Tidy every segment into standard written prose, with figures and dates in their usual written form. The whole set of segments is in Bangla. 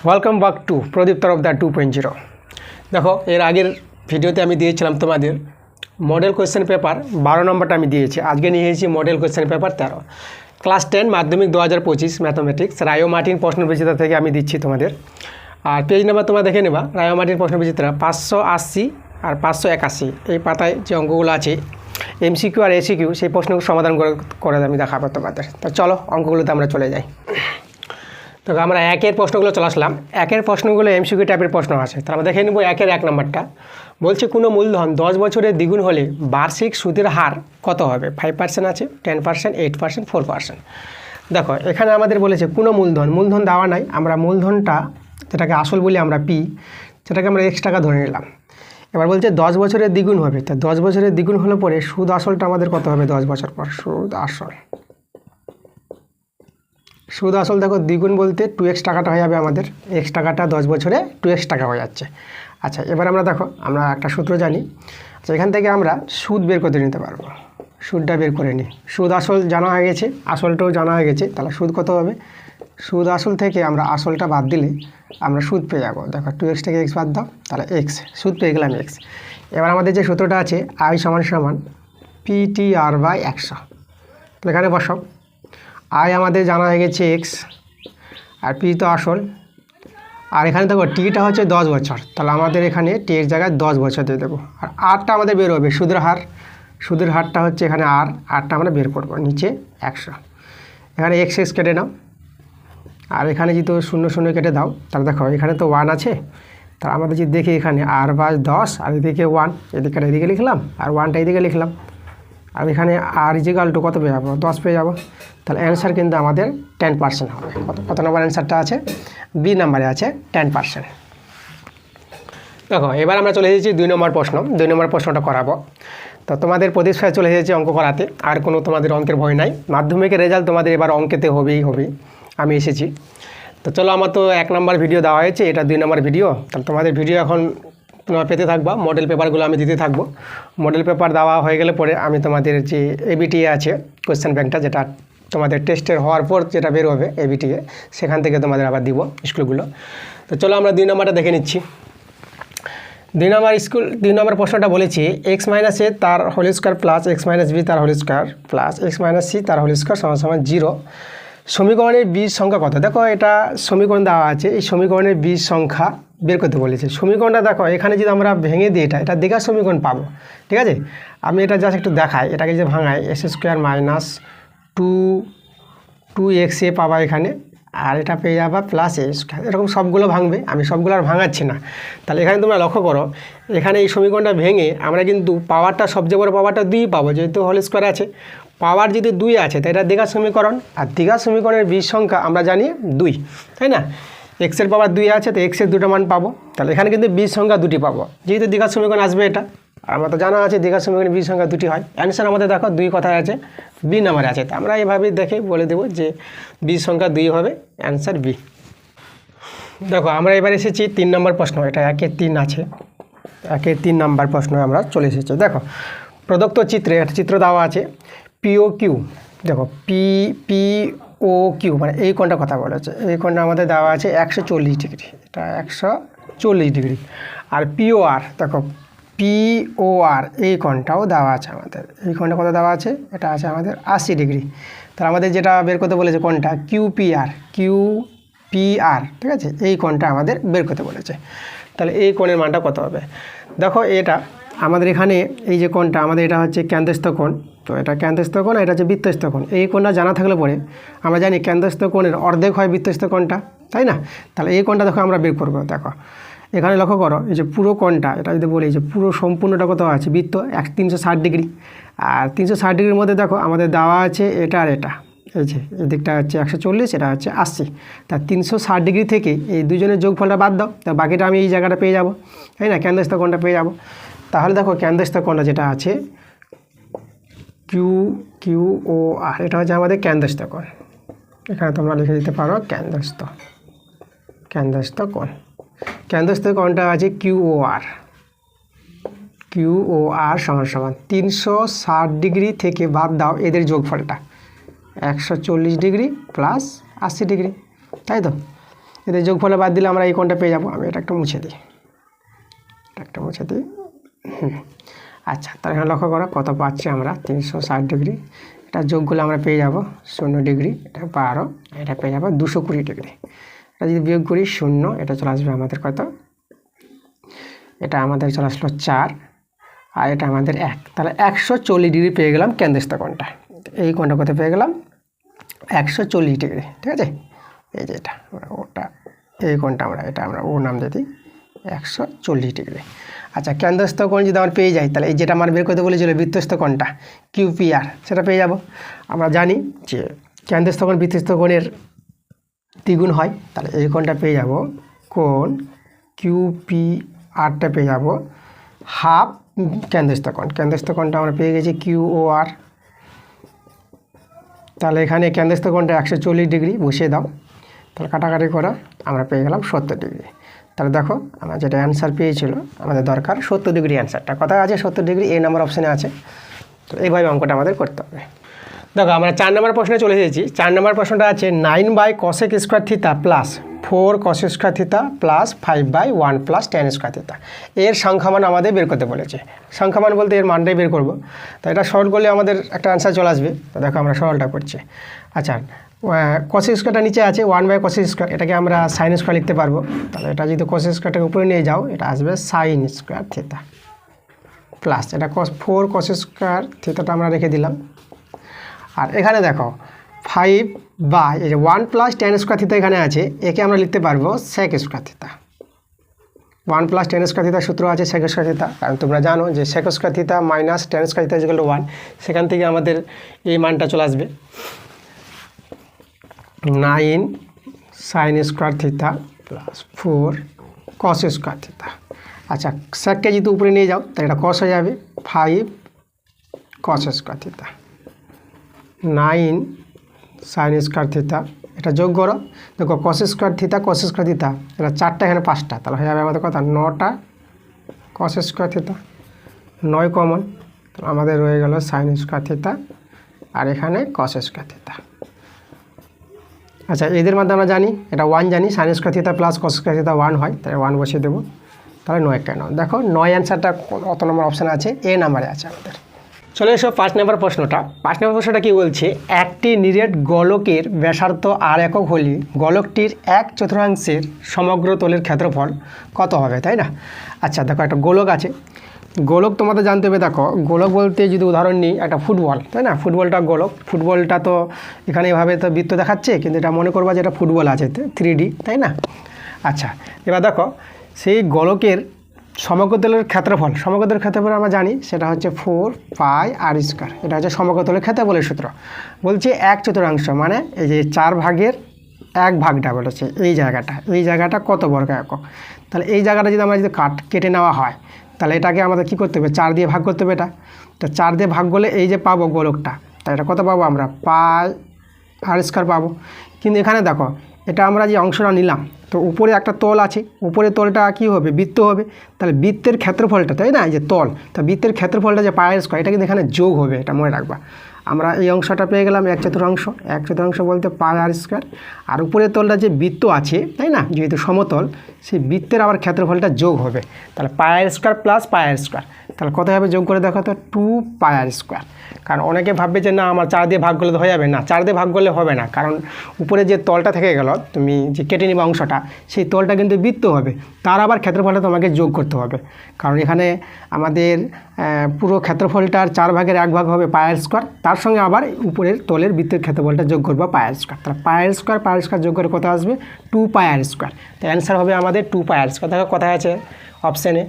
ওয়েলকাম ব্যাক টু প্রদীপ তরফদার 2.0। দেখো এর আগের ভিডিওতে আমি দিয়েছিলাম তোমাদের মডেল কোয়েশ্চেন পেপার 12 নম্বরটা আমি দিয়েছি। আজকে নিয়ে এসেছি মডেল কোয়েশ্চেন পেপার 13, ক্লাস 10 মাধ্যমিক 2025 ম্যাথামেটিক্স রায় মার্টিন প্রশ্নবিচিত্রা থেকে আমি দিচ্ছি তোমাদের। আর পেজ নাম্বার তোমরা দেখে নেবা, রায় মার্টিন প্রশ্নবিচিত্রা 580 আর 581 এই পাতায় যে অঙ্কগুলো আছে এমসিকিউ আর এসিকিউ সেই প্রশ্নগুলো সমাধান করে আমি দেখাবো তোমাদের। তো চলো অঙ্কগুলোতে আমরা চলে যাই। তো আমরা একের প্রশ্নগুলো চলে আসলাম। একের প্রশ্নগুলো এমসিকিউ টাইপের প্রশ্ন আছে, তো আমরা দেখে নেব একের 1 নম্বরটা। বলছে কোনো মূলধন 10 বছরের দ্বিগুণ হলে বার্ষিক সুদের হার কত হবে? 5% আছে, 10%, 8%, 4%। দেখো এখানে আমাদের বলেছে কোনো মূলধন দেওয়া নাই, আমরা মূলধনটা যেটাকে আসল বলি আমরা পি, সেটাকে আমরা x টাকা ধরে নিলাম। এবার বলছে 10 বছরের দ্বিগুণ হবে, তা 10 বছরের দ্বিগুণ হলে পরে সুদ আসলটা আমাদের কত হবে 10 বছর পর? সুদ আসল দেখো দ্বিগুণ বলতে 2x টাকাটা হয়ে যাবে আমাদের, x টাকাটা 10 বছরে 2x টাকা হয়ে যাচ্ছে। আচ্ছা এবার আমরা দেখো আমরা একটা সূত্র জানি, আচ্ছা এখান থেকে আমরা সুদ বের করতে নিতে পারবো। সুদটা বের করে নিই, সুদ আসল জানা হয়ে গেছে, আসলটাও জানা হয়ে গেছে, তাহলে সুদ কত হবে? সুদ আসল থেকে আমরা আসলটা বাদ দিলে আমরা সুদ পেয়ে যাবো। দেখো 2x থেকে x বাদ দাও, তাহলে x, সুদ পেয়ে গেলাম x। এবার আমাদের যে সূত্রটা আছে I সমান PTR/100, তাহলে এখানে বসাও। আই আমাদের জানা হয়ে গেছে x, আর পি তো আসল, আর এখানে দেখো টিটা হচ্ছে 10 বছর, তাহলে আমাদের এখানে টি এর জায়গায় 10 বছর দিয়ে দেবো। আর আরটা আমাদের বের হবে সুদের হার, সুদের হারটা হচ্ছে এখানে আরটা আমরা বের করবো নিচে 100। এখানে x কেটে নাও, আর এখানে যদি 0 কেটে দাও, তাহলে দেখো এখানে তো 1 আছে, তাহলে আমাদের যদি দেখি এখানে r/10 আর এদিকে 1, এদিকে লিখলাম আর 1টা এদিকে লিখলাম, আর এখানে r= কত পেয়ে যাবো? 10 পেয়ে যাবো। তাহলে অ্যান্সার কিন্তু আমাদের 10% হবে। কত নম্বর অ্যান্সারটা আছে? বি নাম্বারে আছে 10%। দেখো এবার আমরা চলে এসেছি 2 নম্বর প্রশ্ন। 2 নম্বর প্রশ্নটা করাবো। তো তোমাদের প্রতিষ্ঠায় চলে এসেছে অঙ্ক করাতে, আর কোনো তোমাদের অঙ্কের ভয় নাই। মাধ্যমিকের রেজাল্ট তোমাদের এবার অঙ্কেতে হবেই। আমি এসেছি, তো চলো আমার তো 1 নম্বর ভিডিও দেওয়া হয়েছে, এটা 2 নম্বর ভিডিও। তাহলে তোমাদের ভিডিও এখন তোমরা পেতে থাকবা, মডেল পেপারগুলো আমি দিতে থাকবো। মডেল পেপার দেওয়া হয়ে গেলে পরে আমি তোমাদের যে এবিটিএ আছে কোয়েশ্চেন ব্যাংকটা, যেটা তোমাদের টেস্টের হওয়ার পর যেটা বের হবে এবিটিএ, সেখান থেকে তোমাদের আবার দিব স্কুলগুলো। তো চলো আমরা 2 নম্বরটা দেখে নিচ্ছি। 2 নম্বর প্রশ্নটা বলেছি x - a তার whole square plus x - b তার whole square plus x - c তার হোল স্কোয়ার সমান 0। সমীকরণের বীজ সংখ্যা কত? দেখো এটা সমীকরণ দেওয়া আছে, এই সমীকরণের বীজ সংখ্যা বের করতে বলেছে। সমীকরণটা দেখো এখানে যদি আমরা ভেঙে দিই এটা দ্বিঘাত সমীকরণ পাবো, ঠিক আছে? আমি এটা জাস্ট একটু দেখাই, এটাকে যে ভাঙাই x² - 2xa পাবা এখানে, আর এটা পেয়ে যাবা প্লাস a²। এরকম সবগুলো ভাঙবে, আমি সবগুলো আর ভাঙাচ্ছি না। তাহলে এখানে তোমরা লক্ষ্য করো, এখানে এই সমীকরণটা ভেঙে আমরা কিন্তু পাওয়ারটা, সবচেয়ে বড় পাওয়ারটা 2 পাবো, যেহেতু হোল স্কোয়ার আছে। পাওয়ার যদি 2 আছে তাই এটা দ্বিঘাত সমীকরণ, আর দ্বিঘাত সমীকরণের বীজ সংখ্যা আমরা জানি 2, তাই না? এক্সের পাওয়ার 2 আছে, তো এক্সের 2টা মান পাবো, তাহলে এখানে কিন্তু বীজ সংখ্যা 2টি পাবো, যেহেতু দ্বিঘাত সমীকরণ আসবে এটা। আর আমরা তো জানা আছে দ্বিঘাত সমীকরণের বীজ সংখ্যা 2টি হয়। অ্যান্সার আমাদের দেখো 2 কথায় আছে, বি নাম্বারে আছে। তো আমরা এভাবেই দেখে বলে দেবো যে বীজ সংখ্যা 2 হবে, অ্যান্সার বি। দেখো আমরা এবার এসেছি 3 নম্বর প্রশ্ন, এটা 1-এর 3 আছে, 1-এর 3 নম্বর প্রশ্ন আমরা চলে এসেছি। দেখো প্রদত্ত চিত্রে একটা চিত্র দেওয়া আছে POQ। দেখো POQ মানে এই কোণটা কথা বলেছে, এই কোণটা আমাদের দেওয়া আছে 140 ডিগ্রি, এটা 140 ডিগ্রি। আর POR, দেখো POR এই কোণটাও দেওয়া আছে আমাদের, এই কোণটা কত দেওয়া আছে? এটা আছে আমাদের 80 ডিগ্রি। তাহলে আমাদের যেটা বের করতে বলেছে কোণটা QPR, ঠিক আছে? এই কোণটা আমাদের বের করতে বলেছে। তাহলে এই কোণের মানটা কত হবে? দেখো এটা আমাদের এখানে এই যে কোণটা আমাদের, এটা হচ্ছে কেন্দ্রস্থ কোণ, তো এটা কেন্দ্রস্থ কোণ, এটা হচ্ছে বৃত্তস্থ কোণ। এই কোণটা জানা থাকলে পরে আমরা জানি কেন্দ্রস্থ কোণের অর্ধেক হয় বৃত্তস্থ কোণটা, তাই না? তাহলে এই কোণটা দেখো আমরা বের করবো। দেখো এখানে লক্ষ্য করো, এই যে পুরো কোণটা, এটা যদি বলি যে পুরো সম্পূর্ণটা কত আছে? বৃত্ত 360 ডিগ্রি, আর 360 ডিগ্রির মধ্যে দেখো আমাদের দেওয়া আছে এটা আর এটা, এই যে এই দিকটা হচ্ছে 140, এটা হচ্ছে 80। তা 360 ডিগ্রি থেকে এই দুজনের যোগফলটা বাদ দাও, তা বাকিটা আমি এই জায়গাটা পেয়ে যাব, তাই না? কেন্দ্রস্থ কোণটা পেয়ে যাব। তাহলে দেখো কেন্দ্রস্থ কোণটা যেটা আছে QOR, এটা হচ্ছে আমাদের কেন্দ্রস্থ কোণ। এখানে তোমরা লিখে দিতে পারো কেন্দ্রস্থ কোণ। কেন্দ্রস্থ কোণটা আছে QOR সমান 360 ডিগ্রি থেকে বাদ দাও এদের যোগফলটা, 140 ডিগ্রি প্লাস 80 ডিগ্রি, তাই তো? এদের যোগফলে বাদ দিলে আমরা এই কোণটা পেয়ে যাবো। আমি এটা একটা মুছে দিই, আচ্ছা, তাহলে এখানে লক্ষ্য করো কত পাচ্ছি আমরা, 360 ডিগ্রি। এটা যোগ করলে আমরা পেয়ে যাব 0 ডিগ্রি, এটা 12, এটা পেয়ে যাবো 220 ডিগ্রি। এটা যদি বিয়োগ করি 0, এটা চলে আসবে আমাদের কত, এটা আমাদের চলে আসলো 4, আর এটা আমাদের 1। তাহলে 140 ডিগ্রি পেয়ে গেলাম কেন্দ্রস্থ কোণটা। এই কোণটা কত পেয়ে গেলাম, 140 ডিগ্রি। ঠিক আছে, এই যে এটা ওটা, এই কোণটা আমরা ও নাম দিয়ে দিই 140 ডিগ্রি। আচ্ছা, কেন্দ্রস্থ কোণ যদি আমরা পেয়ে যাই, তাহলে এই যেটা আমার বের করতে বলেছিল বৃত্তস্থ কোণটা QPR, সেটা পেয়ে যাব। আমরা জানি যে কেন্দ্রস্থ কোণ বৃত্তস্থ কোণের দ্বিগুণ হয়। তাহলে এই কোণটা পেয়ে যাব, কোণ QPRটা পেয়ে যাব হাফ কেন্দ্রস্থ কোণ। কেন্দ্রস্থ কোণটা আমরা পেয়ে গেছি QOR। তাহলে এখানে কেন্দ্রস্থ কোণটা 140 ডিগ্রি বসিয়ে দাও, তাহলে কাটাকাটি করে আমরা পেয়ে গেলাম 70 ডিগ্রি। তাহলে দেখো আমরা যেটা অ্যান্সার পেয়েছিল, আমাদের দরকার 70 ডিগ্রি অ্যান্সারটা। কোথায় আছে 70 ডিগ্রি, এই নাম্বার অপশানে আছে। তো এইভাবে অঙ্কটা আমাদের করতে হবে। দেখো আমরা 4 নম্বর প্রশ্নে চলে এসেছি। 4 নম্বর প্রশ্নটা আছে 9/cosec square theta plus 4 cos square theta plus 5/1 plus tan square theta. এর সংখ্যামান আমাদের বের করতে বলেছে। সংখ্যামান বলতে এর মানটাই বের করব। তো এটা সলভ করলে আমাদের একটা অ্যান্সার চলে আসবে। তো দেখো আমরা সরলটা করছি। আচ্ছা, cos স্কোয়ারটা নিচে আছে 1/cos স্কোয়ার, এটাকে আমরা sin স্কোয়ার লিখতে পারবো। তাহলে এটা যদি cos স্কোয়ারটাকে উপরে নিয়ে যাও, এটা আসবে sin স্কোয়ার থিতা প্লাস এটা 4 cos স্কোয়ার থিতাটা আমরা রেখে দিলাম। আর এখানে দেখো 5 বা এই যে 1 প্লাস tan স্কোয়ার থিতা এখানে আছে, একে আমরা লিখতে পারবো sec square theta. 1 plus tan square theta সূত্র আছে sec স্কোয়ার থিতা, কারণ তোমরা জানো যে sec square theta minus tan square theta equal to 1। সেখান থেকে আমাদের এই মানটা চলে আসবে 9 sin square theta plus 4 cos square theta. আচ্ছা, secকে যদি উপরে নিয়ে যাও তাহলে এটা cos হয়ে যাবে 5 cos square theta 9 sin square theta. এটা যোগ করো, দেখো cos স্কোয়ার থিতা এটা 4টা, এখানে 5টা, তাহলে হয়ে যাবে আমাদের কথা 9টা cos স্কোয়ার থিতা। 9 কমন, তাহলে আমাদের রয়ে গেল sin স্কোয়ার থিতা আর এখানে cos স্কোয়ার থিতা। আচ্ছা, এদের মধ্যে আমরা জানি এটা 1 জানি, sin square theta plus cos square theta 1 হয়, তাহলে 1 বসিয়ে দেবো। তাহলে 9 কেন, দেখো 9 অ্যান্সারটা কত নম্বর অপশানে আছে, এ নাম্বারে আছে আমাদের। চলে এসো 5 নম্বর প্রশ্নটা। 5 নম্বর প্রশ্নটা কী বলছে, একটি নিরেট গোলকের ব্যাসার্ধ r একক হলে গোলকটির 1/4 সমগ্র তলের ক্ষেত্রফল কত হবে, তাই না? আচ্ছা দেখো, একটা গোলক আছে। গোলক তোমাদের জানতে হবে। দেখো গোলক বলতে যদি উদাহরণ নিই, একটা ফুটবল, তাই না? ফুটবলটা গোলক। ফুটবলটা তো এখানে এভাবে তো বৃত্ত দেখাচ্ছে, কিন্তু এটা মনে করবা যে এটা ফুটবল আছে 3D, তাই না? আচ্ছা, এবার দেখো সেই গোলকের সমগ্রতলের ক্ষেত্রফল আমরা জানি সেটা হচ্ছে 4πr²। এটা হচ্ছে সমগ্রতলের ক্ষেত্রফলের সূত্র। বলছে 1/4, মানে এই যে 4 ভাগের 1 ভাগটা বলেছে, এই জায়গাটা কত বর্গ একক। তাহলে এই জায়গাটা যদি আমরা কেটে নেওয়া হয়, তাহলে এটাকে আমাদের কী করতে হবে, 4 দিয়ে ভাগ করতে হবে। এটা তো 4 দিয়ে ভাগ করলে এই যে পাবো গোলকটা, তাই এটা কত পাবো আমরা, πr² পাবো। কিন্তু এখানে দেখো এটা আমরা যে অংশটা নিলাম, তো উপরে একটা তল আছে, উপরে তলটা কি হবে, বৃত্ত হবে। তাহলে বৃত্তের ক্ষেত্রফলটা, তাই না, এই যে তল, তা বৃত্তের ক্ষেত্রফলটা যে πr², এটা কিন্তু এখানে যোগ হবে, এটা মনে রাখবা। আমরা এই অংশটা পেয়ে গেলাম 1/4 বলতে πr²। আর উপরের তলটা যে বৃত্ত আছে, তাই না, যেহেতু সমতল, সেই বৃত্তের আবার ক্ষেত্রফলটা যোগ হবে। তাহলে πr² প্লাস πr², তাহলে কত হবে, যোগ করে দেখো তো 2πr²। কারণ অনেকে ভাববে যে না আমার 4 দিয়ে ভাগ করলে তো হয়ে যাবে, না 4 দিয়ে ভাগ করলে হবে না, কারণ উপরে যে তলটা থেকে গেল, তুমি যে কেটে নিবা অংশটা, সেই তলটা কিন্তু বৃত্ত হবে, তার আবার ক্ষেত্রফলটা তোমাকে যোগ করতে হবে। কারণ এখানে আমাদের পুরো ক্ষেত্রফলটার 4 ভাগের 1 ভাগ হবে πr², তার সঙ্গে আবার উপরের তলের বৃত্তের ক্ষেত্রফলটা যোগ করবো πr²। তাহলে πr² যোগ করে কত আসবে, 2πr²। তো অ্যান্সার হবে আমাদের 2πr²। দেখো কোথায় আছে অপশানে,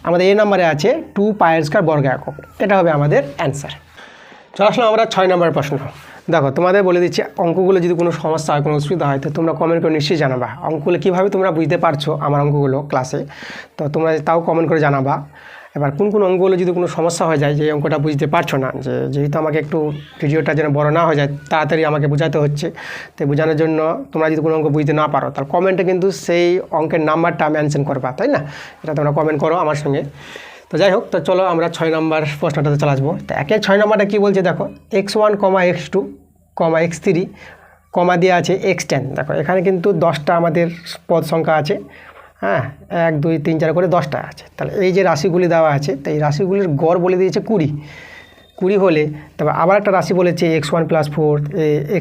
আমাদের এই নম্বরে আছে 2πr² বর্গ একক। এটা হবে আমাদের অ্যান্সার। চলে আসলাম আমরা 6 নম্বর প্রশ্ন। দেখো তোমাদের বলে দিচ্ছি, অঙ্কগুলো যদি কোনো সমস্যা হয়, কোনো অসুবিধা হয়, তো তোমরা কমেন্ট করে নিশ্চয়ই জানাবা। অঙ্কগুলো কীভাবে তোমরা বুঝতে পারছো আমার অঙ্কগুলো ক্লাসে, তো তোমরা তাও কমেন্ট করে জানাবা। এবার কোন অঙ্কগুলো যদি কোনো সমস্যা হয়ে যায়, যে অঙ্কটা বুঝতে পারছো না, যেহেতু আমাকে একটু ভিডিওটা যেন বড় না হয়ে যায়, তাড়াতাড়ি আমাকে বোঝাতে হচ্ছে, তো বোঝানোর জন্য তোমরা যদি কোনো অঙ্ক বুঝতে না পারো, তাহলে কমেন্টে কিন্তু সেই অঙ্কের নাম্বারটা মেনশন করবা, তাই না? এটা তোমরা কমেন্ট করো আমার সঙ্গে। তো যাই হোক, তো চলো আমরা 6 নম্বর প্রশ্নটাতে চলে আসবো। তো 6 নম্বরটা কী বলছে দেখো, x1, x2, x3 কমা দিয়ে আছে x10। দেখো এখানে কিন্তু 10টা আমাদের পদ সংখ্যা আছে, হ্যাঁ 1 2 3 4 করে 10টা আছে। তাহলে এই যে রাশিগুলি দেওয়া আছে, তো এই রাশিগুলির গড় বলে দিয়েছে 20 হলে, তবে আবার একটা রাশি বলেছে x1 + 4,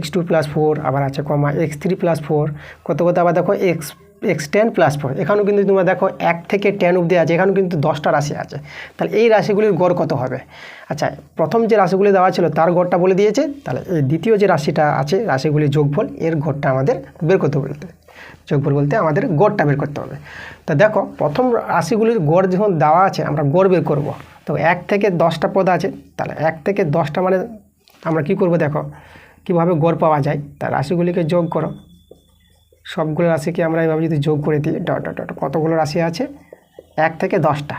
x2 + 4, আবার আছে কমা x3 + 4, কত আবার দেখো x10 + 4। এখানেও কিন্তু তোমরা দেখো 1 থেকে 10 অবধি আছে, এখানেও কিন্তু 10টা রাশি আছে। তাহলে এই রাশিগুলির গড় কত হবে? আচ্ছা, প্রথম যে রাশিগুলি দেওয়া ছিল তার গড়টা বলে দিয়েছে, তাহলে এই দ্বিতীয় যে রাশিটা আছে রাশিগুলির যোগফল, এর গড়টা আমাদের বের করতে বলতে, যোগফল বলতে আমাদের গড়টা বের করতে হবে। তা দেখো প্রথম রাশিগুলির গড় যখন দেওয়া আছে আমরা গড় বের করব, তো 1 থেকে 10টা পদ আছে, তাহলে 1 থেকে 10টা মানে আমরা কি করব, দেখো কিভাবে গড় পাওয়া যায়। তা রাশিগুলিকে যোগ করো, সবগুলো রাশিকে আমরা এভাবে যদি যোগ করে দিই, ডট ডট ডট কতগুলো রাশি আছে 1 থেকে 10টা,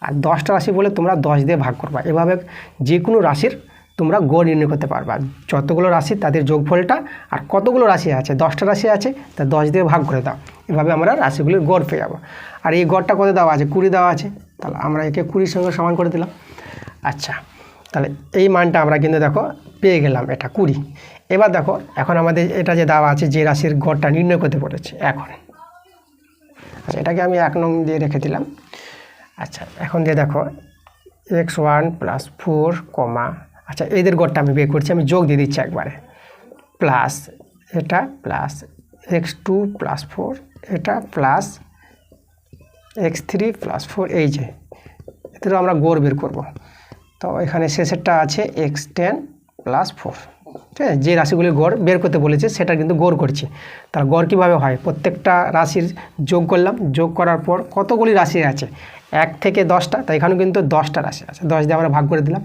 আর 10টা রাশি বলে তোমরা 10 দিয়ে ভাগ করবা। এভাবে যে কোনো রাশির তোমরা গড় নির্ণয় করতে পারবা, যতগুলো রাশি তাদের যোগফলটা, আর কতগুলো রাশি আছে 10টা রাশি আছে তা 10 দিয়ে ভাগ করে দাও। এভাবে আমরা রাশিগুলির গড় পেয়ে যাবো। আর এই গড়টা কত দেওয়া আছে? 20 দেওয়া আছে, তাহলে আমরা একে 20-র সঙ্গে সমান করে দিলাম। আচ্ছা, তাহলে এই মানটা আমরা কিন্তু দেখো পেয়ে গেলাম, এটা 20। এবার দেখো এখন আমাদের এটা যে দেওয়া আছে যে রাশির গড়টা নির্ণয় করতে পড়েছে এখন, আচ্ছা এটাকে আমি 1 নং দিয়ে রেখে দিলাম। আচ্ছা এখন দিয়ে দেখো x1 + 4, আচ্ছা এদের গড়টা আমি বের করছি, আমি যোগ দিয়ে দিচ্ছি একবারে, প্লাস এটা প্লাস x2 + 4, এটা প্লাস x3 + 4, এই যে এদেরও আমরা গড় বের করব। তো এখানে শেষেরটা আছে x10 + 4, ঠিক আছে? যে রাশিগুলির গড় বের করতে বলেছে সেটা কিন্তু গড় করছি। তার গড় কীভাবে হয়? প্রত্যেকটা রাশির যোগ করলাম, যোগ করার পর কতগুলি রাশি আছে 1 থেকে 10টা, তাই এখানেও কিন্তু 10টা রাশি আছে, 10 দিয়ে আমরা ভাগ করে দিলাম।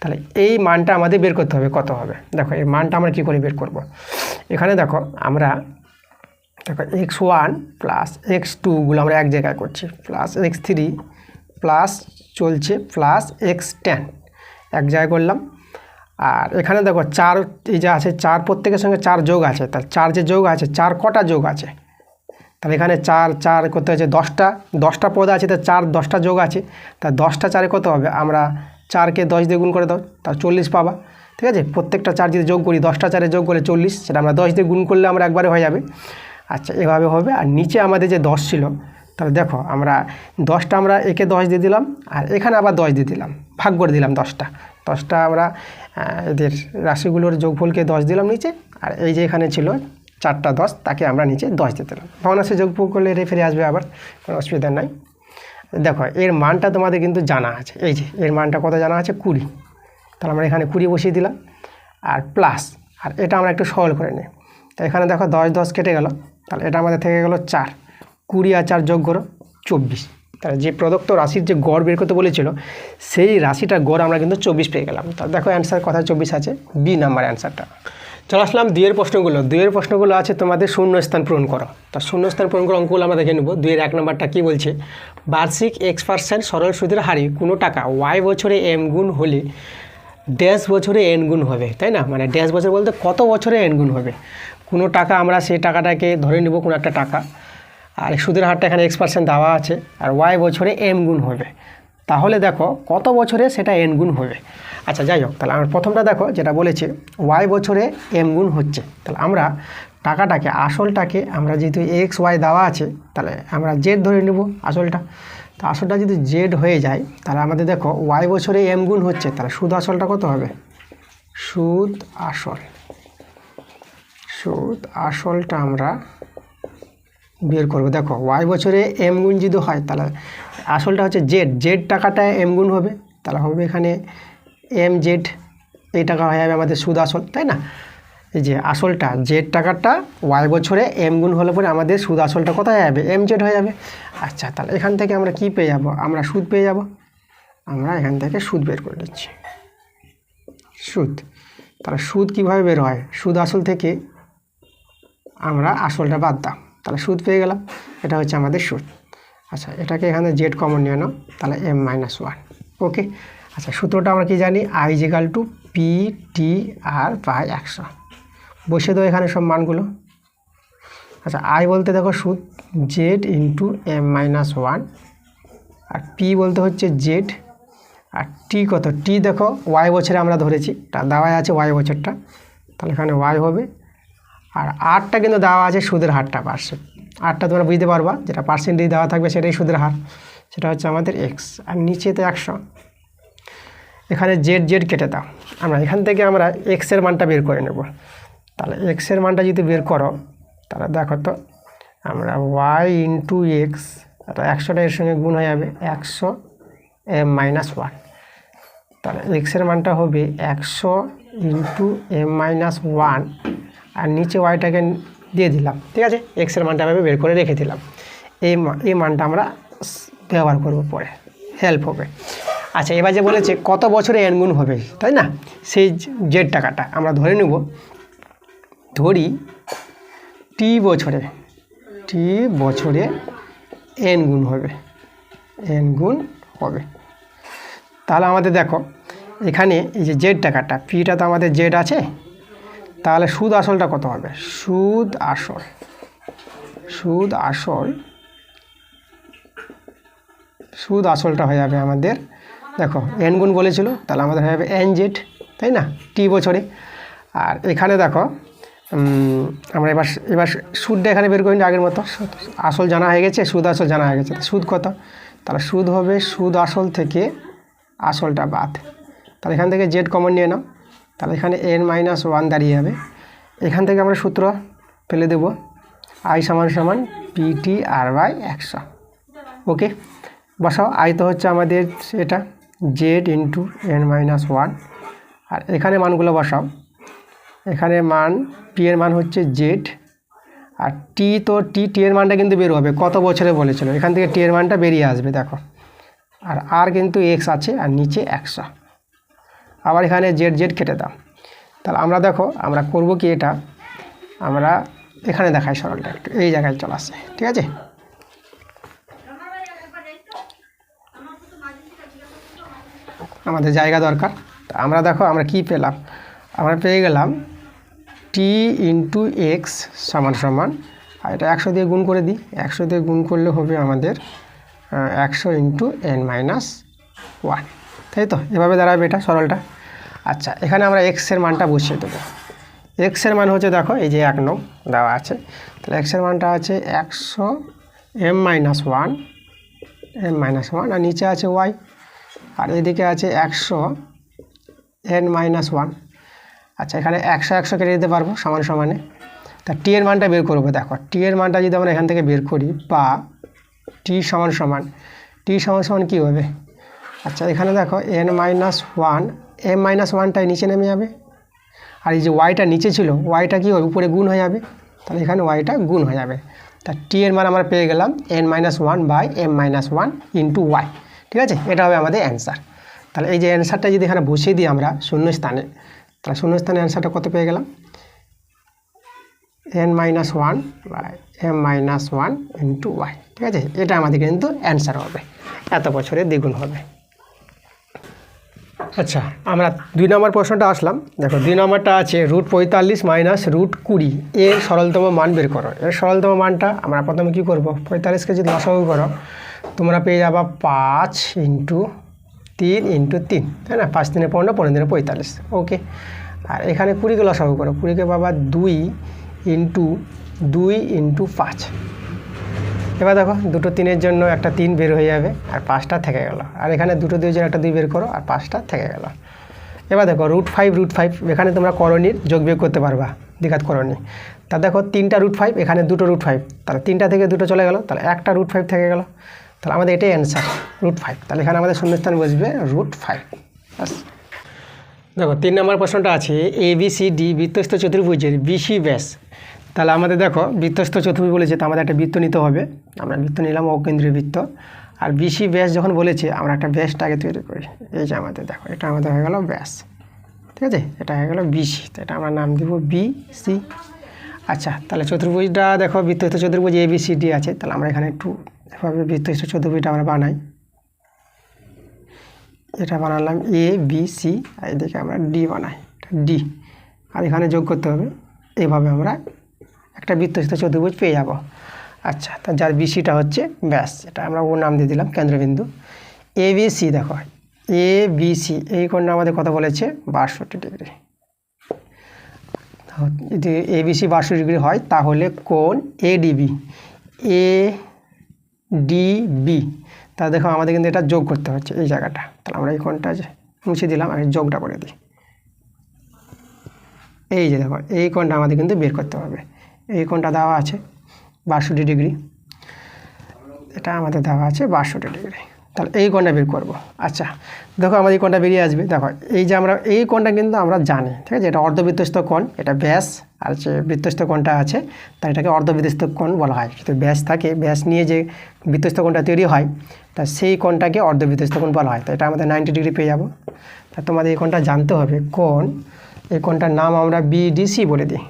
তাহলে এই মানটা আমাদের বের করতে হবে, কত হবে? দেখো এই মানটা আমরা কী করে বের করব? এখানে দেখো আমরা দেখো x1 + x2গুলো আমরা এক জায়গায় করছি, প্লাস x3 প্লাস চলছে প্লাস x10 এক জায়গায় করলাম। আর এখানে দেখো 4 এই যে আছে 4, প্রত্যেকের সঙ্গে 4 যোগ আছে, তাহলে 4 যে যোগ আছে 4 কটা যোগ আছে? তাহলে এখানে 4 করতে হচ্ছে 10টা পদ আছে, তা 4 10টা যোগ আছে, তা 10টা 4-এ কত হবে? আমরা 4কে 10 দিয়ে গুণ করে দাও, তা 40 পাবা, ঠিক আছে? প্রত্যেকটা 4 যদি যোগ করি 10টা 4-এ যোগ করে 40, সেটা আমরা 10 দিয়ে গুণ করলে আমরা একবারে হয়ে যাবে। আচ্ছা এভাবে হবে। আর নিচে আমাদের যে 10 ছিল, তাহলে দেখো আমরা 10টা আমরা একে 10 দিয়ে দিলাম, আর এখানে আবার 10 দিয়ে দিলাম, ভাগ করে দিলাম 10টা আমরা এদের রাশিগুলোর যোগফলকে 10 দিলাম নিচে, আর এই যে এখানে ছিল 4টা 10, তাকে আমরা নিচে 10 দিয়ে দিলাম। ভগ্নাংশে যোগফল করলে ফিরে আসবে, আবার কোনো অসুবিধা নাই। দেখো এর মানটা তোমাদের কিন্তু জানা আছে, এই যে এর মানটা কত জানা আছে? 20। তাহলে আমরা এখানে 20 বসিয়ে দিলাম, আর প্লাস, আর এটা আমরা একটু সরল করে নিই। তো এখানে দেখো 10 10 কেটে গেল, তাহলে এটা আমাদের থেকে গেল 4, 20 আর 4 যোগ করো 24। তাহলে যে প্রদত্ত রাশির যে গড় বের করতে বলেছিল সেই রাশিটার গড় আমরা কিন্তু 24 পেয়ে গেলাম। তা দেখো অ্যান্সার কথা 24 আছে, বি নাম্বার অ্যান্সারটা। চলে আসলাম দুইয়ের প্রশ্নগুলো আছে তোমাদের শূন্যস্থান পূরণ করো। তা শূন্যস্থান পূরণ করা অঙ্কগুলো আমরা দেখে নেব। 2-এর 1 নম্বরটা কী বলছে? বার্ষিক x% সরল সুদের হারে কোনো টাকা y বছরে m গুণ হলে ড্যাশ বছরে n গুণ হবে, তাই না? মানে ড্যাশ বছর বলতে কত বছরে n গুণ হবে। কোনো টাকা আমরা সেই টাকাটাকে ধরে নেব, কোনো একটা টাকা, আর সুদের হারটা এখানে x% দেওয়া আছে, আর y বছরে m গুণ হবে। তাহলে দেখো কত বছরে সেটা n গুণ হবে। আচ্ছা যাই হোক, তাহলে আমরা প্রথমটা দেখো যেটা বলেছে y বছরে m গুণ হচ্ছে, তাহলে আমরা টাকাটাকে আসলটাকে আমরা যেহেতু xy দেওয়া আছে, তাহলে আমরা z ধরে নেব আসলটা। তো আসলটা যদি z হয়ে যায়, তাহলে আমাদের দেখো y বছরে m গুণ হচ্ছে, তাহলে সুদ আসলটা কত হবে? সুদ আসলটা আমরা বের করবো। দেখো y বছরে m গুণ যদি হয়, তাহলে আসলটা হচ্ছে z টাকাটা m গুণ হবে, তাহলে হবে এখানে mz, এই টাকা হয়ে যাবে আমাদের সুদ আসল, তাই না? এই যে আসলটা z টাকাটা y বছরে m গুণ হলে পরে আমাদের সুদ আসলটা কোথায় যাবে? mz হয়ে যাবে। আচ্ছা তাহলে এখান থেকে আমরা কি পেয়ে যাব? আমরা সুদ পেয়ে যাব। আমরা এখান থেকে সুদ বের করে নিচ্ছি, সুদ। তাহলে সুদ কীভাবে বের হয়? সুদ আসল থেকে আমরা আসলটা বাদ দাম, তাহলে সুদ পেয়ে গেলাম, এটা হচ্ছে আমাদের সুদ। আচ্ছা এটাকে এখানে জেড কমন নিয়ে নাও, তাহলে m-1, ওকে। আচ্ছা সূত্রটা আমরা কি জানি? I = P/100 বসে দাও এখানে সব মানগুলো। আচ্ছা I বলতে দেখো সুদ, z × m-1, আর P বলতে হচ্ছে z, আর T কত? T দেখো y বছরে আমরা ধরেছি, তা দেওয়া আছে y বছরটা, তাহলে এখানে y হবে, আর আরটা কিন্তু দেওয়া আছে সুদের হারটা পার্সেন্ট, আরটা তোমরা বুঝতে পারবা, যেটা পার্সেন্টেজ দেওয়া থাকবে সেটাই সুদের হার, সেটা হচ্ছে আমাদের এক্স। আর নিচেতে 100, এখানে জেড জেড কেটে দাও, আমরা এখান থেকে আমরা এক্সের মানটা বের করে নেব। তাহলে এক্সের মানটা যদি বের করো তাহলে দেখো তো আমরা ওয়াই ইন্টু এক্স, এটা 100টা এর সঙ্গে গুণ হয়ে যাবে 100 m-1, তাহলে এক্সের মানটা হবে 100 ইন্টু m-1, আর নিচে ওয়াইটাকে দিয়ে দিলাম, ঠিক আছে, এক্সের মানটা আমি বের করে রেখে দিলাম। এই মানটা আমরা ব্যবহার করব পরে, হেল্প হবে। আচ্ছা, এবার যে বলেছে কত বছরে এন গুণ হবে, তাই না, সেই জেড টাকাটা আমরা ধরে নেব, ধরি টি বছরে এন গুণ হবে, তাহলে আমাদের দেখো এখানে এই যে জেড টাকাটা, পিটা তো আমাদের জেড আছে, তাহলে সুদ আসলটা কত হবে, সুদ আসলটা হয়ে যাবে আমাদের, দেখো এন গুণ বলেছিল, তাহলে আমাদের হয়ে যাবে এন জেড, তাই না, টি বছরে। আর এখানে দেখো আমরা এবার সুদটা এখানে বের করি আগের মতো, আসল জানা হয়ে গেছে, সুদ আসল জানা হয়ে গেছে, সুদ কত, তাহলে সুদ হবে সুদ আসল থেকে আসলটা বাদ, তাহলে এখান থেকে জেড কমন নিয়ে নাও, তাহলে এখানে n-1 দাঁড়িয়ে যাবে। এখান থেকে আমরা সূত্র ফেলে দেব, আই সমান সমান পিটি আর বাই 100, ওকে, বসাও, আই তো হচ্ছে আমাদের এটা জেড ইন্টু n-1, আর এখানে মানগুলো বসাও, এখানে মান পি এর মান হচ্ছে জেড, আর টি তো টি এর মানটা কিন্তু বের হবে কত বছরে বলেছিল, এখান থেকে টি এর মানটা বেরিয়ে আসবে দেখো, আর কিন্তু এক্স আছে, আর নিচে 100, আবার এখানে জেড জেড কেটে দাও। তাহলে আমরা দেখো আমরা করব কি, এটা আমরা এখানে দেখাই সরলটা একটু, এই জায়গায় চলে আসে, ঠিক আছে, আমাদের জায়গা দরকার। তা আমরা দেখো আমরা কি পেলাম, আমরা পেয়ে গেলাম টি ইন্টু এক্স সমান সমান, আর এটা 100 দিয়ে গুণ করে দিই, 100 দিয়ে গুণ করলে হবে আমাদের 100 ইন্টু n-1, তাই তো, এভাবে দাঁড়াবে এটা সরলটা। আচ্ছা, এখানে আমরা এক্সের মানটা বসিয়ে দেবো, এক্সের মান হচ্ছে দেখো এই যে 1 নং দেওয়া আছে, তাহলে এক্সের মানটা আছে 100 m-1, আর নিচে আছে ওয়াই, আর এদিকে আছে 100 n-1। আচ্ছা, এখানে 100 কেটে দিতে পারবো সমান সমানে, তা টি এর মানটা বের করবো, দেখো টি এর মানটা যদি আমরা এখান থেকে বের করি, বা টি সমান সমান কী হবে, আচ্ছা এখানে দেখো n-1, m-1টাই নিচে নেমে যাবে, আর এই যে ওয়াইটা নিচে ছিল, ওয়াইটা কী হবে, উপরে গুণ হয়ে যাবে, তাহলে এখানে ওয়াইটা গুণ হয়ে যাবে, তা টি এর মান আমরা পেয়ে গেলাম n-1 by m-1 into Y, ঠিক আছে, এটা হবে আমাদের অ্যান্সার। তাহলে এই যে অ্যান্সারটা যদি এখানে বসিয়ে দিই আমরা শূন্যস্থানে, তাহলে শূন্যস্থানে অ্যান্সারটা কত পেয়ে গেলাম, n-1 by m-1 into Y, ঠিক আছে, এটা আমাদের কিন্তু অ্যান্সার হবে, এত বছরে দ্বিগুণ হবে। আচ্ছা, আমরা 2 নম্বর প্রশ্নটা আসলাম, দেখো 2 নম্বরটা আছে √45 মাইনাস √20 এর সরলতম মান বের করো। এর সরলতম মানটা আমরা প্রথমে কী করবো, 45কে যদি লসাগু করো তোমরা পেয়ে যাবা 5 ইন্টু 3 ইন্টু 3, তাই না, 5 3 15, 15 3 45, ওকে, আর এখানে 20কে লসাগু করো, 20কে পাবা 2 ইন্টু 2 ইন্টু 5, এবার দেখো দুটো 3-এর জন্য একটা 3 বের হয়ে যাবে, আর 5টা থেকে গেল, আর এখানে দুটো 2-এর জন্য একটা 2 বের করো, আর 5টা থেকে গেল। এবার দেখো √5 এখানে তোমরা করণীর যোগ বিয়োগ করতে পারবা, দ্বিঘাত করণী, তা দেখো 3টা √5, এখানে দুটো √5, তাহলে 3টা থেকে দুটো চলে গেল, তাহলে একটা √5 থেকে গেল, তাহলে আমাদের এটাই অ্যান্সার √5, তাহলে এখানে আমাদের শূন্যস্থান বসবে √5। বাস, দেখো 3 নম্বর প্রশ্নটা আছে ABCD বৃত্তস্থ চতুর্ভুজের BC ব্যাস, তাহলে আমাদের দেখো বৃত্তস্থ চতুর্ভুজ বলেছে, তো আমাদের একটা বৃত্ত নিতে হবে, আমরা বৃত্ত নিলাম অকেন্দ্রীয় বৃত্ত, আর BC ব্যাস যখন বলেছে আমরা একটা ব্যাসটা আগে তৈরি করি, এই যে আমাদের দেখো এটা আমাদের হয়ে গেল ব্যাস, ঠিক আছে, এটা হয়ে গেল BC, তো এটা আমরা নাম দিব BC। আচ্ছা, তাহলে চতুর্ভুজটা দেখো বৃত্তস্থ চতুর্ভুজ ABCD আছে, তাহলে আমরা এখানে একটু এভাবে বৃত্তস্থ চতুর্ভুজটা আমরা বানাই, এটা বানালাম ABC, আর এদিকে আমরা D বানাই, D, আর এখানে যোগ করতে হবে, এইভাবে আমরা একটা বৃত্তস্থ চতুর্ভুজ পেয়ে যাব। আচ্ছা, তা যার BCটা হচ্ছে ব্যাস, এটা আমরা ওর নাম দিয়ে দিলাম কেন্দ্রবিন্দু। ABC দেখো ABC এই কোণটা আমাদের কত বলেছে, 62 ডিগ্রি, যদি এবিসি 62 ডিগ্রি হয় তাহলে কোণ এডিবি এডিবি, তা দেখো আমাদের কিন্তু এটা যোগ করতে হচ্ছে এই জায়গাটা। তাহলে আমরা এই কোণটা যে মুছে দিলাম, আমি যোগটা করে দিই। এই যে দেখো এই কোণটা আমাদের কিন্তু বের করতে হবে। এই কোণটা দেওয়া আছে 62 ডিগ্রি, এটা আমাদের দেওয়া আছে 62 ডিগ্রি। তাহলে এই কোণটা বের করব। আচ্ছা দেখো আমাদের এই কোণটা বেরিয়ে আসবে। দেখো এই যে আমরা এই কোণটা কিন্তু আমরা জানি, ঠিক আছে, এটা অর্ধবৃত্তস্থ কোণ, এটা ব্যাস আর যে বৃত্তস্থ কোণটা আছে তাই এটাকে অর্ধবৃত্তস্থ কোণ বলা হয়। যদি ব্যাস থাকে, ব্যাস নিয়ে যে বৃত্তস্থ কোণটা তৈরি হয় তা সেই কোণটাকে অর্ধবৃত্তস্থ কোণ বলা হয়। তো এটা আমাদের 90 ডিগ্রি পেয়ে যাব। তা তোমাদের এই কোণটা জানতে হবে কোণ, এই কোণটার নাম আমরা বিডিসি বলে দিই।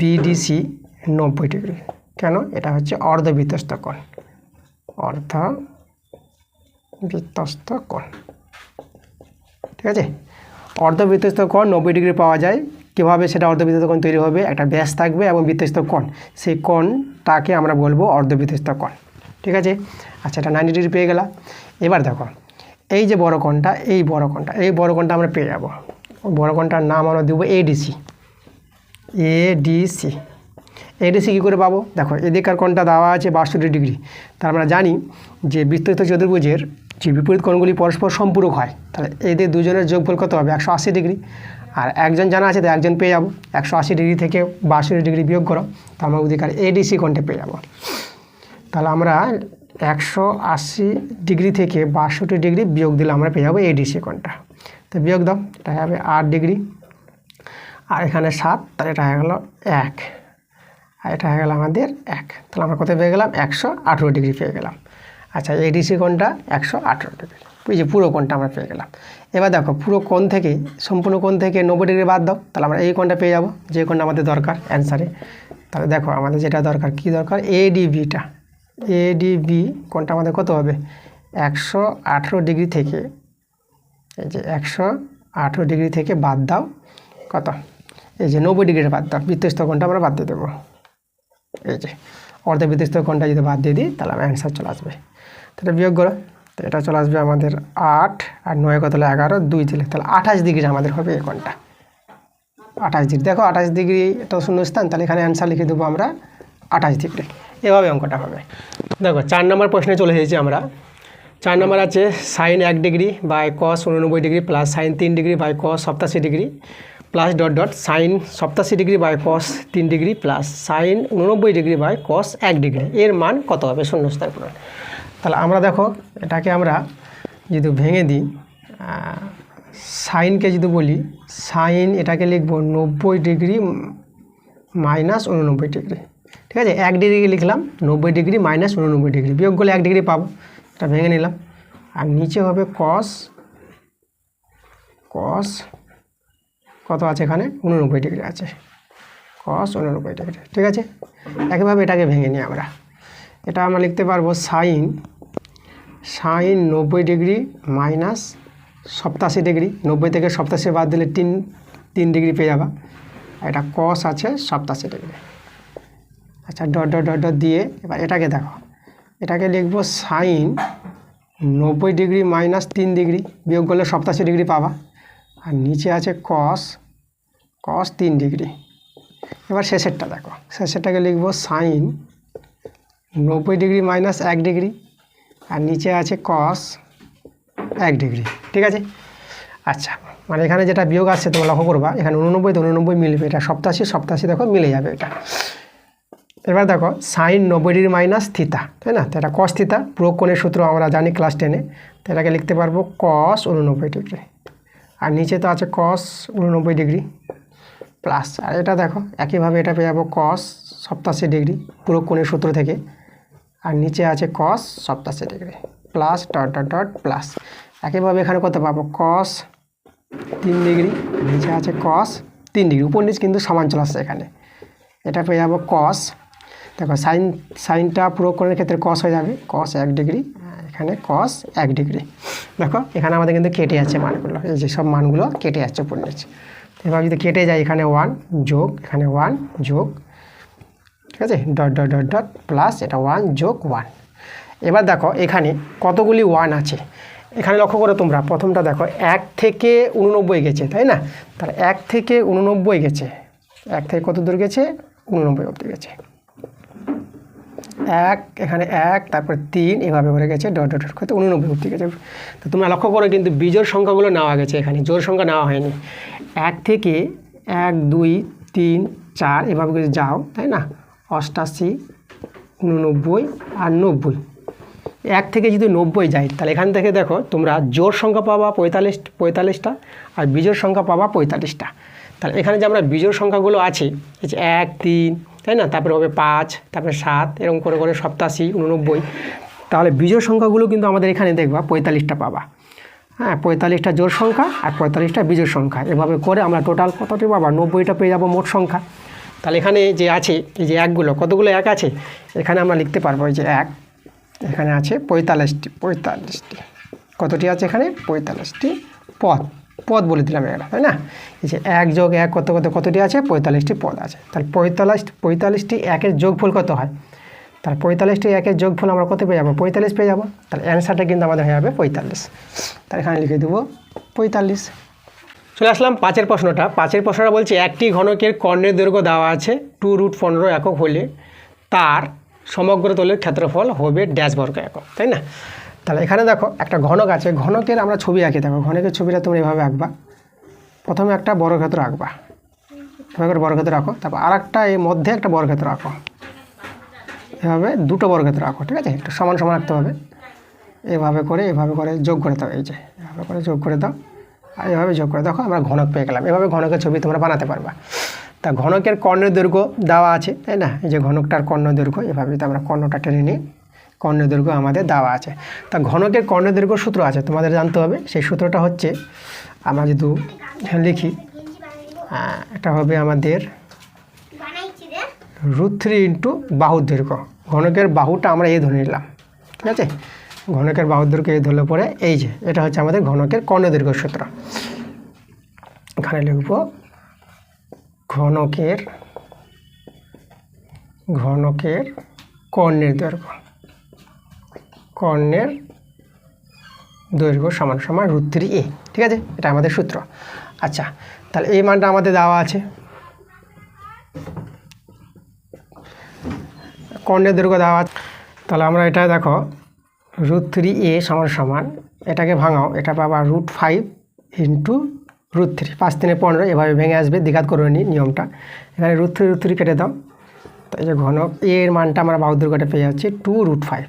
BDC 90 degree. কেন? এটা হচ্ছে অর্ধবৃত্তস্থ কোণ, অর্ধবৃত্তস্থ কোণ, ঠিক আছে। অর্ধবৃত্তস্থ কোণ 90 ডিগ্রি পাওয়া যায়। কীভাবে সেটা অর্ধবৃত্তস্থ কোণ তৈরি হবে? একটা ব্যাস থাকবে এবং বৃত্তস্থ কোণ, সেই কোণটাকে আমরা বলবো অর্ধবৃত্তস্থ কোণ, ঠিক আছে। আচ্ছা এটা 90 ডিগ্রি পেয়ে গেলাম। এবার দেখো এই যে বড় কোণটা, এই বড় কোণটা আমরা পেয়ে যাব। বড় কোণটার নাম আমরা দেবো এডিসি। এডিসি কী করে পাবো? দেখো এদিকার কোণটা দেওয়া আছে 62 ডিগ্রি। তার আমরা জানি যে বৃত্তস্থ চতুর্ভুজের যে বিপরীত কোণগুলি পরস্পর সম্পূরক হয়, তাহলে এদের দুজনের যোগফল কত হবে? 180 ডিগ্রি। আর একজন জানা আছে তো একজন পেয়ে যাবো। 180 ডিগ্রি থেকে 62 ডিগ্রি বিয়োগ করো, তো আমরা ওদিকার এডিসি কোণটা পেয়ে যাবো। তাহলে আমরা 180 ডিগ্রি থেকে 62 ডিগ্রি বিয়োগ দিলে আমরা পেয়ে যাবো এডিসি কোণটা। তো বিয়োগ দাও, এটা হবে 8 ডিগ্রি, আর এখানে 7, তাহলে এটা হয়ে গেল 1, আর এটা হয়ে গেল আমাদের 1। তাহলে আমরা কত পেয়ে গেলাম? 118 ডিগ্রি পেয়ে গেলাম। আচ্ছা এডিসি কোণটা 118 ডিগ্রি, এই যে পুরো কোণটা আমরা পেয়ে গেলাম। এবার দেখো পুরো কোণ থেকে, সম্পূর্ণ কোণ থেকে 90 ডিগ্রি বাদ দাও, তাহলে আমরা এই কোণটা পেয়ে যাবো, যে কোণটা আমাদের দরকার অ্যান্সারে। তাহলে দেখো আমাদের যেটা দরকার, কি দরকার? এডিবিটা। এডিবি কোণটা আমাদের কত হবে? 118 ডিগ্রি থেকে, এই যে 118 ডিগ্রি থেকে বাদ দাও কত? এই যে 90 ডিগ্রি বাদ দাও, বৃত্তস্থ কোণটা আমরা বাদ দিয়ে দেবো। এই যে অর্ধবৃত্তস্থ কোণটা যদি বাদ দিয়ে দিই তাহলে আমার অ্যান্সার চলে আসবে। তাহলে বিয়োগ করো, তো এটা চলে আসবে আমাদের 8 আর 9 কত হলো 11, 2 দিলে তাহলে 28 ডিগ্রি আমাদের হবে এই কোণটা। 28 ডিগ্রি, দেখো 28 ডিগ্রি এটা শূন্যস্থান, তাহলে এখানে অ্যান্সার লিখে দেবো আমরা 28 ডিগ্রি। এভাবে অঙ্কটা হবে। দেখো 4 নম্বর প্রশ্নে চলে এসেছি আমরা। 4 নম্বর আছে sine 1 degree by cos 89 degree plus sine 3 degree by cos 87 degree plus dot dot sine 87 degree by cos 3 degree plus sine 89 degree by cos 1 degree, এর মান কত হবে? শূন্যস্থান পূরণ। তাহলে আমরা দেখো এটাকে আমরা যদি ভেঙে দিই, সাইনকে যদি বলি, সাইন এটাকে লিখব 90 ডিগ্রি মাইনাস 89 ডিগ্রি, ঠিক আছে। 1 ডিগ্রি লিখলাম, 90 ডিগ্রি মাইনাস 89 ডিগ্রি, বিয়োগ করলে 1 ডিগ্রি পাবো, এটা ভেঙে নিলাম। আর নিচে হবে কস কত আছে এখানে? 89 ডিগ্রি আছে, কস 89 ডিগ্রি, ঠিক আছে। একইভাবে এটাকে ভেঙে নিই আমরা, এটা আমরা লিখতে পারবো সাইন 90 ডিগ্রি মাইনাস 87 ডিগ্রি, 90 থেকে 87 বাদ দিলে 3 ডিগ্রি পেয়ে যাবা। এটা কস আছে 87 ডিগ্রি। আচ্ছা ডট ডট ডট ডট দিয়ে এবার এটাকে দেখো, এটাকে লিখবো সাইন 90 ডিগ্রি মাইনাস 3 ডিগ্রি, বিয়োগ করলে 87 ডিগ্রি পাবা। আর নিচে আছে কস 3 ডিগ্রি। এবার শেষেরটা দেখো, শেষেরটাকে লিখবো সাইন 90 ডিগ্রি মাইনাস 1 ডিগ্রি, আর নিচে আছে কস 1 ডিগ্রি, ঠিক আছে। আচ্ছা মানে এখানে যেটা বিয়োগ আসছে তোমরা লক্ষ্য করবা, এখানে 89 তো 89 মিলবে, এটা 87 দেখো মিলে যাবে এটা। এবার দেখো সাইন 90 ডিগ্রি মাইনাস থিতা, তাই না? তো এটা কস থিতা, পুরো কোণের সূত্র আমরা জানি ক্লাস 10-এ, তো এটাকে লিখতে পারবো কস 89 ডিগ্রি, আর নিচে তো আছে কস 89 ডিগ্রি প্লাস, আর এটা দেখো একইভাবে এটা পেয়ে যাবো কস 87 ডিগ্রি পুরো কোণের সূত্র থেকে, আর নিচে আছে কস 87 degree plus dot dot dot plus. একইভাবে এখানে কত পাবো? কস 3 ডিগ্রি, নিচে আছে কস 3 ডিগ্রি, উপর নিচ কিন্তু সমান চলে আসছে এখানে। এটা পেয়ে যাবো কস, দেখো সাইনটা পুরো কোণের ক্ষেত্রে কস হয়ে যাবে, কস 1 ডিগ্রি, এখানে কস 1 ডিগ্রি। দেখো এখানে আমাদের কিন্তু কেটে যাচ্ছে মানগুলো, এই যে সব মানগুলো কেটে যাচ্ছে উপর নিচ। এবার যদি কেটে যায়, এখানে 1 যোগ, এখানে 1 যোগ, ঠিক আছে, dot dot dot dot plus এটা 1 যোগ 1। এবার দেখো এখানে কতগুলি 1 আছে, এখানে লক্ষ্য করো তোমরা, প্রথমটা দেখো 1 থেকে 89 গেছে, তাই না? তাহলে 1 থেকে 89 গেছে, 1 থেকে কত দূর গেছে? 89 অবধি গেছে। 1 এখানে 1, তারপর 3, এভাবে করে গেছে ডট ডট করতে 89 অবধি গেছে। তো তোমরা লক্ষ্য করো কিন্তু বিজোড় সংখ্যাগুলো নেওয়া গেছে, এখানে জোড় সংখ্যা নেওয়া হয়নি। 1 থেকে 1, 2, 3, 4 এভাবে করে যাও, তাই না? 88, 89 আর 90। 1 থেকে যদি 90 যায়, তাহলে এখান থেকে দেখো তোমরা জোড় সংখ্যা পাবা 45টা আর বিজোড় সংখ্যা পাবা 45টা। তাহলে এখানে যে আমরা বিজোড় সংখ্যাগুলো আছে, এই যে 1, 3, তাই না? তারপরে হবে 5, তারপরে 7, এরকম করে করে 87, 89। তাহলে বিজোড় সংখ্যাগুলো কিন্তু আমাদের এখানে দেখবা 45টা পাবা। হ্যাঁ, 45টা জোড় সংখ্যা আর 45টা বিজোড় সংখ্যা, এভাবে করে আমরা টোটাল কতটি পাবা? 90টা পেয়ে যাবো মোট সংখ্যা। তাহলে এখানে যে আছে এই যে একগুলো, কতগুলো এক আছে এখানে আমরা লিখতে পারবো, এই যে 1 এখানে আছে 45টি। কতটি আছে এখানে? 45টি পদ বলে দিলাম এটা, তাই না? এই যে 1 যোগ 1 কতটি আছে? 45টি পদ আছে। তাহলে 45টি একের যোগফল কত হয়? তাহলে 45টি একের যোগফল আমরা কত পেয়ে যাবো? 45 পেয়ে যাবো। তাহলে অ্যান্সারটা কিন্তু আমাদের হয়ে যাবে 45। তাহলে এখানে লিখে দেবো 45। চলে আসলাম 5-এর প্রশ্নটা। 5-এর প্রশ্নটা বলছে একটি ঘনকের কর্ণের দৈর্ঘ্য দেওয়া আছে 2√15 একক হলে তার সমগ্র তলের ক্ষেত্রফল হবে ড্যাশ বর্গ একক, তাই না? তাহলে এখানে দেখো একটা ঘনক আছে, ঘনকের আমরা ছবি আঁকি। দেখো ঘনকের ছবিটা তোমরা এভাবে আঁকবা। প্রথমে একটা বর্গক্ষেত্র আঁকবা, এভাবে করে বর্গক্ষেত্র আঁকো। তারপর আর একটা এর মধ্যে একটা বর্গক্ষেত্র আঁকো, এভাবে দুটো বর্গক্ষেত্র আঁকো, ঠিক আছে? একটু সমান সমান আঁকতে হবে। এভাবে করে যোগ করে দাও, এই যে এভাবে করে যোগ করে দাও আর এভাবে যোগ করে দেখো আমরা ঘনক পেয়ে গেলাম। এভাবে ঘনকের ছবি তোমরা বানাতে পারবা। তা ঘনকের কর্ণের দৈর্ঘ্য দেওয়া আছে, তাই না? এই যে ঘনকটার কর্ণ দৈর্ঘ্য, এভাবে যদি আমরা কর্ণটা টেনে নিই, কর্ণের দৈর্ঘ্য আমাদের দেওয়া আছে। তা ঘনকের কর্ণের দৈর্ঘ্য সূত্র আছে, তোমাদের জানতে হবে। সেই সূত্রটা হচ্ছে, আমরা যদি লিখি, এটা হবে আমাদের √3 ইন্টু বাহুর দৈর্ঘ্য। ঘনকের বাহুটা আমরা এই ধরে নিলাম, ঠিক আছে? ঘনকের বাহুর দৈর্ঘ্য এই ধরলে পরে এই যে এটা হচ্ছে আমাদের ঘনকের কর্ণের দৈর্ঘ্য সূত্র। এখানে লিখব ঘনকের কর্ণের দৈর্ঘ্য সমান সমান √3a, ঠিক আছে? এটা আমাদের সূত্র। আচ্ছা, তাহলে এই মানটা আমাদের দেওয়া আছে। কর্ণের দৈর্ঘ্য দেওয়া আছে, তাহলে আমরা এটা দেখো √3a সমান সমান, এটাকে ভাঙাও, এটা পাবা √5 ইন্টু √3, 5 3 15, এভাবে ভেঙে আসবে। দ্বিঘাত করে নিই নিয়মটা। এখানে √3 কেটে দাও। তো এই যে ঘনক এর মানটা আমরা বাহুর দৈর্ঘ্যটা পেয়ে যাচ্ছি 2√5,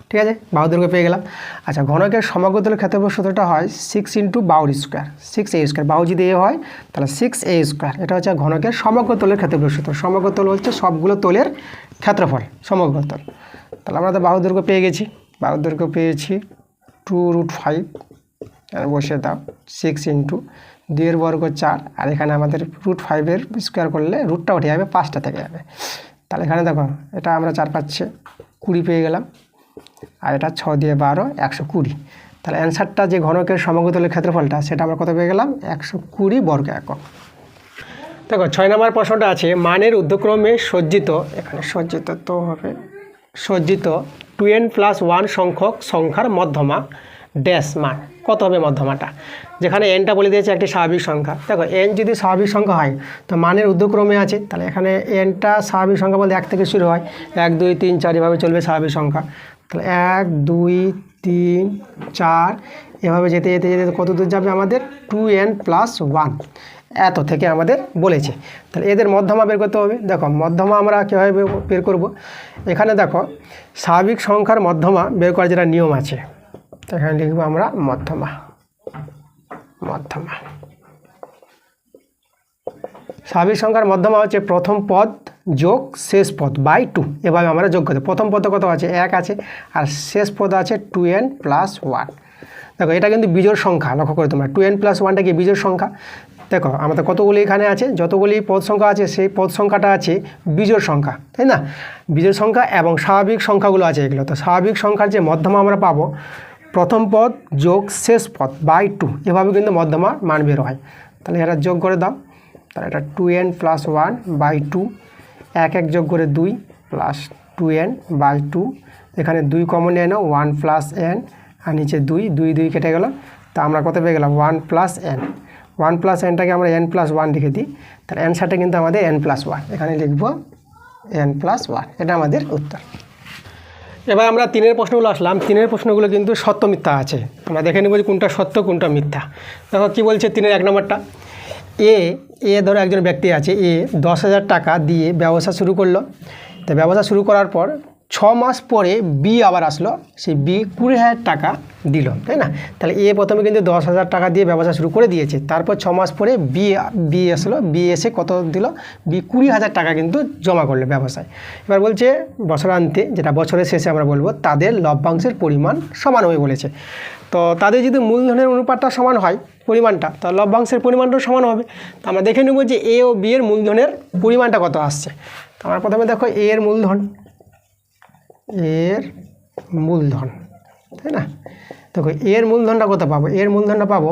ঠিক আছে? বাহুর দৈর্ঘ্য পেয়ে গেলাম। আচ্ছা, ঘনকের সমগ্র তলের ক্ষেত্রফল সূত্রটা হয় 6 ইন্টু বাহুর স্কোয়ার, 6a²। বাহু যদি এ হয় তাহলে 6a²। এটা হচ্ছে ঘনকের সমগ্র তলের ক্ষেত্রফল সূত্র। সমগ্র তল হচ্ছে সবগুলো তলের ক্ষেত্রফল, সমগ্র তল। তাহলে আমরা তো বাহুর দৈর্ঘ্য পেয়ে গেছি। বাহুর দৈর্ঘ্য পেয়েছি 2√5, বসিয়ে দাও। 6 ইন্টু 2 বর্গ 4, আর এখানে আমাদের √5 স্কোয়ার করলে রুটটা উঠে যাবে, 5টা থেকে যাবে। তাহলে এখানে দেখো এটা আমরা 4 5 20 পেয়ে গেলাম, আর এটা 6 দিয়ে 12, 120। তাহলে অ্যান্সারটা যে ঘনকের সমগ্র তলের ক্ষেত্রফলটা, সেটা আমরা কত পেয়ে গেলাম? 120 বর্গ একক। দেখো 6 নম্বর প্রশ্নটা আছে মানের ঊর্ধ্বক্রমে সজ্জিত, এখানে সজ্জিত তো হবে সজ্জিত 2n+1 সংখ্যক সংখ্যার মধ্যমা ড্যাশ মান কত হবে? মধ্যমাটা যেখানে nটা বলে দিয়েছে একটি স্বাভাবিক সংখ্যা। দেখো n যদি স্বাভাবিক সংখ্যা হয় তো মানের ঊর্ধ্বক্রমে আছে, তাহলে এখানে nটা স্বাভাবিক সংখ্যা বলতে 1 থেকে শুরু হয়, 1 2 3 4 এভাবে চলবে স্বাভাবিক সংখ্যা। তাহলে 1 2 3 4 এভাবে যেতে যেতে যেতে কত দূর যাবে আমাদের? 2n+1 এত থেকে আমাদের বলেছে। তাহলে এদের মধ্যমা বের করতে হবে। দেখো মধ্যমা আমরা কীভাবে বের করব? এখানে দেখো স্বাভাবিক সংখ্যার মধ্যমা বের করার যেটা নিয়ম আছে, এখানে লিখব আমরা মধ্যমা। স্বাভাবিক সংখ্যার মধ্যমা হচ্ছে প্রথম পদ যোগ শেষ পদ বাই 2, এভাবে আমরা যোগ করতে। প্রথম পদ কত আছে? 1 আছে, আর শেষ পদ আছে 2n+1। দেখো এটা কিন্তু বিজোড় সংখ্যা, লক্ষ্য করে তোমরা 2n+1টা কি বিজোড় সংখ্যা? দেখো আমাদের কতগুলি এখানে আছে, যতগুলি পদ সংখ্যা আছে সেই পদ সংখ্যাটা আছে বিজোড় সংখ্যা, তাই না? বিজোড় সংখ্যা এবং স্বাভাবিক সংখ্যাগুলো আছে এগুলো। তো স্বাভাবিক সংখ্যার যে মধ্যমা আমরা পাবো প্রথম পদ যোগ শেষ পদ বাই 2, এভাবে কিন্তু মধ্যমা মান বের হয়। তাহলে এটা যোগ করে দাও। তাহলে এটা 2n+1 বাই 2, 1 1 যোগ করে 2 প্লাস 2n বাই 2, এখানে 2 কমন নিয়ে নাও, 1 + n, আর নিচে 2 2 2 কেটে গেল। তা আমরা কত পেয়ে গেলাম 1 প্লাস এন। 1 প্লাস এনটাকে আমরা n প্লাস 1 লিখে দিই, তাহলে অ্যান্সারটা কিন্তু আমাদের n প্লাস 1, এখানে লিখব n প্লাস 1, এটা আমাদের উত্তর। এবার আমরা 3-এর প্রশ্নগুলো আসলাম। 3-এর প্রশ্নগুলো কিন্তু সত্য মিথ্যা আছে, আমরা দেখে নেব যে কোনটা সত্য কোনটা মিথ্যা। দেখো কী বলছে 3-এর 1 নম্বরটা, এ ধরো একজন ব্যক্তি আছে, 10,000 টাকা দিয়ে ব্যবসা শুরু করলো। তো ব্যবসা শুরু করার পর 6 মাস পরে বি আবার আসলো, সেই বি 20,000 টাকা দিল, তাই না? তাহলে প্রথমে কিন্তু 10,000 টাকা দিয়ে ব্যবসা শুরু করে দিয়েছে, তারপর 6 মাস পরে বি আসলো, বি এসে কত দিল, বি 20,000 টাকা কিন্তু জমা করলো ব্যবসায়। এবার বলছে বছরান্তে, যেটা বছরের শেষে আমরা বলবো, তাদের লভ্যাংশের পরিমাণ সমান হবে বলেছে। তো তাদের যদি মূলধনের অনুপাতটা সমান হয় পরিমাণটা, তাহলে লভ্যাংশের পরিমাণটাও সমান হবে। তো আমরা দেখে নেব যে এ ও বি এর মূলধনের পরিমাণটা কত আসছে। তো আমরা প্রথমে দেখো এর মূলধন, তাই না? দেখো এর মূলধনটা কত পাবো, এর মূলধনটা পাবো,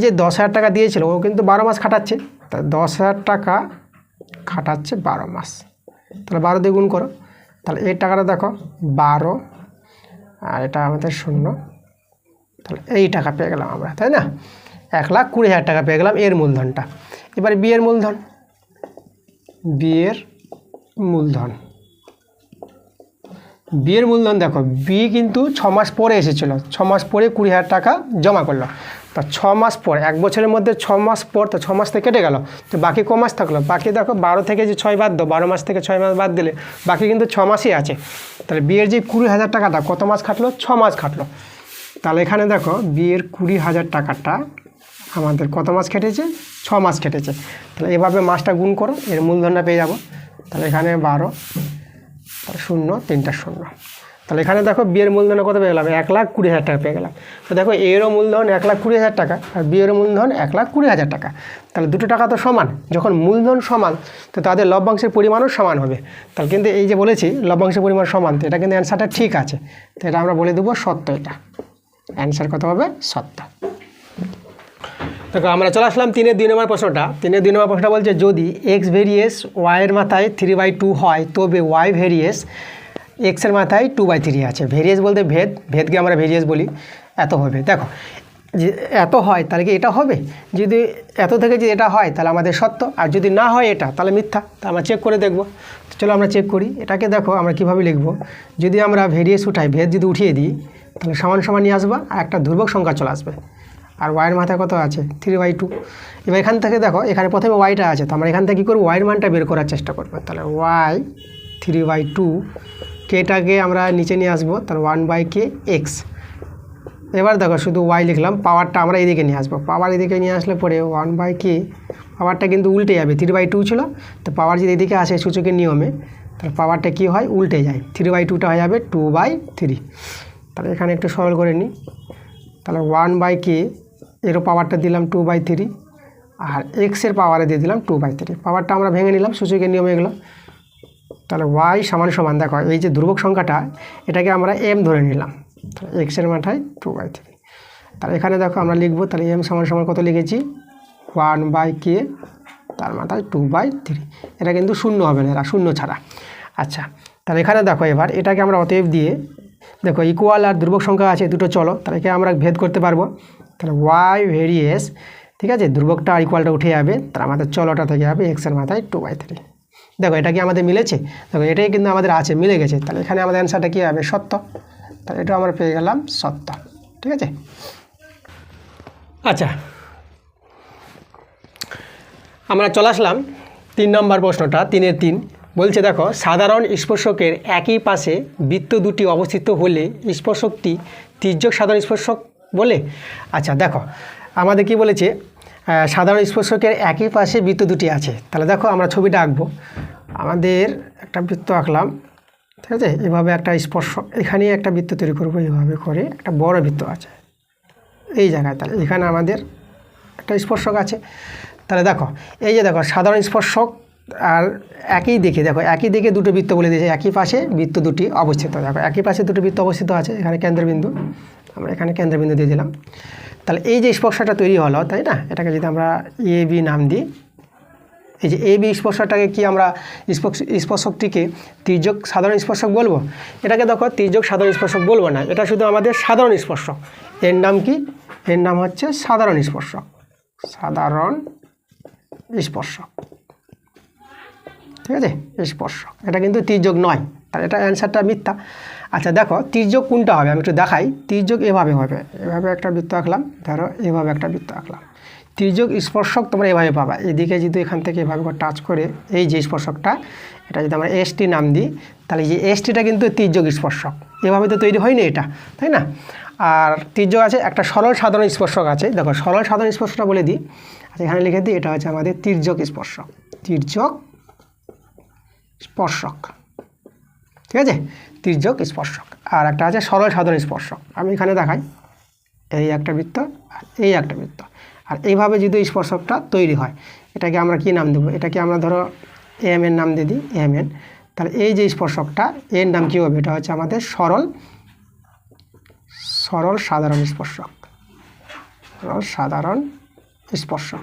যে 10,000 টাকা দিয়েছিল ও কিন্তু 12 মাস খাটাচ্ছে, তা 10,000 টাকা খাটাচ্ছে 12 মাস, তাহলে 12 দিয়ে গুণ করো, তাহলে এর টাকাটা দেখো 12 আর এটা আমাদের 0, তাহলে এই টাকা পেয়ে গেলাম আমরা, তাই না? 1,20,000 টাকা পেয়ে গেলাম এর মূলধনটা। এবার বি এর মূলধন, বিয়ের মূলধন দেখো, বি কিন্তু 6 মাস পরে এসেছিলো, 6 মাস পরে 20,000 টাকা জমা করলো। তা 6 মাস পর, 1 বছরের মধ্যে 6 মাস পর, তো 6 মাস থেকে কেটে গেল, তো বাকি ক মাস থাকলো, বাকি দেখো 12 থেকে যে 6 বাদ দাও, 12 মাস থেকে 6 মাস বাদ দিলে বাকি কিন্তু 6 মাসই আছে। তাহলে বিয়ের যে 20,000 টাকাটা কত মাস খাটলো, 6 মাস খাটলো। তাহলে এখানে দেখো বিয়ের 20,000 টাকাটা আমাদের কত মাস খেটেছে, 6 মাস খেটেছে। তাহলে এভাবে মাসটা গুণ করো, এর মূলধনটা পেয়ে যাব। তাহলে এখানে 12, তাহলে 0 3টা 0, তাহলে এখানে দেখো বিয়ের মূলধনে কত পেয়ে গেলাম, 1,20,000 টাকা পেয়ে গেলাম। তো দেখো এরও মূলধন 1,20,000 টাকা আর বিয়ের মূলধন 1,20,000 টাকা, তাহলে দুটো টাকা তো সমান, যখন মূলধন সমান তো তাদের লভ্যাংশের পরিমাণও সমান হবে। তাহলে কিন্তু এই যে বলেছি লভ্যাংশের পরিমাণ সমান, তো এটা কিন্তু অ্যান্সারটা ঠিক আছে, তো এটা আমরা বলে দেবো সত্য, এটা অ্যান্সার কত হবে, সত্য। দেখো আমরা চলে আসলাম 3-এর 2 নম্বর প্রশ্নটা। 3-এর 2 নম্বর প্রশ্নটা বলছে যদি এক্স ভেরিয়েস ওয়াইয়ের মাথায় 3/2 হয়, তবে ওয়াই ভেরিয়েস এক্সের মাথায় 2/3 আছে। ভেরিয়েস বলতে ভেদকে আমরা ভেরিয়েস বলি। এত হবে, দেখো যে এত হয় তাহলে কি এটা হবে, যদি এত থেকে যদি এটা হয় তাহলে আমাদের সত্য, আর যদি না হয় এটা তাহলে মিথ্যা। তা আমরা চেক করে দেখব, চলো আমরা চেক করি। এটাকে দেখো আমরা কীভাবে লিখব, যদি আমরা ভেরিয়েস উঠাই, ভেদ যদি উঠিয়ে দিই তাহলে সমান সমান নিয়ে আসবা, আর একটা ধ্রুবক সংখ্যা চলে আসবে, আর ওয়াইয়ের মাথায় কত আছে 3/2। এবার এখান থেকে দেখো এখানে প্রথমে ওয়াইটা আছে, তো আমরা এখান থেকে কী করবো, ওয়াইয়ের মানটা বের করার চেষ্টা করবো। তাহলে ওয়াই 3/2, কেটাকে আমরা নিচে নিয়ে আসবো, তাহলে 1/k এক্স। এবার দেখো শুধু ওয়াই লিখলাম, পাওয়ারটা আমরা এদিকে নিয়ে আসবো, পাওয়ার এদিকে নিয়ে আসলে পরে 1/k, পাওয়ারটা কিন্তু উল্টে যাবে, 3/2 ছিল, তো পাওয়ার যদি এদিকে আসে সূচকের নিয়মে, তাহলে পাওয়ারটা কী হয়, উল্টে যায়, 3/2টা হয়ে যাবে 2/3। তাহলে এখানে একটু সরল করে নিই, তাহলে 1/k এরও পাওয়ারটা দিলাম 2/3, আর এক্সের পাওয়ারে দিয়ে দিলাম 2/3, পাওয়ারটা আমরা ভেঙে নিলাম সূচকের নিয়মে এগুলো। তাহলে ওয়াই সমান সমান, দেখো এই যে ধ্রুবক সংখ্যাটা এটাকে আমরা এম ধরে নিলাম, তাহলে এক্সের মাথায় 2/3। তাহলে এখানে দেখো আমরা লিখবো, তাহলে এম সমান সমান কত লিখেছি, 1/k তার মাথায় 2/3। এটা কিন্তু শূন্য হবে না, এরা শূন্য ছাড়া। আচ্ছা, তাহলে এখানে দেখো এবার এটাকে আমরা অতএব দিয়ে, দেখো ইকুয়াল আর ধ্রুবক সংখ্যা আছে দুটো, চলো তাহলে একে আমরা ভেদ করতে পারবো। তাহলে ওয়াই ভেরিয়েস, ঠিক আছে, ধ্রুবকটা আর ইকুয়ালটা উঠে যাবে, তাহলে আমাদের চলোটা থেকে যাবে এক্সের মাথায় 2/3। দেখো এটা কি আমাদের মিলেছে, দেখো এটাই কিন্তু আমাদের আছে, মিলে গেছে, তাহলে এখানে আমাদের অ্যান্সারটা কী হবে, সত্য। তাহলে এটা আমরা পেয়ে গেলাম সত্য, ঠিক আছে। আচ্ছা, আমরা চলে আসলাম 3 নম্বর প্রশ্নটা, 3-এর 3 বলছে দেখো সাধারণ স্পর্শকের একই পাশে বৃত্ত দুটি অবস্থিত হলে স্পর্শকটি তির্যক সাধারণ স্পর্শক বলে। আচ্ছা দেখো আমাদের কি বলেছে, সাধারণ স্পর্শকের একই পাশে বৃত্ত দুটি আছে। তাহলে দেখো আমরা ছবিটা আঁকবো, আমাদের একটা বৃত্ত আঁকলাম, ঠিক আছে, এভাবে একটা স্পর্শক, এখানেই একটা বৃত্ত তৈরি করবো, এইভাবে করে একটা বড় বৃত্ত আছে এই জায়গায়। তাহলে এখানে আমাদের একটা স্পর্শক আছে। তাহলে দেখো এই যে দেখো সাধারণ স্পর্শক আর একই দিকে, দেখো একই দিকে দুটো বৃত্ত বলে দিয়েছে, একই পাশে বৃত্ত দুটি অবস্থিত। দেখো একই পাশে দুটো বৃত্ত অবস্থিত আছে, এখানে কেন্দ্রবিন্দু, আমরা এখানে কেন্দ্রবিন্দু দিয়ে দিলাম। তাহলে এই যে স্পর্শটা তৈরি হলো, তাই না, এটাকে যদি আমরা এ বি নাম দিই, এই যে AB স্পর্শকটাকে কি আমরা স্পর্শকটিকে তির্যক সাধারণ স্পর্শক বলবো? এটাকে দেখো তির্যক সাধারণ স্পর্শক বলবো না, এটা শুধু আমাদের সাধারণ স্পর্শক। এর নাম কি? এর নাম হচ্ছে সাধারণ স্পর্শক। সাধারণ স্পর্শক, ঠিক আছে, স্পর্শক। এটা কিন্তু তির্যক নয়, তাহলে এটা অ্যান্সারটা মিথ্যা। আচ্ছা দেখো তির্যক কোনটা হবে আমি একটু দেখাই। তির্যক এভাবে হবে, এভাবে একটা বৃত্ত আঁকলাম, ধরো এভাবে একটা বৃত্ত আঁকলাম। তির্যক স্পর্শক তোমরা এভাবে পাবা। এদিকে যদি এখান থেকে এভাবে টাচ করে এই যে স্পর্শকটা, এটা যদি আমরা ST নাম দিই, তাহলে এই যে STটা কিন্তু তির্যক স্পর্শক। এভাবে তো তৈরি হয়নি এটা, তাই না? আর তির্যক আছে একটা সরল সাধারণ স্পর্শক আছে। দেখো সরল সাধারণ স্পর্শকটা বলে দিই, আচ্ছা এখানে লিখে দিই, এটা হচ্ছে আমাদের তির্যক স্পর্শক। তির্যক স্পর্শক, ঠিক আছে, তির্যক স্পর্শক। আর একটা আছে সরল সাধারণ স্পর্শক। আমি এখানে দেখাই, এই একটা বৃত্ত আর এই একটা বৃত্ত, আর এইভাবে যদি স্পর্শকটা তৈরি হয়, এটাকে আমরা কি নাম দেবো? এটাকে আমরা ধরো AMN নাম দিয়ে দিই, AMN। তাহলে এই যে স্পর্শকটা, এর নাম কী হবে? এটা হচ্ছে আমাদের সরল সাধারণ স্পর্শক। সরল সাধারণ স্পর্শক,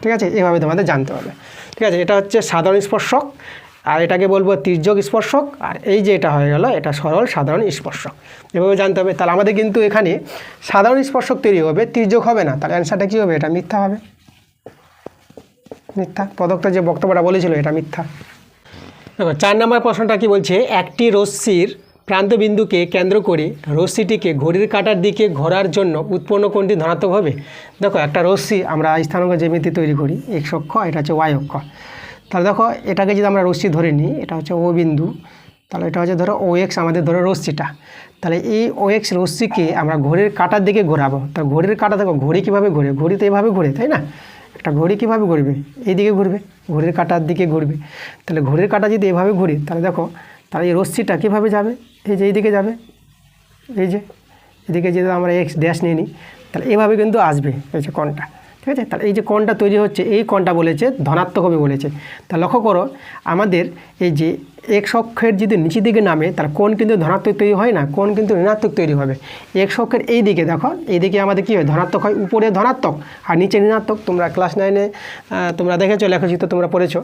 ঠিক আছে, এভাবে তোমাদের জানতে হবে। ঠিক আছে, এটা হচ্ছে সাধারণ স্পর্শক, আর এটাকে বলবো তির্যক স্পর্শক, আর এই যে এটা হয়ে গেল এটা সরল সাধারণ স্পর্শক। এভাবে জানতে হবে। তাহলে আমাদের কিন্তু এখানে সাধারণ স্পর্শক তৈরি হবে, তির্যক হবে না। তাহলে অ্যান্সারটা কী হবে? এটা মিথ্যা হবে, মিথ্যা। প্রদত্ত যে বক্তব্যটা বলেছিল এটা মিথ্যা। দেখো 4 নম্বর প্রশ্নটা কি বলছে, একটি রশ্মির প্রান্তবিন্দুকে কেন্দ্র করে রশ্মিটিকে ঘড়ির কাঁটার দিকে ঘোরার জন্য উৎপন্ন কোণটি ধনাত্মক হবে। দেখো একটা রশ্মি আমরা স্থানাঙ্ক জ্যামিতি তৈরি করি, x অক্ষ, এটা হচ্ছে y অক্ষ। তাহলে দেখো এটাকে যদি আমরা রশ্মি ধরে নিই, এটা হচ্ছে O বিন্দু, তাহলে এটা হচ্ছে ধরো OX আমাদের ধরো রশ্মিটা। তাহলে এই OX রশ্মিকে আমরা ঘড়ির কাঁটার দিকে ঘোরাবো। তা ঘড়ির কাঁটা দেখো, ঘড়ি কীভাবে ঘুরে? ঘড়ি তো এভাবে ঘুরে, তাই না? একটা ঘড়ি কীভাবে ঘুরবে? এই দিকে ঘুরবে, ঘড়ির কাঁটার দিকে ঘুরবে। তাহলে ঘড়ির কাঁটা যদি এভাবে ঘুরি, তাহলে দেখো তাহলে এই রশ্মিটা কীভাবে যাবে? এই যে এইদিকে যাবে, এই যে এদিকে যদি আমরা X ড্যাশ নিয়ে নিই, তাহলে এভাবে কিন্তু আসবে এই যে কোণটা, ঠিক আছে। তাহলে এই যে কোণটা তৈরি হচ্ছে, এই কোণটা বলেছে ধনাত্মক হবে বলেছে। তা লক্ষ্য করো আমাদের এই যে X অক্ষের যদি নিচের দিকে নামে, তাহলে কোণ কিন্তু ধনাত্মক তৈরি হয় না, কোণ কিন্তু ঋণাত্মক তৈরি হবে। X অক্ষের এই দিকে দেখো, এই দিকে আমাদের কী হয়? ধনাত্মক হয়, উপরে ধনাত্মক আর নিচে ঋণাত্মক। তোমরা ক্লাস 9-এ তোমরা দেখেছো, লেখচিত্র তোমরা পড়েছো।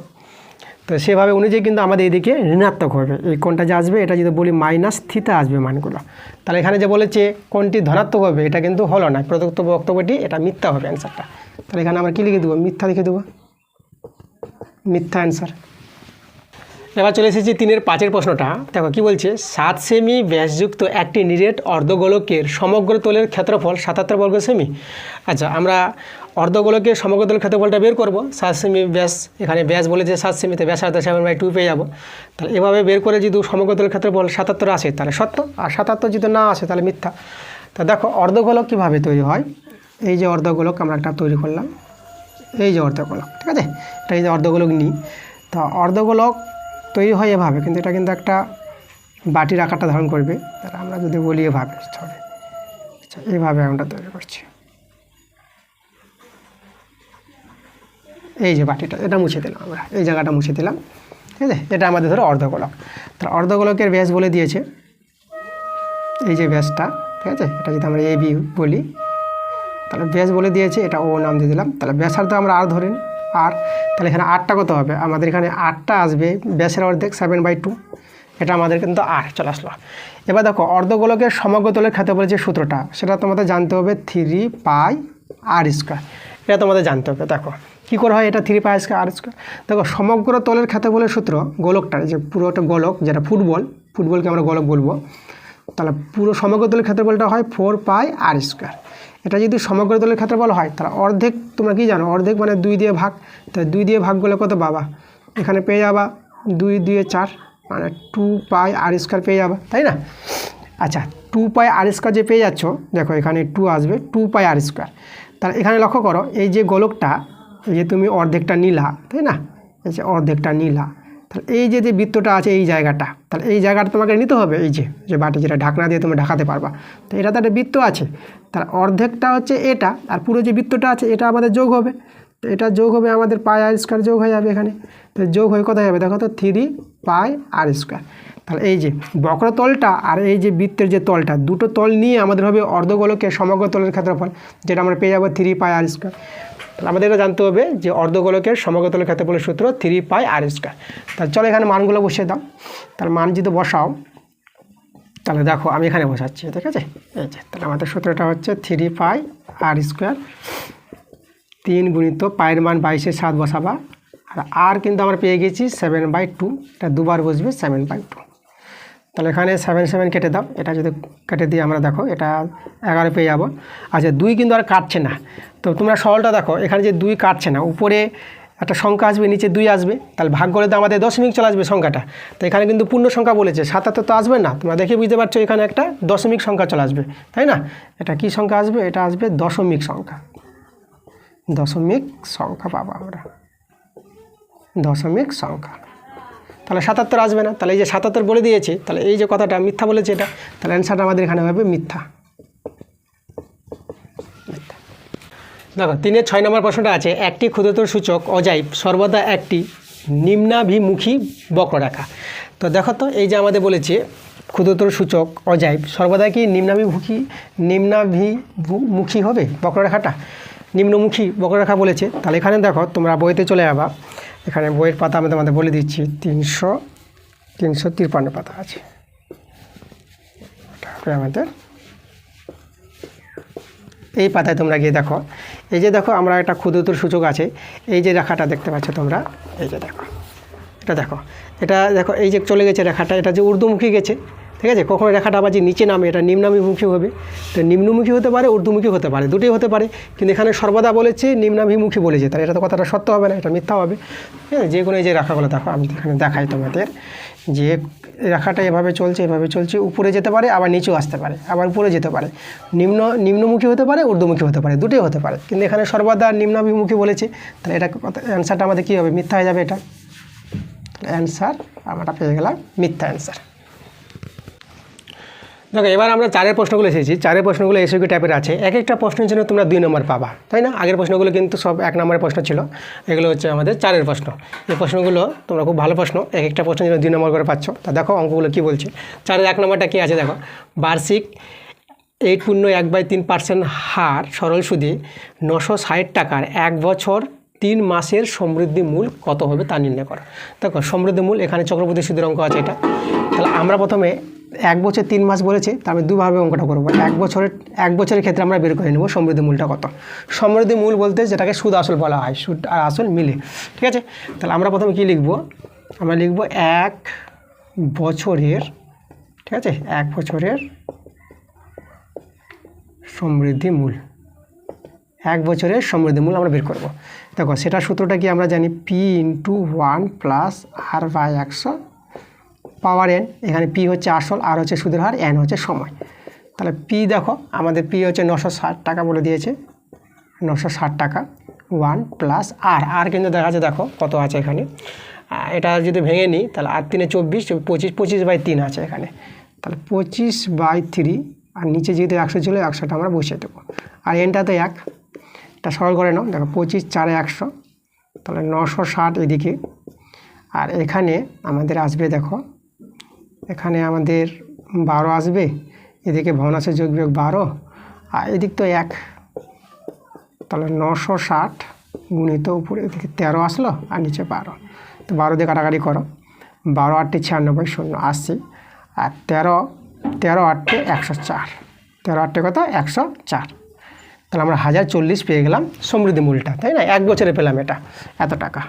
তো সেভাবে অনুযায়ী কিন্তু আমাদের এদিকে ঋণাত্মক হবে। এই কোণটা যে আসবে, এটা যদি বলি -θ আসবে মানগুলো। তাহলে এখানে যে বলেছে কোণটি ধনাত্মক হবে, এটা কিন্তু হলো না। প্রদত্ত বক্তব্যটি এটা মিথ্যা হবে অ্যান্সারটা। তাহলে এখানে আমরা কী লিখে দেবো? মিথ্যা লিখে দেবো, মিথ্যা অ্যান্সার। এবার চলে এসেছি 3-এর 5-এর প্রশ্নটা। দেখো কী বলছে, 7 সেমি ব্যাসযুক্ত একটি নিরেট অর্ধগোলকের সমগ্র তলের ক্ষেত্রফল 77 বর্গ সেমি। আচ্ছা আমরা অর্ধগোলকের সমগ্র তলের ক্ষেত্রফলটা বের করব। 7 সেমি ব্যাস, এখানে ব্যাস বলেছে 7 সেমিতে, ব্যাসার্ধ 7/2 পেয়ে যাবো। তাহলে এভাবে বের করে যদি সমগ্র তলের ক্ষেত্রফল 77 আসে তাহলে সত্য, আর 77 যদি না আসে তাহলে মিথ্যা। তা দেখো অর্ধগোলক কীভাবে তৈরি হয়। এই যে অর্ধগোলক আমরা একটা তৈরি করলাম, এই যে অর্ধগোলক, ঠিক আছে, এটা এই যে অর্ধগোলক নিই। তা অর্ধগোলক তৈরি হয় এভাবে, কিন্তু এটা কিন্তু একটা বাটির আকারটা ধারণ করবে। তাহলে আমরা যদি বলি এভাবে, সরি, আচ্ছা এইভাবে আমরা তৈরি করছি। এই যে বাটিটা, এটা মুছে দিলাম আমরা, এই জায়গাটা মুছে দিলাম, ঠিক আছে। এটা আমাদের ধরো অর্ধগোলক। তাহলে অর্ধগোলকের ব্যাস বলে দিয়েছে এই যে ব্যাসটা, ঠিক আছে। এটা যদি আমরা AB বলি, তাহলে ব্যাস বলে দিয়েছে, এটা O নাম দিয়ে দিলাম। তাহলে ব্যাসার্ধ আমরা R ধরেন, আর তাহলে এখানে 8টা কত হবে? আমাদের এখানে 8টা আসবে, ব্যাসের অর্ধেক 7/2, এটা আমাদের কিন্তু R চলে আসলো। এবার দেখো অর্ধগোলকের সমগ্র তলের ক্ষেত্রফলের যে সূত্রটা, সেটা তোমাদের জানতে হবে 3πr²। এটা তোমাদের জানতে হবে। দেখো কী করে হয় এটা 3πr²? দেখো সমগ্র তলের ক্ষেত্রফলের সূত্র, গোলকটা যে পুরোটা গোলক, যেটা ফুটবলকে আমরা গোলক বলবো, তাহলে পুরো সমগ্র তলের ক্ষেত্রফলটা হয় 4πr²। এটা যদি সমগ্র তলের ক্ষেত্রফল হয়, তাহলে অর্ধেক তোমরা কি জানো? অর্ধেক মানে 2 দিয়ে ভাগ। তাহলে 2 দিয়ে ভাগ করলে কত পাবা? এখানে পেয়ে যাবা 2 দিয়ে 4, মানে 2πr² পেয়ে যাবা, তাই না? আচ্ছা 2πr² যে পেয়ে যাচ্ছ, দেখো এখানে 2 আসবে, 2πr²। তাহলে এখানে লক্ষ্য করো এই যে গোলকটা, এই যে তুমি অর্ধেকটা নিলা, তাই না? এই যে অর্ধেকটা নিলা, তাহলে এই যে বৃত্তটা আছে এই জায়গাটা, তাহলে এই জায়গাটা তোমাকে নিতে হবে। এই যে বাটি, যেটা ঢাকনা দিয়ে তুমি ঢাকাতে পারবা, তো এটা তো একটা বৃত্ত আছে। তার অর্ধেকটা হচ্ছে এটা, আর পুরো যে বৃত্তটা আছে এটা আমাদের যোগ হবে। তো এটা যোগ হবে আমাদের πr² যোগ হয়ে যাবে এখানে। তো যোগ হয়ে কোথায় যাবে? দেখো তো 3πr²। তাহলে এই যে বক্রতলটা আর এই যে বৃত্তের যে তলটা, দুটো তল নিয়ে আমাদের হবে অর্ধগোলকের সমগ্র তলের ক্ষেত্রফল, যেটা আমরা পেয়ে যাবো 3πr²। তাহলে আমাদের এটা জানতে হবে যে অর্ধগোলকের সমগতলের ক্ষেত্রফলের সূত্র 3πr²। তাহলে চলো এখানে মানগুলো বসিয়ে দাও। তাহলে মান যদি বসাও তাহলে দেখো আমি এখানে বসাচ্ছি, ঠিক আছে। এই যে তাহলে আমাদের সূত্রটা হচ্ছে 3πr², 3 গুণিত পায়ের মান 22/7 বসাবা, আর কিন্তু আমরা পেয়ে গেছি 7/2, এটা দুবার বসবে 7/2। তাহলে এখানে 7 কেটে দাও, এটা যদি কেটে দিয়ে আমরা দেখো এটা 11 পেয়ে যাবো। আচ্ছা 2 কিন্তু আর কাটছে না, তো তোমরা সরলটা দেখো এখানে যে 2 কাটছে না, উপরে একটা সংখ্যা আসবে নিচে 2 আসবে, তাহলে ভাগ করে তো আমাদের দশমিক চলে আসবে সংখ্যাটা। তো এখানে কিন্তু পূর্ণ সংখ্যা বলেছে, 77 তো আসবে না, তোমরা দেখে বুঝতে পারছো এখানে একটা দশমিক সংখ্যা চলে আসবে, তাই না। এটা কি সংখ্যা আসবে, এটা আসবে দশমিক সংখ্যা, দশমিক সংখ্যা পাবো আমরা, দশমিক সংখ্যা। তাহলে 77 আসবে না, তাহলে এই যে 77 বলে দিয়েছে, তাহলে এই যে কথাটা মিথ্যা বলেছে এটা, তাহলে অ্যান্সারটা আমাদের এখানে হবে মিথ্যা। দেখো 3-এর 6 নম্বর প্রশ্নটা আছে, একটি ক্ষুদ্রতর সূচক অজাইব সর্বদা একটি নিম্নাভিমুখী বক্ররেখা। তো দেখো তো এই যে আমাদের বলেছে ক্ষুদ্রতর সূচক অজাইব সর্বদা কি নিম্নাভিমুখী হবে বক্ররেখাটা, নিম্নমুখী বক্ররেখা বলেছে। তাহলে এখানে দেখো তোমরা বইতে চলে যাবা, এখানে বইয়ের পাতা আমি তোমাদের বলে দিচ্ছি, 353 পাতা আছে, আমাদের এই পাতায় তোমরা গিয়ে দেখো, এই যে দেখো আমরা একটা ক্ষুদ্রতর সূচক আছে, এই যে রেখাটা দেখতে পাচ্ছ তোমরা, এই যে দেখো এটা দেখো, এটা দেখো এই যে চলে গেছে রেখাটা, এটা যে ঊর্ধ্বমুখী গেছে, ঠিক আছে। কখনো রেখাটা আবার যে নিচে নামে এটা নিম্নাভিমুখী হবে, তো নিম্নমুখী হতে পারে ঊর্ধ্বমুখী হতে পারে, দুটোই হতে পারে, কিন্তু এখানে সর্বদা বলেছে নিম্নাভিমুখী বলেছে, তাহলে এটা তো কথাটা সত্য হবে না, এটা মিথ্যা হবে। হ্যাঁ, যে কোনো এই যে রেখাগুলো দেখো আমি এখানে দেখাই তোমাদের, যে রেখাটা এভাবে চলছে, উপরে যেতে পারে আবার নিচেও আসতে পারে, আবার উপরে যেতে পারে, নিম্নমুখী হতে পারে ঊর্ধ্বমুখী হতে পারে, দুটোই হতে পারে, কিন্তু এখানে সর্বদা নিম্নাভিমুখী বলেছে, তাহলে এটা অ্যান্সারটা আমাদের কী হবে, মিথ্যা হয়ে যাবে। এটা অ্যান্সার আমরা পেয়ে গেলাম মিথ্যা অ্যান্সার। দেখো এবার আমরা 4-এর প্রশ্নগুলো এসেছি, 4-এর প্রশ্নগুলো এসএকিউ টাইপের আছে, এক একটা প্রশ্নের জন্য তোমরা 2 নম্বর পাবা, তাই না। আগের প্রশ্নগুলো কিন্তু সব 1 নম্বরের প্রশ্ন ছিল, এগুলো হচ্ছে আমাদের 4-এর প্রশ্ন। এই প্রশ্নগুলো তোমরা খুব ভালো প্রশ্ন, এক একটা প্রশ্নের জন্য 2 নম্বর করে পাচ্ছ। তা দেখো অঙ্কগুলো কী বলছে। 4-এর 1 নম্বরটা কী আছে দেখো, বার্ষিক 8.1/3% হার সরল সুদে 960 টাকার 1 বছর 3 মাসের সমৃদ্ধি মূল কত হবে তা নির্ণয় করো। দেখো সমৃদ্ধি মূল এখানে চক্রবর্তী সুদের অঙ্ক আছে এটা, তাহলে আমরা প্রথমে 1 বছর 3 মাস বলেছে, তা আমি দুভাবে অঙ্কটা করবো। 1 বছরের ক্ষেত্রে আমরা বের করে নেব সমৃদ্ধি মূলটা কত। সমৃদ্ধি মূল বলতে যেটাকে সুদ আসল বলা হয়, সুদ আর আসল মিলে, ঠিক আছে। তাহলে আমরা প্রথমে কী লিখব, আমরা লিখব 1 বছরের, ঠিক আছে, 1 বছরের সমৃদ্ধি মূল, 1 বছরের সমৃদ্ধি মূল আমরা বের করব। দেখো সেটার সূত্রটা কি আমরা জানি, P×1 + R/100 পাওয়ার n। এখানে P হচ্ছে আসল, R হচ্ছে সুদের হার, n হচ্ছে সময়। তাহলে P দেখো আমাদের P হচ্ছে 960 টাকা বলে দিয়েছে, 960 টাকা 1 + R কিন্তু দেখা যাচ্ছে দেখো কত আছে এখানে, এটা যদি ভেঙে নিই তাহলে আর 3 24, 25/3 আছে এখানে, তাহলে 25/3, আর নিচে যেহেতু 100 ছিল 100টা আমরা বসিয়ে দেবো, আর nটা তো 1, এটা সরল করে নাও। দেখো 25 4 100, তাহলে 960 এদিকে, আর এখানে আমাদের আসবে দেখো, এখানে আমাদের 12 আসবে, এদিকে ভগ্নাংশের যোগ বিয়োগ 12, আর এদিক তো 1, তাহলে 960 গুণিত উপরে এদিকে 13 আসলো, আর নিচে 12, তো 12 দিয়ে কাটাকাটি করো, 12 8 96 0 80, আর 13 8 104, 13 8 কত 104, তাহলে আমরা 1040 পেয়ে গেলাম সমৃদ্ধি মূলটা, তাই না। 1 বছরে পেলাম এটা এত টাকা।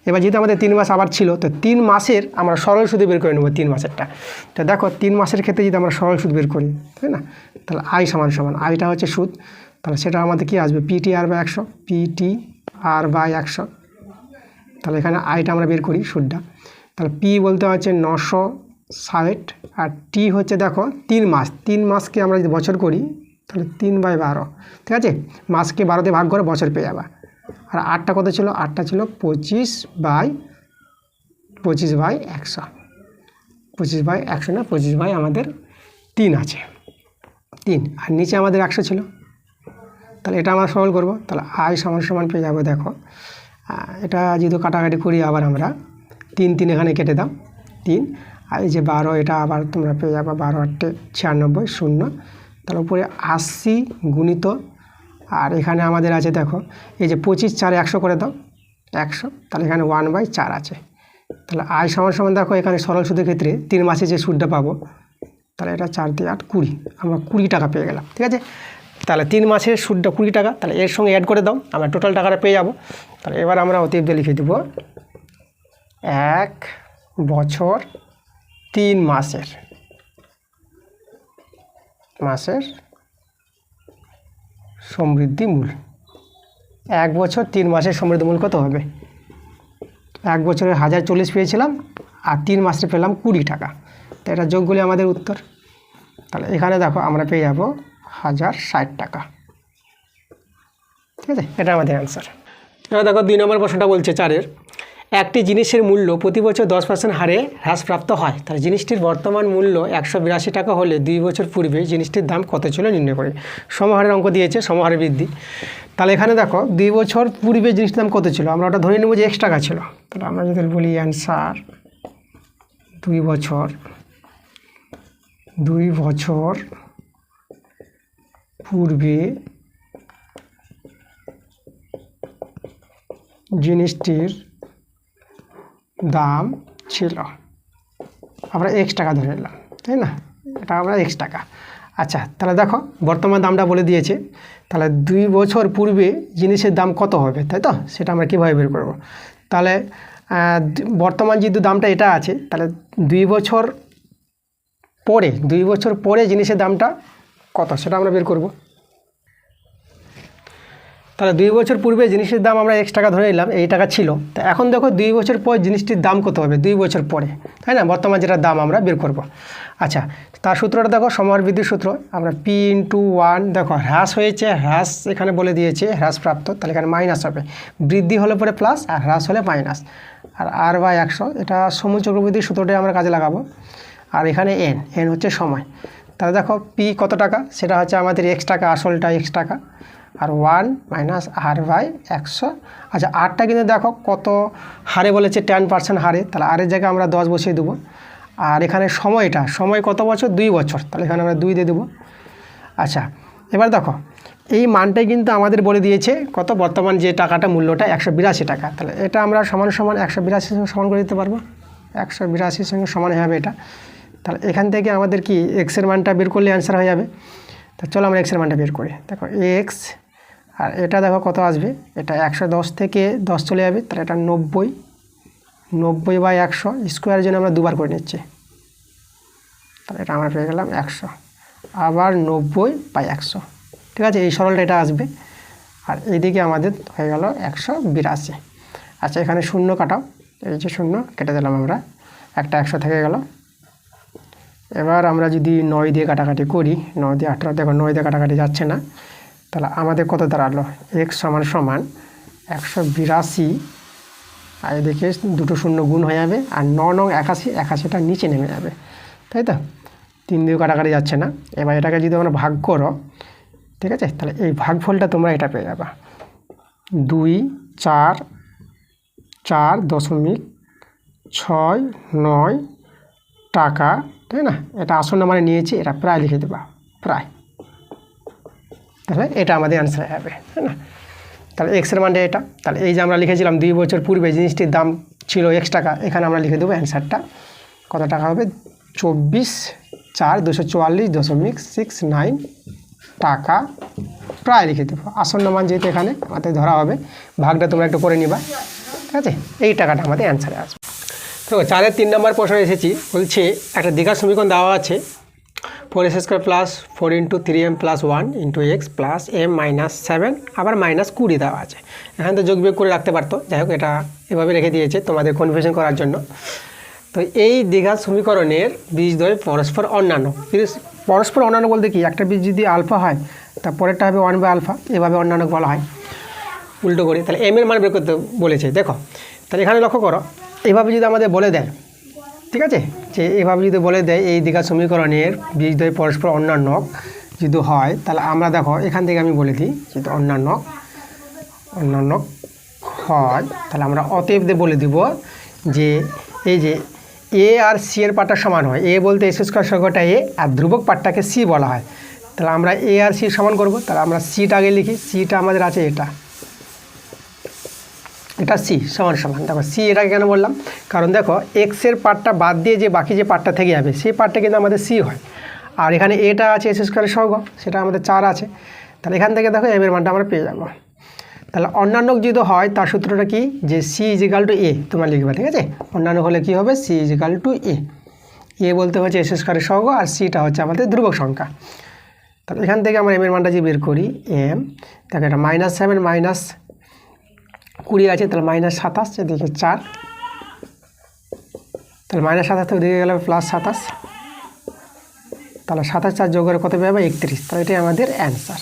এবার যেহেতু আমাদের 3 মাস আবার ছিল, তো 3 মাসের আমরা সরল সুদ বের করে নেব, 3 মাসেরটা। তো দেখো 3 মাসের ক্ষেত্রে যদি আমরা সরল সুদ বের করি, তাই না, তাহলে আই সমান আইটা হচ্ছে সুদ, তাহলে সেটা আমাদের কি আসবে, PTR/100, PTR/100। তাহলে এখানে আইটা আমরা বের করি সুদটা, তাহলে P বলতে হচ্ছে 960, আর T হচ্ছে দেখো 3 মাস, 3 মাসকে আমরা যদি বছর করি তাহলে 3/12, ঠিক আছে, মাসকে 12 দিয়ে ভাগ করে বছর পেয়ে যাবা। আর 8টা কত ছিল, 8টা ছিল 25/100, 25/100 না, 25 আমাদের 3 আছে, 3, আর নিচে আমাদের 100 ছিল, তাহলে এটা আমরা সরল করব, তাহলে আই সমান পেয়ে যাবো। দেখো এটা যেহেতু কাটাকাটি করি আবার আমরা 3 এখানে কেটে দাও, 3, আর এই যে 12 এটা আবার তোমরা পেয়ে যাবে 12 8 96 0, তার উপরে 80 গুণিত আর এখানে আমাদের আছে দেখো এই যে 25 4 100 করে দাও 100, তাহলে এখানে 1/4 আছে। তাহলে আয় সমান সমান দেখো এখানে সরল সুদের ক্ষেত্রে 3 মাসে যে সুদটা পাবো, তাহলে এটা 4 দিয়ে 8 20, আমরা 20 টাকা পেয়ে গেলাম। ঠিক আছে, তাহলে 3 মাসের সুদটা 20 টাকা, তাহলে এর সঙ্গে অ্যাড করে দাও, আমরা টোটাল টাকাটা পেয়ে যাব। তাহলে এবার আমরা অতএব দিয়ে লিখে দেব 1 বছর 3 মাসের সমৃদ্ধি মূল। 1 বছর 3 মাসের সমৃদ্ধি মূল কত হবে? 1 বছরে 1040 পেয়েছিলাম আর 3 মাসে পেলাম 20 টাকা, তো এটা যোগ করলে আমাদের উত্তর। তাহলে এখানে দেখো আমরা পেয়ে যাব 1060 টাকা। ঠিক আছে, এটা আমাদের অ্যান্সার। এবার দেখো 2 নম্বর প্রশ্নটা বলছে 4-এর, একটি জিনিসের মূল্য প্রতি বছর 10% হারে হ্রাসপ্রাপ্ত হয়, তাহলে জিনিসটির বর্তমান মূল্য 182 টাকা হলে 2 বছর পূর্বে জিনিসটির দাম কত ছিল নির্ণয় করে। সমহারের অঙ্ক দিয়েছে, সমহারে বৃদ্ধি। তাহলে এখানে দেখো 2 বছর পূর্বে জিনিসটির দাম কত ছিল, আমরা ওটা ধরে নেব যে x টাকা ছিল। তাহলে আমরা যদি বলি অ্যান্সার 2 বছর পূর্বে জিনিসটির দাম ছিল, আমরা x টাকা ধরে নিলাম, তাই না? এটা আমরা x টাকা। আচ্ছা, তাহলে দেখো বর্তমান দামটা বলে দিয়েছে, তাহলে 2 বছর পূর্বে জিনিসের দাম কত হবে, তাই তো? সেটা আমরা কীভাবে বের করব? তাহলে বর্তমান যেহেতু দামটা এটা আছে, তাহলে 2 বছর পরে জিনিসের দামটা কত সেটা আমরা বের করব। তাহলে 2 বছর পূর্বে জিনিসের দাম আমরা x টাকা ধরে নিলাম, এই টাকা ছিল। তো এখন দেখো 2 বছর পর জিনিসটির দাম কত হবে 2 বছর পরে, তাই না? বর্তমান যেটা দাম আমরা বের করব। আচ্ছা, তার সূত্রটা দেখো সমহার বৃদ্ধির সূত্র, আমরা p × 1, দেখো হ্রাস হয়েছে, হ্রাস এখানে বলে দিয়েছে হ্রাসপ্রাপ্ত, তাহলে এখানে মাইনাস হবে, বৃদ্ধি হলে পরে প্লাস আর হ্রাস হলে মাইনাস, আর r/100, এটা সময় চক্রবৃদ্ধির সূত্রটাই আমরা কাজে লাগাবো। আর এখানে n হচ্ছে সময়। তাহলে দেখো p কত টাকা, সেটা হচ্ছে আমাদের x টাকা, আসলটা x টাকা, আর 1 - r/100। আচ্ছা, আরটা কিন্তু দেখো কত হারে বলেছে, 10% হারে, তাহলে আরের জায়গায় আমরা 10 বসিয়ে দেবো। আর এখানে সময় কত বছর, 2 বছর, তাহলে এখানে আমরা 2 দিয়ে দেবো। আচ্ছা, এবার দেখো এই মানটাই কিন্তু আমাদের বলে দিয়েছে কত, বর্তমান যে টাকাটা মূল্যটা 182 টাকা, তাহলে এটা আমরা সমান 182 সঙ্গে সমান করে দিতে পারবো, 182 সঙ্গে সমান হবে এটা। তাহলে এখান থেকে আমাদের কি এক্সের মানটা বের করলে অ্যান্সার হয়ে যাবে। তা চলো আমরা এক্সের মানটা বের করি। দেখো এক্স, আর এটা দেখো কত আসবে, এটা 110 থেকে 10 চলে যাবে, তাহলে এটা 90/100 স্কোয়ারের জন্য আমরা দুবার করে নিচ্ছি, তাহলে এটা আমরা পেয়ে গেলাম 100, আবার 90/100। ঠিক আছে, এই সরলটা এটা আসবে, আর এইদিকে আমাদের হয়ে গেল 182। আচ্ছা, এখানে শূন্য কাটাও, এই যে শূন্য কেটে দিলাম আমরা, একটা 100 থেকে গেল। এবার আমরা যদি 9 দিয়ে কাটাকাটি করি, 9 দিয়ে 18, দেখো 9 দিয়ে কাটাকাটি যাচ্ছে না, তাহলে আমাদের কত দাঁড়ালো, x = 182, আর এদিকে দুটো শূন্য গুণ হয়ে যাবে, আর 9 9 81, 81টা নিচে নেমে যাবে, তাই তো? 3 দিয়ে কাটাকাটি যাচ্ছে না। এবার এটাকে যদি আমরা ভাগ করো, ঠিক আছে, তাহলে এই ভাগফলটা তোমরা এটা পেয়ে যাবা 244.69 টাকা, তাই না? এটা আসল নাম্বারে নিয়েছি, এটা প্রায় লিখে দেবা, প্রায়। তাহলে এটা আমাদের অ্যান্সার হবে, তাই না? তাহলে এক্সের মানটা এটা, তাহলে এই যে আমরা লিখেছিলাম 2 বছর পূর্বে জিনিসটির দাম ছিল x টাকা, এখানে আমরা লিখে দেবো অ্যান্সারটা কত টাকা হবে, 24,244.69 টাকা প্রায় লিখে দেবো। আসন্ন মান যেহেতু এখানে আমাদের ধরা হবে, ভাগটা তোমরা একটু করে নিবা, ঠিক আছে? এই টাকাটা আমাদের অ্যান্সারে আসবে। তো 4-এর 3 নম্বর প্রশ্ন এসেছি, বলছে একটা দ্বিঘাত সমীকরণ দেওয়া আছে 4s² + 4 × 3m + 1 × x + m - 7, আবার -20 দেওয়া আছে। এখানে তো যোগ বিয়োগ করে রাখতে পারতো, যাই হোক এটা এভাবে রেখে দিয়েছে তোমাদের কনফিউশন করার জন্য। তো এই দ্বিঘাত সমীকরণের বীজদ্বয় পরস্পর অন্যান্য। পরস্পর অন্যান্য বলতে কি, একটা বীজ যদি আলফা হয় তা পরেরটা হবে 1/α, এভাবে অন্যান্য বলা হয় উল্টো করে। তাহলে m এর মান বের করতে বলেছে। দেখো তাহলে এখানে লক্ষ্য করো, এইভাবে যদি আমাদের বলে দেয়, ঠিক আছে, যে এভাবে যদি বলে দেয় এই দ্বিঘাত সমীকরণের বীজদ্বয় পরস্পর অন্যান্য যদি হয়, তাহলে আমরা দেখো এখান থেকে আমি বলে দিই, যদি অন্যান্য হয়, তাহলে আমরা অতএব বলে দিব যে এই যে a আর c এর পার্টটা সমান হয়, a বলতে s² সহগটা a, আর ধ্রুবক পার্টটাকে c বলা হয়। তাহলে আমরা এ আর সি সমান করব। তাহলে আমরা সিটা আগে লিখি, সিটা আমাদের আছে এটা সি সমান সমান। দেখো সি এটাকে কেন বললাম, কারণ দেখো এক্সের পার্টটা বাদ দিয়ে যে বাকি যে পার্টটা থেকে যাবে সেই পার্টটা কিন্তু আমাদের সি হয়। আর এখানে এটা আছে এস স্কোয়ারের সহগ, সেটা আমাদের 4 আছে। তাহলে এখান থেকে দেখো এম এর মানটা আমরা পেয়ে যাব। তাহলে অন্যান্য যদি হয় তার সূত্রটা কি, যে সি ইজিক্যাল টু এ তোমরা লিখবে, ঠিক আছে। অন্যান্য হলে কি হবে, সি ইজিক্যাল টু এ বলতে হচ্ছে এস স্কোয়ারের সহগ, আর সিটা হচ্ছে আমাদের ধ্রুবক সংখ্যা। তাহলে এখান থেকে আমরা এম এর মানটা যদি বের করি, এম দেখো এটা -7 -20 আছে, তাহলে -27, এদিকে 4, তাহলে -27 থেকে দিকে গেলে +27, তাহলে 27 4 যোগ করে কত পাবে 31। তাহলে এটাই আমাদের অ্যান্সার।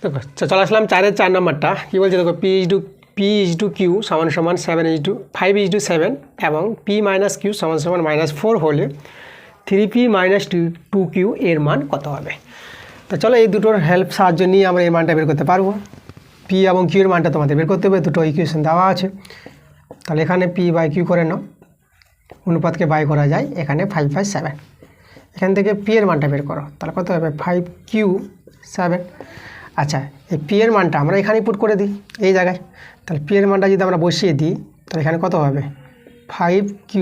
দেখো চলে আসলাম 4-এর 4 নম্বরটা কী বলছে, দেখো P/Q সমান 5:7 এবং P-Q সমান -4 হলে 3P - 2Q এর মান কত হবে। তো চলো এই দুটোর সাহায্য নিয়ে আমরা এই মানটা বের করতে পারবো। P এবং Q এর মানটা তোমাদের বের করতে হবে, দুটো ইকুয়েশন দেওয়া আছে। তাহলে এখানে P/Q করে নাও, অনুপাতকে বাই করা যায়, এখানে 5/7। এখান থেকে P এর মানটা বের করো, তাহলে কত হবে 5Q 7। আচ্ছা এই P এর মানটা আমরা এখানেই পুট করে দিই এই জায়গায়। তাহলে P এর মানটা যদি আমরা বসিয়ে দিই, তাহলে এখানে কত হবে 5Q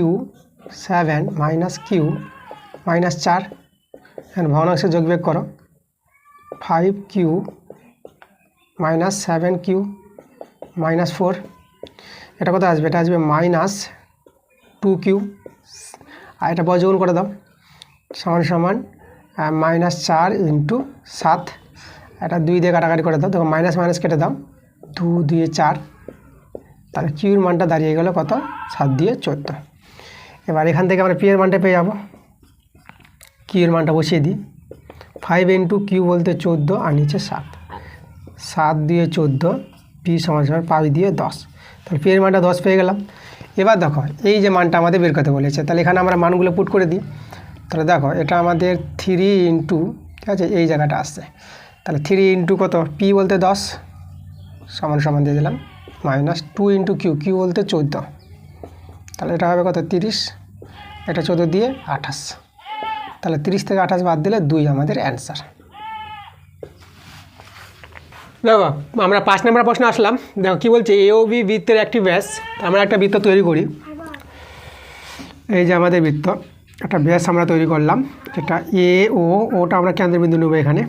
7 - Q -4, এখানে ভগ্নাংশে যোগ বিয়োগ করো, 5Q - 7Q -4, এটা কত আসবে, এটা আসবে -2Q, আর এটা বর্গমূল করে দাও, সমান -4 × 7, এটা 2 দিয়ে কাটাকাটি করে দাও, দেখো মাইনাস কেটে দাও, 2 2 4, তাহলে কিউর মানটা দাঁড়িয়ে গেল কত 7 দিয়ে 14। এবার এখান থেকে আমরা পি এর মানটা পেয়ে যাব, কিউর মানটা বসিয়ে দিই, 5 × Q বলতে 14 আর নিচে 7 দিয়ে 14, পি সমান 5 দিয়ে 10, তাহলে পি এর মানটা 10 পেয়ে গেলাম। এবার দেখো এই যে মানটা আমাদের বের করতে বলেছে, তাহলে এখানে আমরা মানগুলো পুট করে দিই। তাহলে দেখো এটা আমাদের 3 × ঠিক আছে এই জায়গাটা আসছে, তাহলে 3 × কত, পি বলতে 10 সমান দিয়ে দিলাম, -2 × Q বলতে 14, তাহলে এটা হবে কত 30, এটা 14 দিয়ে 28, তাহলে 30 থেকে 28 বাদ দিলে 2 আমাদের অ্যান্সার। দেখো আমরা 5 নম্বর প্রশ্ন আসলাম। দেখো কী বলছে, এ ও বি বৃত্তের একটি ব্যাস, আমরা একটা বৃত্ত তৈরি করি। এই যে আমাদের বৃত্ত, একটা ব্যাস আমরা তৈরি করলাম, এটা ওটা আমরা কেন্দ্রবিন্দু নেব এখানে।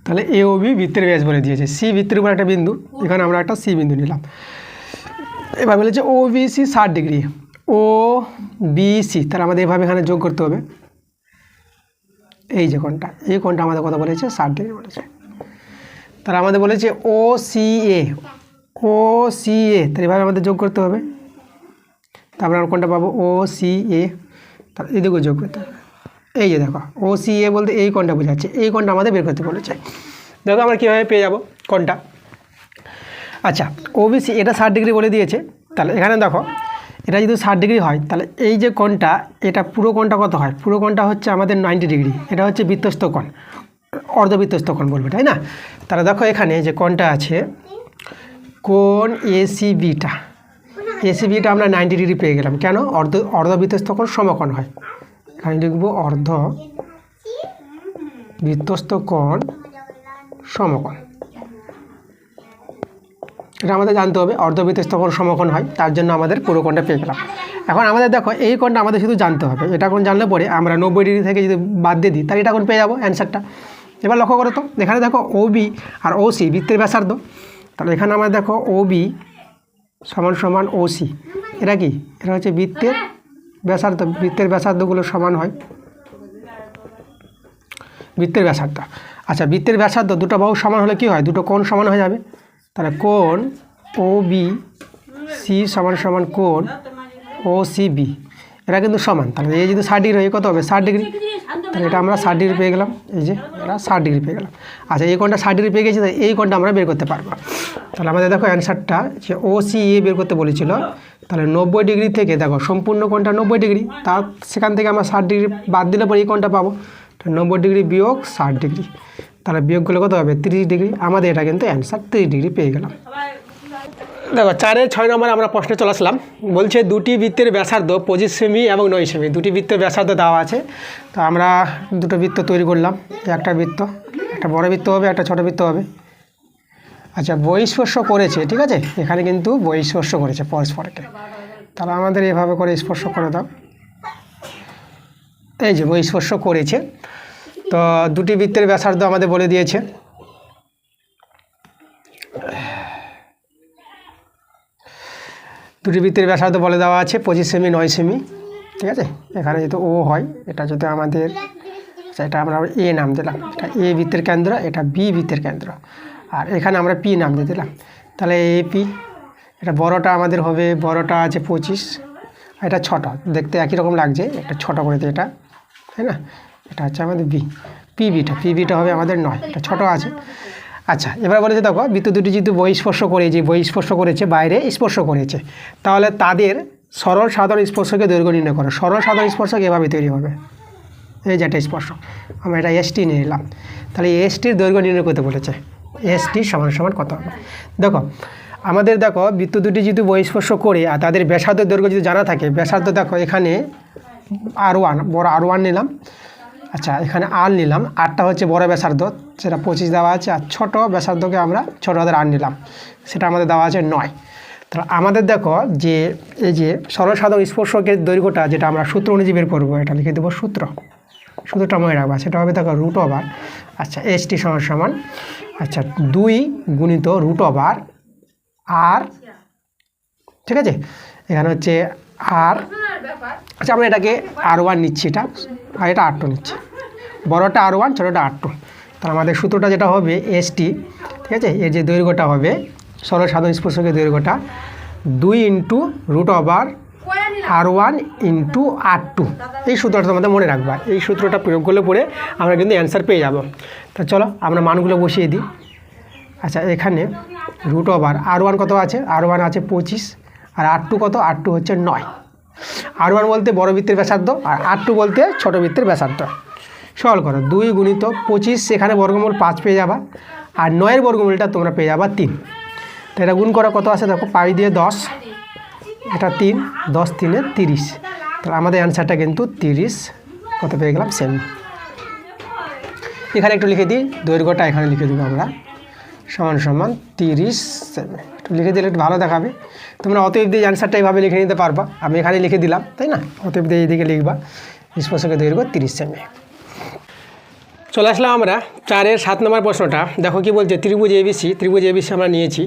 তাহলে এ ও বি বৃত্তের ব্যাস বলে দিয়েছে, সি বৃত্তের উপর একটা বিন্দু, এখানে আমরা একটা সি বিন্দু নিলাম। এবার বলেছে ও বি সি 60 ডিগ্রি, ও বি সি, তাহলে আমাদের এভাবে এখানে যোগ করতে হবে। এই যে কোণটা, এই কোণটা আমাদের কথা বলেছে 60 ডিগ্রি বলেছে। তাহলে আমাদের বলেছে ও সি এ, তাহলে এভাবে আমাদের যোগ করতে হবে। তারপরে আমরা কোনটা পাবো ও সি এ, তাহলে এদিকেও যোগ করতে হবে। এই যে দেখো ও সি এ বলতে এই কোণটা বোঝাচ্ছে, এই কোণটা আমাদের বের করতে বলেছে। দেখো আমরা কীভাবে পেয়ে যাব কোণটা। আচ্ছা ওবিসি এটা 60 ডিগ্রি বলে দিয়েছে, তাহলে এখানে দেখো এটা যদি 60 ডিগ্রি হয়, তাহলে এই যে কোণটা, এটা পুরো কোণটা কত হয়, পুরো কোণটা হচ্ছে আমাদের 90 ডিগ্রি, এটা হচ্ছে বৃত্তস্থ কোণ, অর্ধবৃত্তস্থ কোণ বলবে, তাই না। তাহলে দেখো এখানে যে কোণটা আছে, কোণ এসিবিটা আমরা 90 ডিগ্রি পেয়ে গেলাম। কেন, অর্ধবৃত্তস্থ কোণ সমকোণ হয়, এখানে লিখবো অর্ধবৃত্তস্থ কোণ সমকোণ, এটা আমাদের জানতে হবে, অর্ধবৃত্তস্থ কোণ সমকোণ হয়, তার জন্য আমাদের পুরো কোণটা পেয়ে গেলাম। এখন আমাদের দেখো এই কোণটা আমাদের শুধু জানতে হবে, এটা কোণ জানলে পরে আমরা 90 ডিগ্রি থেকে যদি বাদ দিয়ে দিই, তাহলে এটা কোণ পেয়ে যাবো অ্যান্সারটা। এবার লক্ষ্য করো তো, এখানে দেখো ও বি আর ও সি বৃত্তের ব্যাসার্ধ, তাহলে এখানে আমরা দেখো ও বি সমান ও সি, এটা কি, এটা হচ্ছে বৃত্তের ব্যাসার্ধ, বৃত্তের ব্যাসার্ধগুলো সমান হয়, বৃত্তের ব্যাসার্ধ। আচ্ছা বৃত্তের ব্যাসার্ধ দুটো বাহু সমান হলে কি হয়, দুটো কোণ সমান হয়ে যাবে, তাহলে কোণ ও বি সি সমান কোণ ও সি বি, এটা কিন্তু সমান। তাহলে এই যদি 60 ডিগ্রি হয় কত হবে 60 ডিগ্রি, তাহলে এটা আমরা 60 ডিগ্রি পেয়ে গেলাম, এই যে এটা 60 ডিগ্রি পেয়ে গেলাম। আচ্ছা এই কোণটা 60 ডিগ্রি পেয়ে গেছি, তাই এই কোণটা আমরা বের করতে পারবো। তাহলে আমাদের দেখো অ্যান্সারটা যে ও সি এ বের করতে বলেছিল, তাহলে 90 ডিগ্রি থেকে দেখো সম্পূর্ণ কোণটা 90 ডিগ্রি, তার সেখান থেকে আমরা 60 ডিগ্রি বাদ দিলে পরে এই কোণটা পাবো, 90 ডিগ্রি বিয়োগ 60 ডিগ্রি, তাহলে বিয়োগ করলে কত হবে 30 ডিগ্রি, আমাদের এটা কিন্তু অ্যান্সার 30 ডিগ্রি পেয়ে গেলাম। দেখো 4-এর 6 নম্বরে আমরা প্রশ্নে চলে আসলাম। বলছে দুটি বৃত্তের ব্যাসার্ধ 25 সেমি এবং 9 সেমি, দুটি বৃত্তের ব্যাসার্ধ দেওয়া আছে। তো আমরা দুটো বৃত্ত তৈরি করলাম, একটা বৃত্ত, একটা বড় বৃত্ত হবে, একটা ছোট বৃত্ত হবে। আচ্ছা, বহিঃস্পর্শ করেছে, ঠিক আছে, এখানে কিন্তু বহিঃস্পর্শ করেছে পরস্পরকে। তাহলে আমাদের এভাবে করে স্পর্শ করে দাও, এই যে বহিঃস্পর্শ করেছে। তো দুটি বৃত্তের ব্যাসার্ধ আমাদের বলে দিয়েছে। দুটি বৃত্তের ব্যাসার্ধ বলে দেওয়া আছে 25 সেমি 9 সেমি, ঠিক আছে। এখানে যেহেতু ও হয়, এটা যদি আমাদের, এটা আমরা এ নাম দিলাম, এটা এ বৃত্তের কেন্দ্র, এটা বি বৃত্তের কেন্দ্র, আর এখানে আমরা পি নাম দিয়ে দিলাম। তাহলে এ পি, এটা বড়টা আমাদের হবে, বড়টা আছে 25, আর এটা ছোট, দেখতে একই রকম লাগছে, একটা ছোট করে দিই এটা, তাই না। এটা হচ্ছে আমাদের বি, পিবিটা হবে আমাদের 9, এটা ছোট আছে। আচ্ছা, এবার বলেছে দেখো বৃত্ত দুটি যদি বহিঃস্পর্শ করে, যে বহিঃস্পর্শ করেছে, বাইরে স্পর্শ করেছে, তাহলে তাদের সরল সাধারণ স্পর্শকে দৈর্ঘ্য নির্ণয় করো। সরল সাধারণ স্পর্শক এভাবে তৈরি হবে, এই যে একটা স্পর্শক, আমরা এটা এসটি নিয়ে নিলাম। তাহলে এসটির দৈর্ঘ্য নির্ণয় করতে বলেছে, এসটি সমান সমান কত হবে। দেখো আমাদের, দেখো বৃত্ত দুটি যদি বহিঃস্পর্শ করে আর তাদের ব্যাসার্ধের দৈর্ঘ্য যদি জানা থাকে, ব্যাসার্ধ দেখো এখানে R1, বড় R1 নিলাম। আচ্ছা, এখানে আর নিলাম, আরটা হচ্ছে বড় ব্যাসার্ধ, সেটা 25 দেওয়া আছে, আর ছোটো ব্যাসার্ধকে আমরা ছোটো হাতের আর নিলাম, সেটা আমাদের দেওয়া আছে 9। তাহলে আমাদের দেখো যে এই যে সরল সাধারণ স্পর্শকের দৈর্ঘ্যটা, যেটা আমরা সূত্র অনুযায়ী বের করবো, এটা লিখে দেবো সূত্রটা মনে রাখবা, সেটা হবে দেখো √, আচ্ছা এসটি সমান সমান, আচ্ছা 2 গুণিত √r, ঠিক আছে। এখানে হচ্ছে আর, আচ্ছা আমরা এটাকে R1 নিচ্ছি, এটা আর এটা R2 নিচ্ছি, বড়টা R1, ছোটোটা R2। তাহলে আমাদের সূত্রটা যেটা হবে এসটি, ঠিক আছে, এর যে দৈর্ঘ্যটা হবে সরল সাধারণ স্পর্শকের দৈর্ঘ্যটা 2 × √R1 × R2। এই সূত্রটা তোমাদের মনে রাখবা, এই সূত্রটা প্রয়োগ করলে পরে আমরা কিন্তু অ্যান্সার পেয়ে যাব। তা চলো আমরা মানগুলো বসিয়ে দিই। আচ্ছা, এখানে √R1 কত আছে, R1 আছে 25, আর R2 কত, R2 হচ্ছে 9। R1 বলতে বড় বৃত্তের ব্যাসার্ধ, আর R2 বলতে ছোট বৃত্তের ব্যাসার্ধ। সরল করো, 2 গুণিত 25, এখানে বর্গমূল 5 পেয়ে যাবা, আর 9-এর বর্গমূলটা তোমরা পেয়ে যাবা 3। তো এটা গুণ করা কত আছে দেখো, 5 দিয়ে 10, এটা 3, 10 3 30। তাহলে আমাদের অ্যান্সারটা কিন্তু 30 কত পেয়ে গেলাম, সেমি। এখানে একটু লিখে দিই, দৈর্ঘ্যটা এখানে লিখে দেবো আমরা, সমান সমান 30 সেমি। একটু লিখে দিলে একটু ভালো দেখাবে। তোমরা অতএব দিয়ে অ্যান্সারটা এইভাবে লিখে নিতে পারবা, আমি এখানে লিখে দিলাম, তাই না। অতএব দিয়ে এইদিকে লিখবা, স্পর্শকের দৈর্ঘ্য 30 সেমি। চলে আসলাম আমরা 4-এর 7 নম্বর প্রশ্নটা। দেখো কি বলছে, ত্রিভুজ এবিসি আমরা নিয়েছি,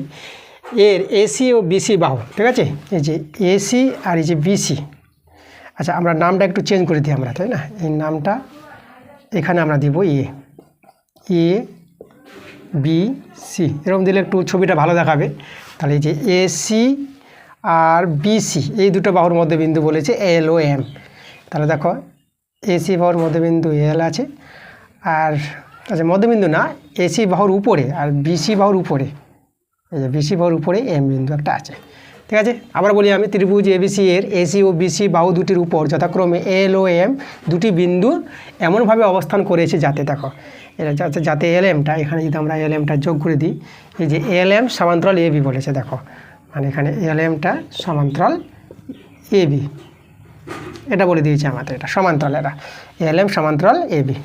এর এসি ও বিসি বাহু, ঠিক আছে, এই যে এসি আর এই যে বিসি। আচ্ছা, আমরা নামটা একটু চেঞ্জ করে দিই আমরা, তাই না। এই নামটা এখানে আমরা দিব এ বি সি, এরকম দিলে একটু ছবিটা ভালো দেখাবে। তাহলে এই যে এসি আর বিসি, এই দুটো বাহুর মধ্যবিন্দু বলেছে এল ও এম। তাহলে দেখো এসি বাহুর মধ্যবিন্দু এল আছে, আর আচ্ছা মধ্যবিন্দু না, এসি বাহুর উপরে আর বিসি বাহুর উপরে, এই যে বিসি বাহুর উপরে এম বিন্দু একটা আছে, ঠিক আছে। আবার বলি আমি, ত্রিভুজ এবিসি এর এসি ও বিসি বাহু দুটির উপর যথাক্রমে এল ও এম দুটি বিন্দু এমনভাবে অবস্থান করেছে যাতে, দেখো এটা যাতে এল এমটা, এখানে যদি আমরা এল এমটা যোগ করে দিই, এই যে এল এম সমান্তরাল এ বি বলেছে, দেখো মানে এখানে এল এমটা সমান্তরাল এ বি, এটা বলে দিয়েছে আমাদের, এটা সমান্তরাল, এটা এল এম সমান্তরাল এ বি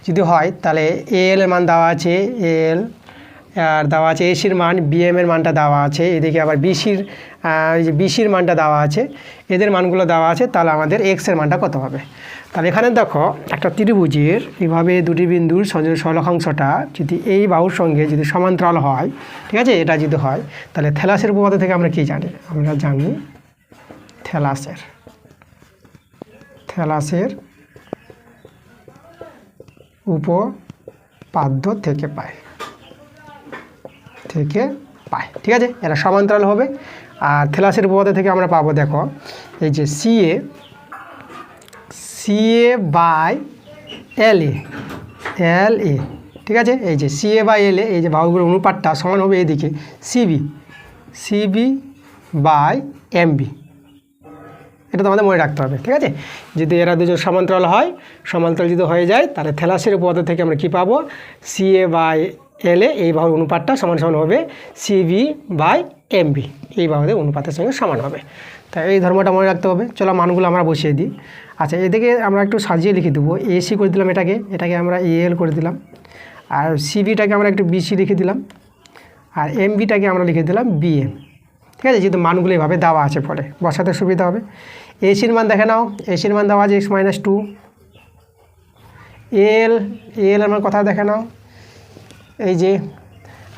যদি হয়, তাহলে এল এর মান দেওয়া আছে এল, আর দেওয়া আছে এসির মান, বিএম এর মানটা দেওয়া আছে, এদিকে আবার বিসির মানটা দেওয়া আছে, এদের মানগুলো দেওয়া আছে। তাহলে আমাদের এক্সের মানটা কত হবে। তাহলে এখানে দেখো একটা ত্রিভুজের এইভাবে দুটি বিন্দুর সংযোগ সহলকাংশটা যদি এই বাহুর সঙ্গে যদি সমান্তরাল হয়, ঠিক আছে, এটা যদি হয়, তাহলে থ্যালাসের উপপাদ্য থেকে আমরা কি জানি, আমরা জানি থ্যালাসের উপপাদ্য থেকে পাই, ঠিক আছে, এরা সমান্তরাল হবে। আর থ্যালাসের উপপাদ্য থেকে আমরা পাবো, দেখো এই যে সিএ বাই এল এ, ঠিক আছে, এই যে সিএ বাই এল এ, এই যে বাহুগুলোর অনুপাতটা সমান হবে এদিকে সিবি বাই এমবি, এটা তোমাদের মনে রাখতে হবে, ঠিক আছে। যদি এরা দুজন সমান্তরাল হয়, সমান্তরাল যদি হয়ে যায়, তাহলে থ্যালাসের উপপাদ্য থেকে আমরা কি পাবো, সিএ বাই এল এ, এই বাহুর অনুপাতটা সমান সমান হবে সিবি বাই এমবি, এই বাহুদের অনুপাতের সঙ্গে সমান হবে। তাই এই ধর্মটা মনে রাখতে হবে। চলো মানগুলো আমরা বসিয়ে দিই। আচ্ছা, এদিকে আমরা একটু সাজিয়ে লিখে দেবো। এসি করে দিলাম, এটাকে আমরা এএল করে দিলাম, আর সিবিটাকে আমরা একটু বিসি লিখে দিলাম, আর এমবিটাকে আমরা লিখে দিলাম বিএম। ঠিক আছে, যেহেতু মানগুলো এভাবে দেওয়া আছে ফলে বসাতে সুবিধা হবে। এসির মান দেখে নাও, এসির মান দেওয়া আছে x-2। এল আমার কথা দেখে নাও, এই যে।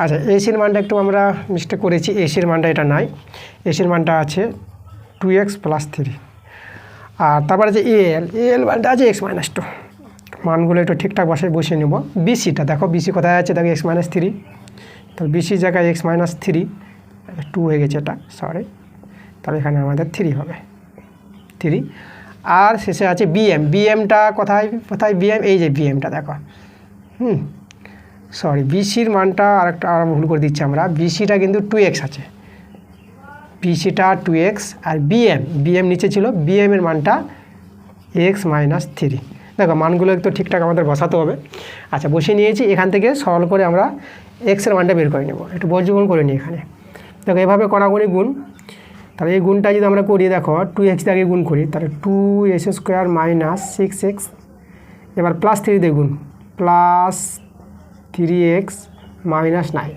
আচ্ছা, এসির মানটা একটু আমরা মিস্টেক করেছি, এসির মানটা এটা নাই, এসির মানটা আছে 2x + 3। আর তারপরে যে এল মানটা আছে x-2। মানগুলো একটু ঠিকঠাক বসিয়ে নেব। বিসিটা দেখো, বিসি কোথায় আছে দেখো, x-3। তাহলে বিসির জায়গায় x-3, 2 হয়ে গেছে এটা, সরি। তাহলে এখানে আমাদের 3 হবে, 3। আর শেষে আছে বিএমটা কোথায় বিএম, এই যে বিএমটা দেখো। সরি, বিসির মানটা আরেকটা ভুল করে দিচ্ছি আমরা, বিসিটা কিন্তু 2x আছে, বিসিটা 2x। আর বিএম নিচে ছিল, বিএমের মানটা x-3। দেখো মানগুলো একটু ঠিকঠাক আমাদের বসাতে হবে। আচ্ছা, বসিয়ে নিয়েছি। এখান থেকে সরল করে আমরা এক্সের মানটা বের করে নেব। একটু বর্গগুণ করে নিই এখানে। দেখো এভাবে কণাগুণি গুণ, তাহলে এই গুণটা যদি আমরা করি, দেখো 2x দিয়ে গুণ করি, তাহলে 2s² - 6x, এবার +3 দিয়ে গুণ, +3x - 9।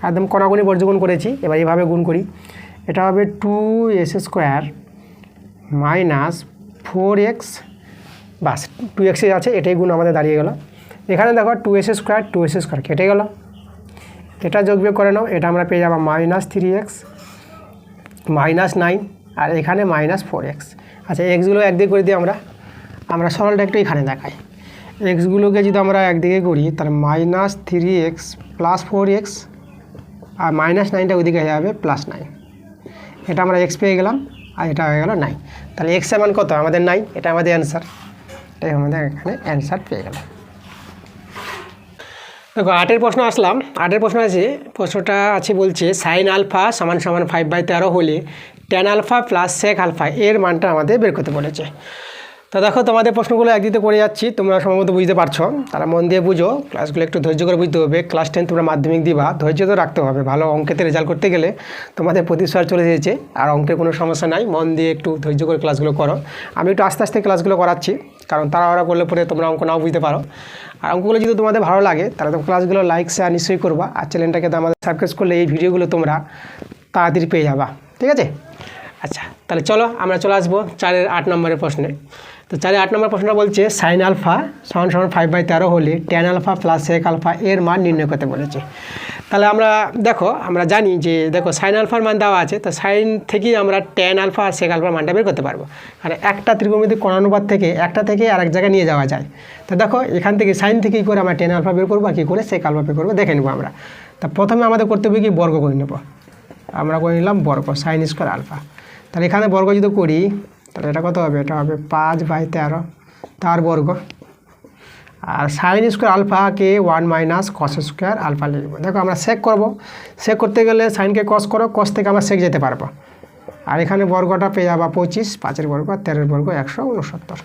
একদম কণাগুণি বর্গগুণ করেছি। এবার এইভাবে গুণ করি, এটা হবে 2s² - 4x, বাস 2x আছে, এটাই গুণ আমাদের দাঁড়িয়ে গেল। এখানে দেখো 2s² কেটে গেল, এটা যোগ বিয়োগ করে নাও, এটা আমরা পেয়ে যাবো -3x - 9, আর এখানে -4x। আচ্ছা, এক্সগুলো একদিকে করে দিই আমরা সরলটা একটু এখানে দেখাই। এক্সগুলোকে যদি আমরা একদিকে করি, তাহলে -3x + 4x, আর -9টা ওইদিকে হয়ে যাবে +9। এটা আমরা এক্স পেয়ে গেলাম, আর এটা হয়ে গেল 9। তাহলে এক্সের মান কত আমাদের 9, এটা আমাদের অ্যান্সার। এটাই আমাদের এখানে অ্যান্সার পেয়ে গেল। দেখো 8এর প্রশ্ন আসলাম। 8এর প্রশ্ন আছে, প্রশ্নটা আছে বলছে sin α = 5/13 হলে tan α + sec α এর মানটা আমাদের বের করতে বলেছে। তো দেখো তোমাদের প্রশ্নগুলো একদিকে করে যাচ্ছি, তোমরা সম্ভবত বুঝতে পারছো। তারা মন দিয়ে বুঝো, ক্লাসগুলো একটু ধৈর্য করে বুঝতে হবে। ক্লাস 10 তোমরা মাধ্যমিক দিবা, ধৈর্য তো রাখতে হবে। ভালো অঙ্কেতে রেজাল্ট করতে গেলে তোমাদের প্রতিশ্বাস চলে এসেছে, আর অঙ্কের কোনো সমস্যা নাই। মন দিয়ে একটু ধৈর্য করে ক্লাসগুলো করো। আমি একটু আস্তে আস্তে ক্লাসগুলো করাচ্ছি, কারণ তাড়াহুড়া করলে পরে তোমরা অঙ্ক নাও বুঝতে পারো। আর অঙ্কগুলো যদি তোমাদের ভালো লাগে, তাহলে তো ক্লাসগুলো লাইক শেয়ার নিশ্চয়ই করবা, আর চ্যানেলটাকে তো আমাদের সাবস্ক্রাইব করলে এই ভিডিওগুলো তোমরা তাড়াতাড়ি পেয়ে যাবা। ঠিক আছে? আচ্ছা, তাহলে চলো আমরা চলে আসবো 4-এর 8 নম্বরের প্রশ্নে। তো 4-এর 8 নম্বর প্রশ্নটা বলছে sin α = 5/13 হলে tan α + sec α এর মান নির্ণয় করতে বলেছে। তাহলে আমরা দেখো, আমরা জানি যে দেখো sin α মান দেওয়া আছে, তো সাইন থেকেই আমরা tan α আর sec α মানটা বের করতে পারবো। আর একটা ত্রিকোণমিতিক কোণানুপাত থেকে একটা থেকে আরেক জায়গায় নিয়ে যাওয়া যায়। তো দেখো এখান থেকে সাইন থেকে কী করে আমরা tan α বের করবো, আর কী করে sec α বের করবো দেখে নেবো আমরা। তা প্রথমে আমাদের করতে হবে কি, বর্গ করে নেবো। আমরা করে নিলাম বর্গ sin² α। তাহলে এখানে বর্গ যদি করি, তাহলে এটা কত হবে, এটা হবে 5/13 তার বর্গ। আর sin² আলফাকে 1 - cos² আলফা লিখব। দেখো আমরা সেক করব, সেক করতে গেলে সাইনকে কস করো, কস থেকে আমরা সেক যেতে পারবো। আর এখানে বর্গটা পেয়ে যাবা 25, 5-এর বর্গ আর 13-এর বর্গ 169।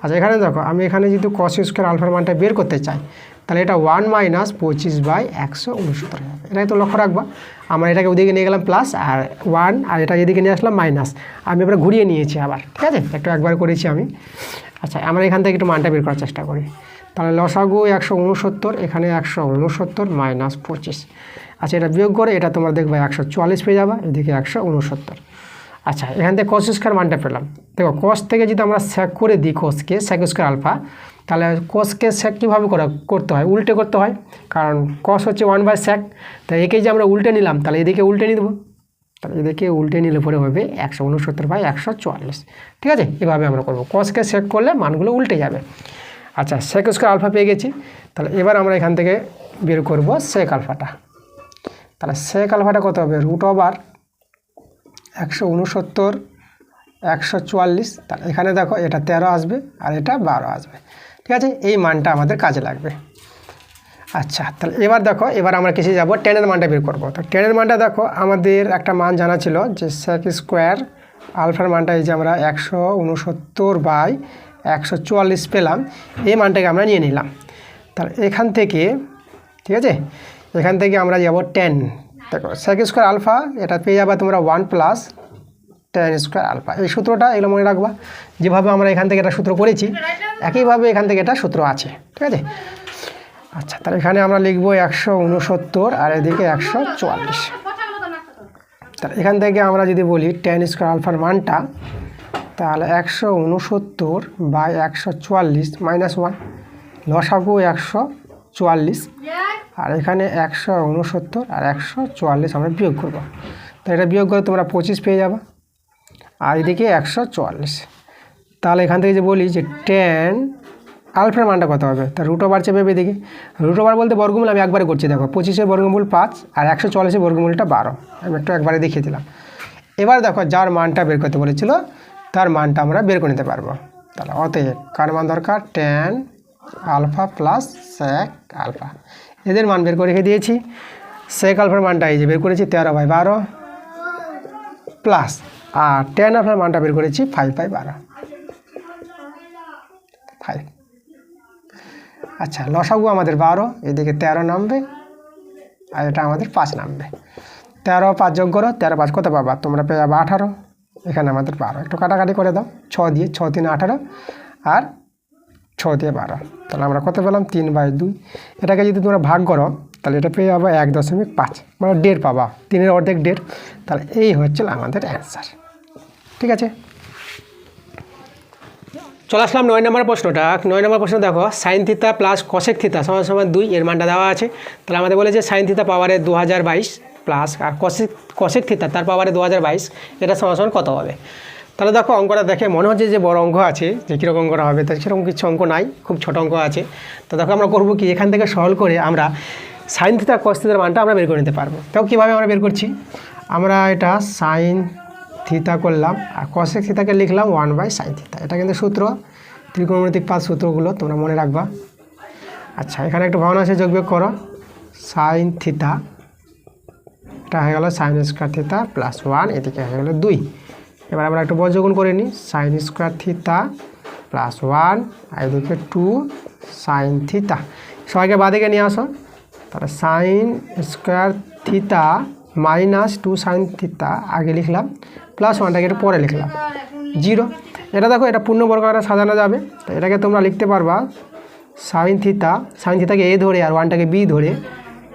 আচ্ছা, এখানে দেখো আমি এখানে যদি cos² আলফার মানটা বের করতে চাই, তাহলে এটা 1 - 25/169 হবে। এটাই তো লক্ষ্য রাখবা। আমরা এটাকে ওদিকে নিয়ে গেলাম প্লাস, আর 1, আর এটা এদিকে নিয়ে আসলাম মাইনাস। আমি এবার ঘুরিয়ে নিয়েছি আবার, ঠিক আছে, একবার করেছি আমি। আচ্ছা, আমরা এখান থেকে একটু মানটা বের করার চেষ্টা করি। তাহলে লসাগু 169, এখানে 169 - 25। আচ্ছা, এটা বিয়োগ করে এটা তোমরা দেখবে 144 পেয়ে যাবা, এদিকে 169। আচ্ছা, এখান থেকে cos² মানটা পেলাম। দেখো cos থেকে যদি আমরা sec করে দিই, cosকে sec² আলফা, তাহলে cosকে sec কীভাবে করতে হয়, উল্টে করতে হয়, কারণ cos হচ্ছে 1/sec। তাই একে যে আমরা উল্টে নিলাম, তাহলে এদিকে উল্টে নিয়ে দেবো। তাহলে এদিকে উল্টে নিলে পরে হবে 169/144। ঠিক আছে, এভাবে আমরা করবো। cosকে sec করলে মানগুলো উল্টে যাবে। আচ্ছা, sec² আলফা পেয়ে গেছি। তাহলে এবার আমরা এখান থেকে বের করব sec আলফাটা। তাহলে sec আলফাটা কত হবে, √169 144। তাহলে এখানে দেখো এটা 13 আসবে, আর এটা 12 আসবে। ঠিক আছে, এই মানটা আমাদের কাজে লাগবে। আচ্ছা, তাহলে এবার দেখো, এবার আমরা কিসে যাব, tan-এর মানটা বের করবো। তো tan-এর মানটা দেখো, আমাদের একটা মান জানা ছিল যে sec² আলফার মানটা এই যে আমরা 169/144 পেলাম, এই মানটাকে আমরা নিয়ে নিলাম। তাহলে এখান থেকে, ঠিক আছে, এখান থেকে আমরা যাব tan দেখো সেক স্কোয়ার আলফা এটা পেয়ে যাবে তোমরা 1 প্লাস টেন স্কোয়ার আলফা। এই সূত্রটা এগুলো মনে রাখবা, যেভাবে আমরা এখান থেকে এটা সূত্র করেছি একইভাবে এখান থেকে এটা সূত্র আছে, ঠিক আছে। আচ্ছা, তাহলে এখানে আমরা লিখব 169 আর এদিকে 144। তাহলে এখান থেকে আমরা যদি বলি টেন স্কোয়ার আলফার মানটা, তাহলে 169 বাই 144 মাইনাস 1, লসাগু 144, আর এখানে 169 আর 144 আমরা বিয়োগ করবো। তো এটা বিয়োগ করে তোমরা 25 পেয়ে যাবে, আর এদিকে 144। তাহলে এখান থেকে যে বলি যে টেন আলফার মানটা কত হবে, তা রুট ওভার চেপে এদিকে, রুট ওভার বলতে বর্গমূল আমি একবারে করছি, দেখো 25-এর বর্গমূল 5 আর 144-এর বর্গমূলটা 12, আমি একটু একবারে দেখিয়ে দিলাম। এবার দেখো যার মানটা বের করতে বলেছিল তার মানটা আমরা বের করে নিতে পারবো। তাহলে অতএব কার মান দরকার, tan alpha plus sec alpha, এদের মান বের করে রেখে দিয়েছি। সেক আলফার মানটা এই যে বের করেছি 13/12 প্লাস, আর টেন আলফার মানটা বের করেছি 5/12, 5। আচ্ছা, লসাগু আমাদের 12, এদিকে 13 নামবে আর এটা আমাদের 5 নামবে। 13 5 যোগ করো, 13 5 কত পাবা তোমরা পেয়ে যাবে 18, এখানে আমাদের 12, একটু কাটাকাটি করে দাও, 6 দিয়ে 6 3 18 আর 6 দিয়ে 12, তাহলে আমরা কত পেলাম 3/2। এটাকে যদি তোমরা ভাগ করো তাহলে এটা পেয়ে যাবে 1.5, মানে 1.5 পাবা, 3-এর অর্ধেক 1.5। তাহলে এই হচ্ছে আমাদের অ্যান্সার, ঠিক আছে। চলে আসলাম 9 নম্বর প্রশ্নটা। 9 নম্বর প্রশ্ন দেখো, সাইন থিতা প্লাস কসেক থিতা সমান সমান 2, এর মানটা দেওয়া আছে। তাহলে আমাদের বলেছে সাইন থিতা পাওয়ারে 2022 প্লাস আর কসেক থিতা তার পাওয়ারে 2022, এটা সমান সমান কত হবে। তাহলে দেখো অঙ্কটা দেখে মনে হচ্ছে যে বড় অঙ্ক আছে, যে কীরকম অঙ্কটা হবে, তো সেরকম কিছু অঙ্ক নাই, খুব ছোট অঙ্ক আছে। তো দেখো আমরা করবো কি, এখান থেকে সলভ করে আমরা সাইন থিতা কস থিতার মানটা আমরা বের করে নিতে পারবো। তাও কীভাবে আমরা বের করছি, আমরা এটা সাইন থিতা করলাম আর কসেক থিতাকে লিখলাম 1/sin থিতা, এটা কিন্তু সূত্র, ত্রিকোণমিতিক পাঁচ সূত্রগুলো তোমরা মনে রাখবা। আচ্ছা, এখানে একটু ভাবনা আছে, যোগ বিয়োগ করো, সাইন থিতা এটা হয়ে গেল সাইন স্কোয়ার থিতা প্লাস 1, এদিকে হয়ে গেল 2। এবার আমরা একটু বর্গগুণ করে নিই, সাইন স্কোয়ার থিতা প্লাস 1 আর এদিকে 2 সাইন থিতা, সবাইকে বাদিকে নিয়ে আসো। তাহলে sine square theta minus 2 sine theta আগে লিখলাম, প্লাস 1টাকে একটু পরে লিখলাম 0। এটা দেখো এটা পূর্ণবর্গ আকারে সাজানো যাবে, তো এটাকে তোমরা লিখতে পারবা সাইন থিতা, সাইন থিতাকে এ ধরে আর 1টাকে বি ধরে,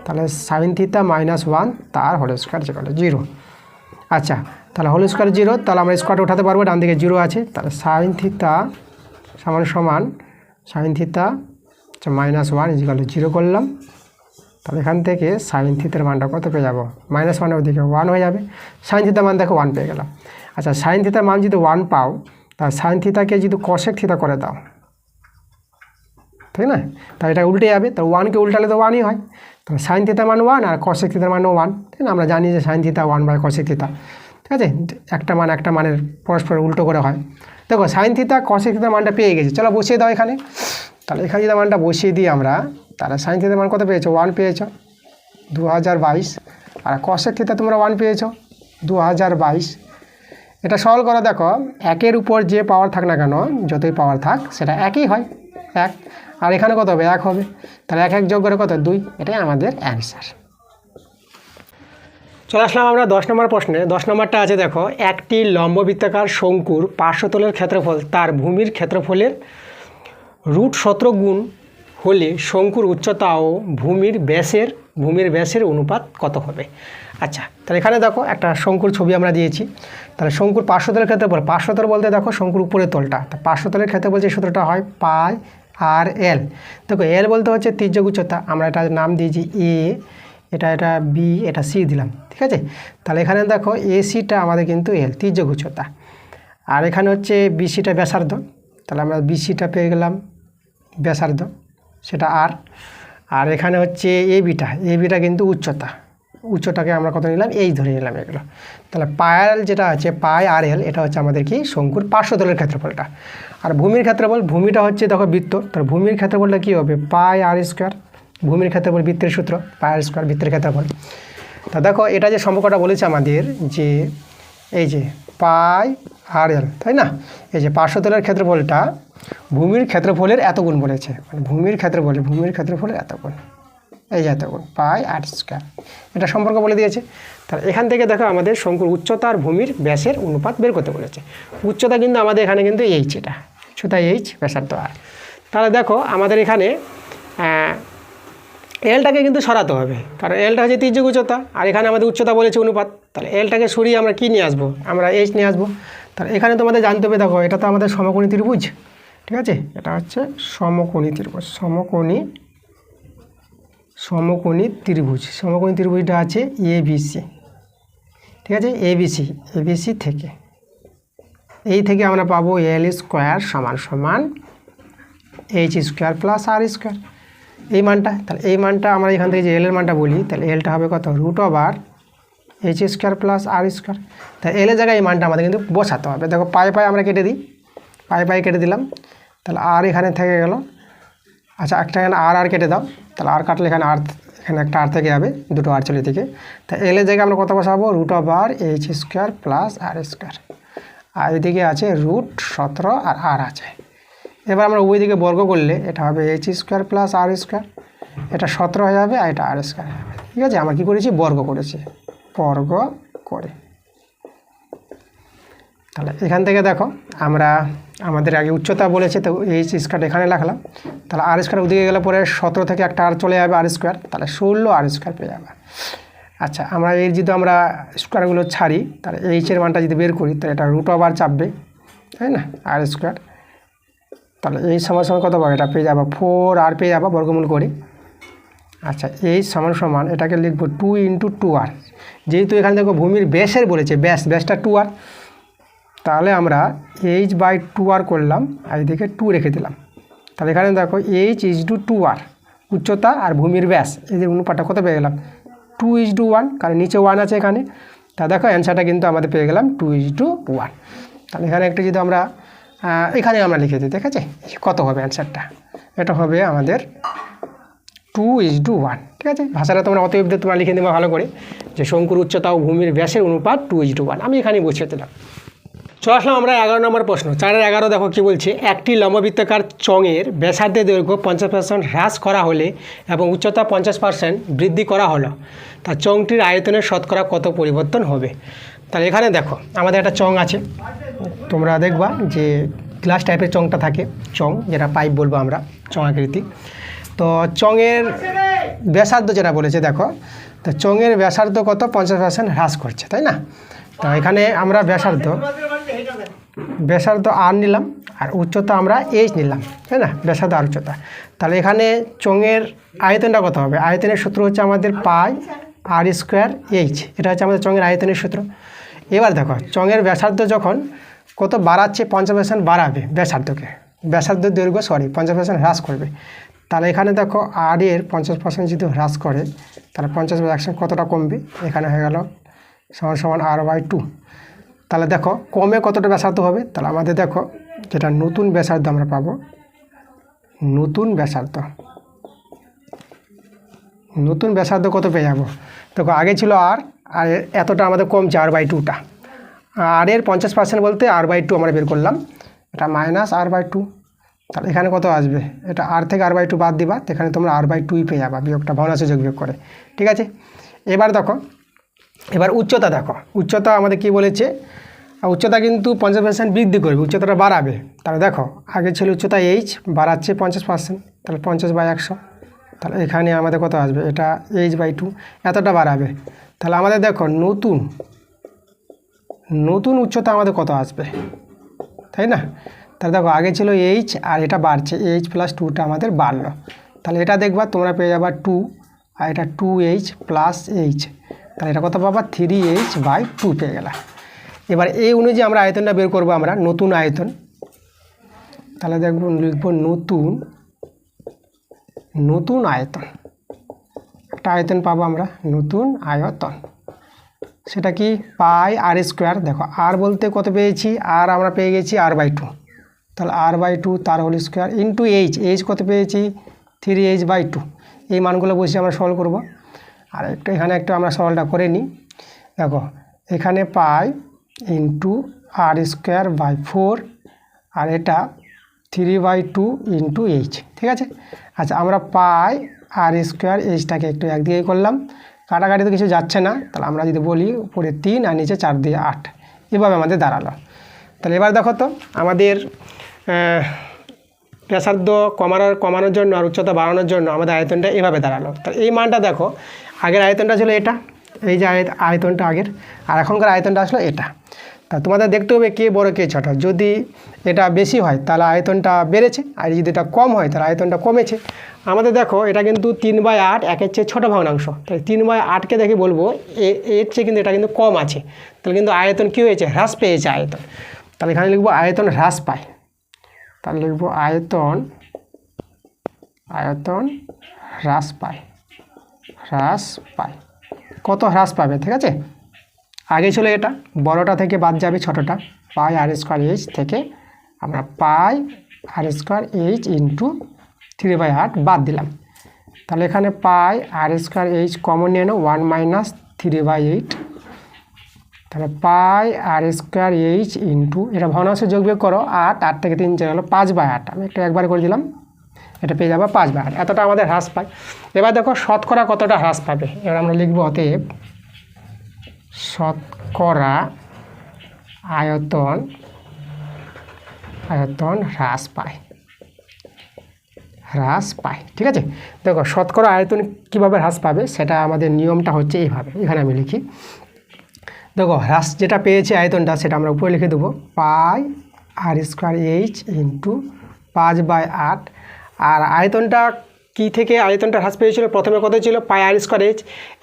তাহলে সাইন থিতা মাইনাস 1 তার হোল স্কোয়ার যেটা 0। আচ্ছা, তাহলে হোল স্কোয়ার 0, তাহলে আমরা স্কোয়ারটা উঠাতে পারবো, ডান দিকে 0 আছে, তাহলে সাইন থিতা সমান সমান sine theta minus 1 equal to 0 করলাম। তাহলে এখান থেকে সাইন থিতার মানটা কত পেয়ে যাবো, -1 ওদিকে 1 হয়ে যাবে, সাইন থিতার মান দেখো 1 পেয়ে গেলাম। আচ্ছা, সাইন থিতার মান যদি 1 পাও, তাহলে সাইন থিতাকে যদি কসেক থিতা করে দাও, ঠিক না, তাহলে এটা উল্টে যাবে, তো 1কে উল্টালে তো 1ই হয়, তাহলে সাইন থিতার মান 1 আর কসেক থিতার মানও 1, ঠিক না, আমরা জানি যে সাইন থিতা 1/cosec থিতা, ঠিক আছে, একটা মানের পরস্পর উল্টো করে হয়। দেখো সাইন থিতা কসেক থিতার মানটা পেয়ে গেছি, চলো বসিয়ে দাও এখানে। তাহলে এখানে যদি মানটা বসিয়ে দিই আমরা, তাহলে সাইন থিতার মান কত পেয়েছো, 1 পেয়েছো 2022, আর কসেক থিতা তোমরা 1 পেয়েছো 2022। এটা সলভ করো, দেখো একের উপর যে পাওয়ার থাক না কেন, যতই পাওয়ার থাক সেটা একই হয়, 1, আর এখানে কত হবে 1 হবে, তাহলে 1 1 যোগ করে কত 2, এটাই আমাদের অ্যান্সার। চলে আসলাম আমরা 10 নম্বর প্রশ্নে। 10 নম্বরটা আছে দেখো, একটি লম্ববৃত্তাকার শঙ্কুর পার্শ্বতলের ক্ষেত্রফল তার ভূমির ক্ষেত্রফলের √17 গুণ হলে শঙ্কুর উচ্চতা ও ভূমির ব্যাসের অনুপাত কত হবে। আচ্ছা, তাহলে এখানে দেখো একটা শঙ্কুর ছবি আমরা দিয়েছি, তাহলে শঙ্কুর পার্শ্বতলের ক্ষেত্রফল, পার্শ্বতল বলতে দেখো শঙ্কুর উপরের তলটা, তা পার্শ্বতলের ক্ষেত্রফল যে সূত্রটা হয় পাই আর এল। দেখো এল বলতে হচ্ছে তির্যক উচ্চতা, আমরা এটা নাম দিয়েছি এ, এটা বি, এটা সি দিলাম, ঠিক আছে। তাহলে এখানে দেখো এসিটা আমাদের কিন্তু এল তির্যক উচ্চতা, আর এখানে হচ্ছে বিসিটা ব্যাসার্ধ, তাহলে আমরা বিসিটা পেয়ে গেলাম ব্যাসার্ধ, সেটা আর এখানে হচ্ছে এবিটা কিন্তু উচ্চতাকে আমরা কত নিলাম, এই ধরে নিলাম এগুলো। তাহলে পায়াল যেটা আছে পাই আর এল, এটা হচ্ছে আমাদের কি শঙ্কুর পার্শ্বতলের ক্ষেত্রফলটা। আর ভূমির ক্ষেত্রফল, ভূমিটা হচ্ছে দেখো বৃত্ত, তাহলে ভূমির ক্ষেত্রফলটা কী হবে, পাই আর স্কোয়ার, ভূমির ক্ষেত্রফল বৃত্তের সূত্র পাই আর স্কোয়ার বৃত্তের ক্ষেত্রফল। তা দেখো এটা যে সম্পর্কটা বলেছে আমাদের, যে এই যে পাই আর এল, তাই না, এই যে পার্শ্বতলের ক্ষেত্রফলটা ভূমির ক্ষেত্রফলের এত গুণ বলেছে, মানে ভূমির ক্ষেত্রফলের এত গুণ, এই যে এত গুণ পাই আর স্কোয়ার, এটা সম্পর্ক বলে দিয়েছে। তাহলে এখান থেকে দেখো আমাদের শঙ্কুর উচ্চতা আর ভূমির ব্যাসের অনুপাত বের করতে বলেছে। উচ্চতা কিন্তু আমাদের এখানে কিন্তু এইচ, এটা উচ্চতা এইচ, ব্যাসার্ধ আর। তাহলে দেখো আমাদের এখানে এলটাকে কিন্তু সরাতে হবে, কারণ এলটা হচ্ছে তির্যক উচ্চতা আর এখানে আমাদের উচ্চতা বলেছে অনুপাত। তাহলে এলটাকে সরিয়ে আমরা কী নিয়ে আসবো, আমরা এইচ নিয়ে আসবো। তাহলে এখানে তোমাদের জানতে হবে, দেখো এটা তো আমাদের সমকোণী ত্রিভুজ, ঠিক আছে, এটা হচ্ছে সমকোণী ত্রিভুজ, সমকোণী ত্রিভুজটা আছে এবিসি, ঠিক আছে, এবিসি থেকে এই থেকে আমরা পাবো এল স্কোয়ার সমান সমান এইচ স্কোয়ার প্লাস আর স্কোয়ার, এই মানটা। তাহলে এই মানটা আমরা এখান থেকে যে এল এর মানটা বলি, তাহলে এলটা হবে কত, √/, এইচ স্কোয়ার প্লাস আর স্কোয়ার। তাহলে এল এর জায়গায় এই মানটা আমাদের কিন্তু বসাতে হবে। দেখো পায়ে আমরা কেটে দিই, পায়ে কেটে দিলাম, তাহলে আর এখানে থেকে গেল। আচ্ছা একটা এখানে আর কেটে দাও, তাহলে আর কাটলে এখানে একটা আর থেকে যাবে, দুটো আর চলে থেকে। তা এল এর জায়গায় আমরা কত বসাবো, √/, এইচ স্কোয়ার প্লাস আর স্কোয়ার, আর এদিকে আছে √17 আর আর আছে। এবার আমরা ওই দিকে বর্গ করলে এটা হবে এইচ স্কোয়ার প্লাস আর স্কোয়ার, এটা 17 হয়ে যাবে আর এটা আর স্কোয়ার হবে, ঠিক আছে। আমরা কী করেছি, বর্গ করেছি, বর্গ করে। তাহলে এখান থেকে দেখো আমরা আমাদের আগে উচ্চতা বলেছে, তো এইচ স্কোয়ার এখানে রাখলাম। তাহলে আর স্কোয়ার ওদিকে গেলে পরে 17 থেকে একটা আর চলে যাবে আর স্কোয়ার, তাহলে 16 আর স্কোয়ার পেয়ে যাবে। আচ্ছা আমরা এর যদি আমরা স্কোয়ারগুলো ছাড়ি, তাহলে এইচের মানটা যদি বের করি, তাহলে এটা √/, চাপবে, তাই না, আর স্কোয়ার। তাহলে এই সমান কত পাবে, এটা পেয়ে যাবো 4 আর পেয়ে যাবো বর্গমূল করে। আচ্ছা এইচ সমান এটাকে লিখবো 2 × 2r, যেহেতু এখানে দেখো ভূমির ব্যাসের বলেছে, ব্যাসটা 2r, তাহলে আমরা h/2r করলাম আর এদিকে 2 রেখে দিলাম। তাহলে এখানে দেখো h/2r উচ্চতা আর ভূমির ব্যাস, এই যে অনুপাতটা কত পেয়ে গেলাম, 2:1, কারণ নিচে 1 আছে এখানে। তা দেখো অ্যান্সারটা কিন্তু আমাদের পেয়ে গেলাম 2:1। তাহলে এখানে একটু যদি আমরা এখানে আমরা লিখে দিই, ঠিক আছে, কত হবে অ্যান্সারটা, এটা হবে আমাদের 2:1, ঠিক আছে। ভাষাটা তোমরা অতএব তোমরা লিখে দেবা ভালো করে, যে শঙ্কুর উচ্চতা ও ভূমির ব্যাসের অনুপাত 2:1, আমি এখানে বসিয়ে দিলাম। চলে আসলাম আমরা 11 নম্বর প্রশ্ন। 4-11 দেখো কী বলছে, একটি লম্ববৃত্তাকার চঙের ব্যাসার্ধের দৈর্ঘ্য 50% হ্রাস করা হলে এবং উচ্চতা 50% বৃদ্ধি করা হলো, তা চঙটির আয়তনের শতকরা কত পরিবর্তন হবে। তাহলে এখানে দেখো আমাদের একটা চং আছে, তোমরা দেখবা যে গ্লাস টাইপের চংটা থাকে, চং যেটা পাইপ বলবো আমরা, চং আকৃতি। তো চঙের ব্যাসার্ধ যেটা বলেছে দেখো, তো চঙের ব্যাসার্ধ কত, 50% হ্রাস করছে, তাই না। তো এখানে আমরা ব্যাসার্ধ আর নিলাম আর উচ্চতা আমরা এইচ নিলাম, তাই না, ব্যাসার্ধ আর উচ্চতা। তাহলে এখানে চঙের আয়তনটা কত হবে, আয়তনের সূত্র হচ্ছে আমাদের পাই আর স্কোয়ার এইচ, এটা হচ্ছে আমাদের চঙের আয়তনের সূত্র। এবার দেখো চঙের ব্যাসার্ধ যখন কত বাড়াচ্ছে, 50% বাড়াবে ব্যাসার্ধের দৈর্ঘ্য 50% হ্রাস করবে। তাহলে এখানে দেখো আর এর 50% যদি হ্রাস করে, তাহলে 50% কতটা কমবে, এখানে হয়ে গেল সমান r/2। তাহলে দেখো কমে কতটা ব্যাসার্ধ হবে, তাহলে আমাদের দেখো যেটা নতুন ব্যাসার্ধ আমরা পাবো, নতুন ব্যাসার্ধ কত পেয়ে যাবো, দেখো আগে ছিল আর এতটা আমাদের কমছে r/2টা, আর এর 50% বলতে r/2 আমরা বের করলাম, এটা -r/2। তাহলে এখানে কত আসবে, এটা আর থেকে r/2 বাদ দিবা, এখানে তোমরা r/2ই পেয়ে যাবা, বিয়োগটা ভগ্নাংশে বিয়োগ করে, ঠিক আছে। এবার দেখো এবার উচ্চতা দেখো, উচ্চতা আমাদের কি বলেছে, উচ্চতা কিন্তু 50% বৃদ্ধি করবে, উচ্চতাটা বাড়াবে। তাহলে দেখো আগে ছিল উচ্চতা এইচ, বাড়াচ্ছে 50%, তাহলে 50/100, তাহলে এখানে আমাদের কত আসবে, এটা h/2 এতটা বাড়াবে। তাহলে আমাদের দেখো নতুন উচ্চতা আমাদের কত আসবে, তাই না। তাহলে দেখো আগে ছিল এইচ আর এটা বাড়ছে, এইচ + 2টা আমাদের বাড়লো, তাহলে এটা দেখবা তোমরা পেয়ে যাবা 2 আর এটা 2h + h, তাহলে এটা কত পাবা, 3h/2 পেয়ে গেল। এবার এই অনুযায়ী আমরা আয়তনটা বের করবো, আমরা নতুন আয়তন। তাহলে দেখবো লিখবো নতুন আয়তন, একটা আয়তন পাবো আমরা, নতুন আয়তন, সেটা কি পাই আর স্কোয়ার। দেখো আর বলতে কত পেয়েছি, আর আমরা পেয়ে গেছি r/2, তাহলে r/2 তার হোল স্কোয়ার ইন্টু এইচ কত পেয়েছি, 3h/2। এই মানগুলো বসে আমরা সরল করব। আর এখানে একটু আমরা সরলটা করে নিই। দেখো এখানে পাই ইন্টু r²/4 আর এটা 3/2 ইন্টু এইচ, ঠিক আছে। আচ্ছা আমরা পাই আর স্কোয়ার এইচটাকে একটু একদিকে করলাম, কাটাকাটি তো কিছু যাচ্ছে না, তাহলে আমরা যদি বলি উপরে 3 আর নিচে 4 দিয়ে 8, এভাবে আমাদের দাঁড়ালো। তাহলে এবার দেখো তো আমাদের ব্যাসার্ধ কমানোর জন্য আর উচ্চতা বাড়ানোর জন্য আমাদের আয়তনটা এভাবে দাঁড়ালো। তাহলে এই মানটা দেখো, আগের আয়তনটা ছিল এটা, এই যে আয়তনটা আগের, আর এখনকার আয়তনটা আসলো এটা। তা তোমাদের দেখতে হবে কে বড় কে ছোট। যদি এটা বেশি হয় তাহলে আয়তনটা বেড়েছে, আর যদি এটা কম হয় তাহলে আয়তনটা কমেছে। আমাদের দেখো এটা কিন্তু 3/8 একের চেয়ে ছোটো ভগ্নাংশ, তাই 3/8কে দেখে বলবো এর চেয়ে কিন্তু এটা কিন্তু কম আছে। তাহলে কিন্তু আয়তন কী হয়েছে, হ্রাস পেয়েছে আয়তন। তাহলে এখানে লিখবো আয়তন হ্রাস পায়। তাহলে লিখবো আয়তন হ্রাস পায়, কত হ্রাস পাবে, ঠিক আছে। আগে ছিল এটা, বড়টা থেকে বাদ যাবে ছোটোটা, পাই আর স্কোয়ার এইচ থেকে আমরা পাই আর স্কোয়ার এইচ ইন্টু 3/8 বাদ দিলাম। তাহলে এখানে পাই আর স্কোয়ার এইচ কমন নিয়ে নাও, 1 - 3/8। তাহলে পাই আর স্কোয়ার এইচ ইন্টু, এটা ভগ্নাংশ যোগ বিয়োগ করো, 8 থেকে 3 চলে গেলো 5/8। আমি একটু একবার করে দিলাম, এটা পেয়ে যাবো 5/8। এতটা আমাদের হ্রাস পায়। এবার দেখো শতকরা কতটা হ্রাস পাবে, এবার আমরা লিখবো অতএব শতকরা আয়তন হ্রাস পায়, ঠিক আছে। দেখো শতকরা আয়তন কীভাবে হ্রাস পাবে সেটা আমাদের নিয়মটা হচ্ছে এইভাবে, এখানে আমি লিখি। দেখো হ্রাস যেটা পেয়েছে আয়তনটা সেটা আমরা উপরে লিখে দেবো, পাই আর স্কোয়ার এইচ ইন্টু 5/8। আর আয়তনটা কী থেকে আয়তনটা হ্রাস পেয়েছিল, প্রথমে কত ছিল, পাই আর স্কোয়ার এইচ,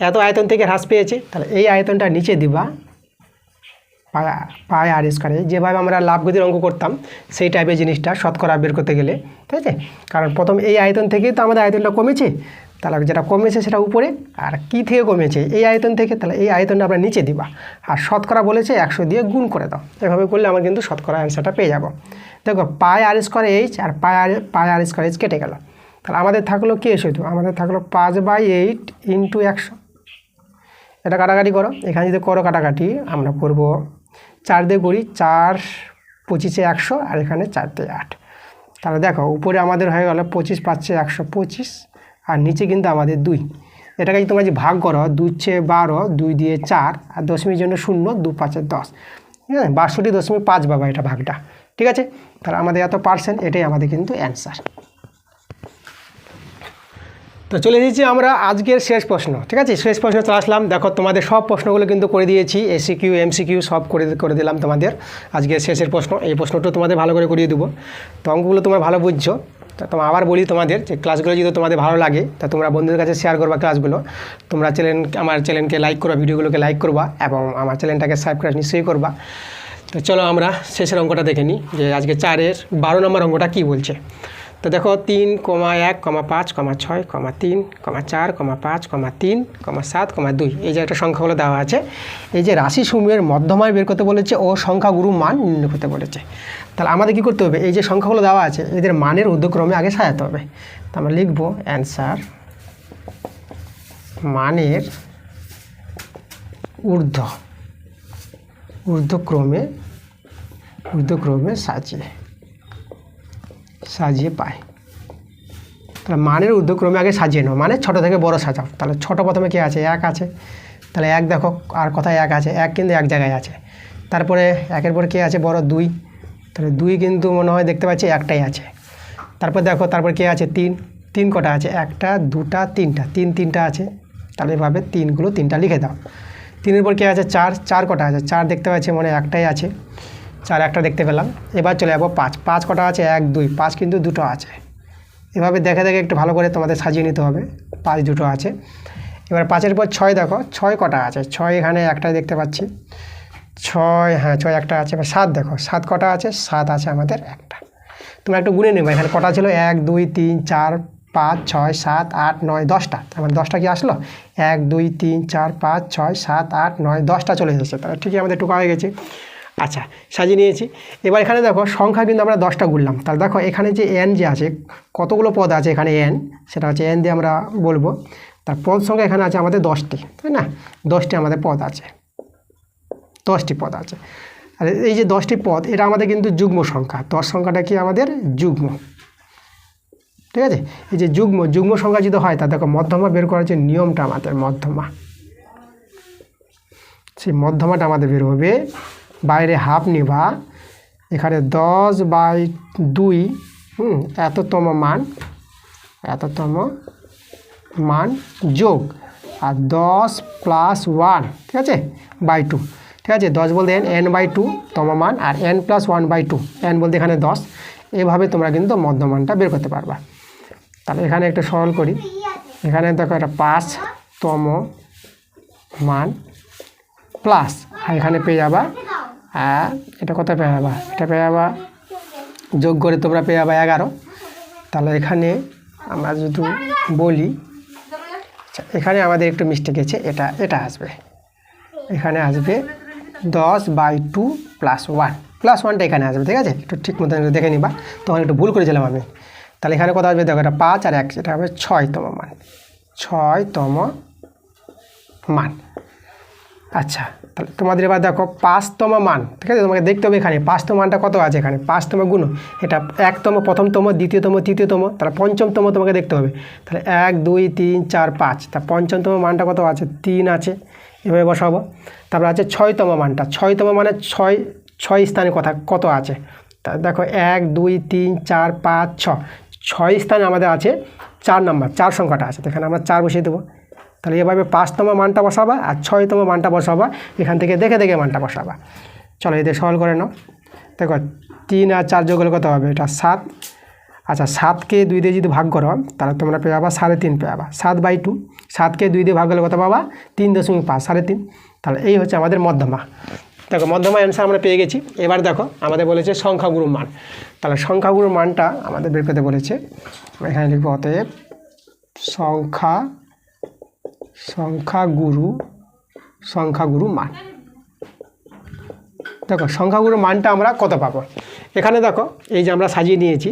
এত আয়তন থেকে হ্রাস পেয়েছে। তাহলে এই আয়তনটা নিচে দিবা, পাই আর স্কোয়ার এইচ, যেভাবে আমরা লাভ গতির অঙ্ক করতাম সেই টাইপের জিনিসটা শতকরা বের করতে গেলে, ঠিক আছে। কারণ প্রথম এই আয়তন থেকেই তো আমাদের আয়তনটা কমেছে, তাহলে যেটা কমেছে সেটা উপরে, আর কী থেকে কমেছে, এই আয়তন থেকে, তাহলে এই আয়তনটা আমরা নিচে দিবা। আর শতকরা বলেছে 100 দিয়ে গুণ করে দাও, এভাবে করলে আমরা কিন্তু শতকরা অ্যান্সারটা পেয়ে যাব। দেখো পাই আর স্কোয়ার এইচ আর পাই আর স্কোয়ার এইচ কেটে গেল, তাহলে আমাদের থাকলো কি, শুধু আমাদের থাকলো 5/8 ইন্টু 100। এটা কাটাকাটি করো, এখানে যদি করো কাটাকাটি, আমরা করবো 4 দিয়ে করি, 4 25 100, আর এখানে 4 দিয়ে 8। তাহলে দেখো উপরে আমাদের হয়ে গেল 25 5 125, আর নিচে কিন্তু আমাদের 2। এটাকে যদি তোমরা যে ভাগ করো, 2 × 12, 2 দিয়ে 4, আর দশমিকের জন্য 0, 2 5 10, ঠিক আছে, 62.5 বাবা এটা ভাগটা, ঠিক আছে। তাহলে আমাদের এত %, এটাই আমাদের কিন্তু অ্যান্সার। তো চলে এসেছি আমরা আজকের শেষ প্রশ্ন, ঠিক আছে। শেষ প্রশ্ন চলে আসলাম। দেখো তোমাদের সব প্রশ্নগুলো কিন্তু করে দিয়েছি, এসিকিউ এমসিকিউ সব করে দিলাম তোমাদের। আজকের শেষের প্রশ্ন, এই প্রশ্নটা তোমাদের ভালো করে করিয়ে দেবো। তো অঙ্কগুলো তোমরা ভালো বুঝছো। তো তোমরা আবার বলি তোমাদের যে ক্লাসগুলো যদি তোমাদের ভালো লাগে তা তোমরা বন্ধুদের কাছে শেয়ার করবা ক্লাসগুলো। তোমরা আমার চ্যানেলকে লাইক করবা, ভিডিওগুলোকে লাইক করবা, এবং আমার চ্যানেলটাকে সাবস্ক্রাইব নিশ্চয়ই করবা। তো চলো আমরা শেষের অঙ্কটা দেখে নিই, যে আজকে 4-এর 12 নম্বর অঙ্কটা কী বলছে। তো দেখো 3, 1, 5, 6, 3, 4, 5, 3, 7, 2, এই যে একটা সংখ্যাগুলো দেওয়া আছে। এই যে রাশিসমূহের মধ্যমান বের করতে বলেছে ও সংখ্যাগুরু মান নির্ণয় করতে বলেছে। তাহলে আমাদের কী করতে হবে, এই যে সংখ্যাগুলো দেওয়া আছে এদের মানের ঊর্ধ্বক্রমে আগে সাজাতে হবে। তো আমরা লিখবো অ্যান্সার মানের ঊর্ধ্বক্রমে সাজিয়ে পায়। তাহলে মানের ঊর্ধ্বক্রমে আগে সাজিয়ে নাও, মানে ছোটো থেকে বড় সাজাও। তাহলে ছোটো প্রথমে কী আছে, 1 আছে, তাহলে 1 দেখো, আর কোথায় 1 আছে, 1 কিন্তু এক জায়গায় আছে। তারপরে 1-এর পর কে আছে, বড় 2, তাহলে 2 কিন্তু মনে হয় দেখতে পাচ্ছি একটাই আছে। তারপর দেখো তারপর কে আছে, 3 কটা আছে, 1টা 2টা 3টা, 3টা আছে। তাহলে এভাবে 3গুলো 3টা লিখে দাও। 3-এর পর কে আছে, 4 কটা আছে, 4 দেখতে পাচ্ছি মনে হয় একটাই আছে, 4 একটা দেখতে পেলাম। এবার চলে যাবো 5 কটা আছে, 1 2, 5 কিন্তু 2টো আছে। এভাবে দেখে একটু ভালো করে তোমাদের সাজিয়ে নিতে হবে, 5 2টো আছে। এবার 5-এর পর 6 দেখো, 6 কটা আছে, 6 এখানে একটাই দেখতে পাচ্ছি, 6, হ্যাঁ 6 একটা আছে। এবার 7 দেখো, 7 কটা আছে, 7 আছে আমাদের একটা। তোমরা একটু গুনে নেবে এখানে কটা ছিল, 1 2 3 4 5 6 7 8 9 10টা। আমার 10টা কি আসলো, 1 2 3 4 5 6 7 8 9 10টা চলে এসেছে। তাহলে ঠিকই আমাদের টুকা হয়ে গেছে। আচ্ছা, সাজিয়ে নিয়েছি। এবার এখানে দেখো সংখ্যা কিন্তু আমরা 10টা গুনলাম। তাহলে দেখো এখানে যে n যে আছে, কতগুলো পদ আছে এখানে n, সেটা হচ্ছে n দিয়ে আমরা বলবো। তার পদ সংখ্যা এখানে আছে আমাদের 10টি, তাই না, 10টি আমাদের পদ আছে, 10টি পদ আছে। আর এই যে 10টি পদ, এটা আমাদের কিন্তু যুগ্ম সংখ্যা। 10 সংখ্যাটা কি আমাদের যুগ্ম, ঠিক আছে। এই যে যুগ্ম সংখ্যা যদি হয় তা দেখো মধ্যমা বের করার যে নিয়মটা আমাদের মধ্যমা, সেই মধ্যমাটা আমাদের বের হবে। বাইরে হাফ নিবা, এখানে 10/2 এততম মান যোগ আর 10 + 1, ঠিক আছে, /2, ঠিক আছে। 10 বলতে n/2 তম মান, আর n+1/2, n বলতে এখানে 10। এভাবে তোমরা কিন্তু মধ্যমানটা বের করতে পারবা। তাহলে এখানে একটু সরল করি। এখানে দেখো এটা 5তম মান প্লাস, আর এখানে পেয়ে যাবা এটা কত পেয়ে যাবা, এটা পেয়ে যাবা যোগ করে তোমরা পেয়ে যাবা 11। তাহলে এখানে আমরা যদি বলি, আচ্ছা এখানে আমাদের একটু মিস্টেক আছে, এটা আসবে, এখানে আসবে 10/2 + 1, +1টা এখানে আসবে, ঠিক আছে। একটু ঠিক মতো দেখে নিবা, তখন একটু ভুল করেছিলাম আমি। তাহলে এখানে কত আসবে দেখো, এটা 5 আর 1, এটা হবে 6তম মান। আচ্ছা, তাহলে তোমাদের এবার দেখো 5তম মান, ঠিক আছে, তোমাকে দেখতে হবে এখানে 5তম মানটা কত আছে, এখানে 5তম গুণ এটা 1তম, প্রথমতম, দ্বিতীয়তম, তৃতীয়তম, তাহলে পঞ্চমতম তোমাকে দেখতে হবে। তাহলে 1 2 3 4 5, তা পঞ্চমতম মানটা কত আছে, 3 আছে, এভাবে বসাবো। তারপর আছে 6তম মানটা, 6তম মানে 6 স্থানে কত আছে, তা দেখো 1 2 3 4 5 6, 6 স্থানে আমাদের আছে 4 নম্বর, 4 সংখ্যাটা আছে, এখানে আমরা 4 বসিয়ে দেবো। তাহলে এভাবে 5তম মানটা বসাবা আর 6তম মানটা বসাবা, এখান থেকে দেখে মানটা বসাবা। চলো এদের সরল করে নাও। দেখো 3 আর 4 যোগ হলে কত হবে, এটা 7। আচ্ছা 7কে 2 দিয়ে যদি ভাগ করো তাহলে তোমরা পেয়ে যাবা 3.5 পেয়ে যাবা, 7/2। 7কে 2 দিয়ে ভাগ করলে কত পাবা, 3.5, 3.5। তাহলে এই হচ্ছে আমাদের মধ্যমা। দেখো মধ্যমা অ্যান্সার আমরা পেয়ে গেছি। এবার দেখো আমাদের বলেছে সংখ্যাগুরুর মান। তাহলে সংখ্যাগুরুর মানটা আমাদের বের করতে বলেছে, এখানে লিখবো অতএব সংখ্যাগুরু মান। দেখো সংখ্যাগুরুর মানটা আমরা কত পাবো, এখানে দেখো এই যে আমরা সাজিয়ে নিয়েছি,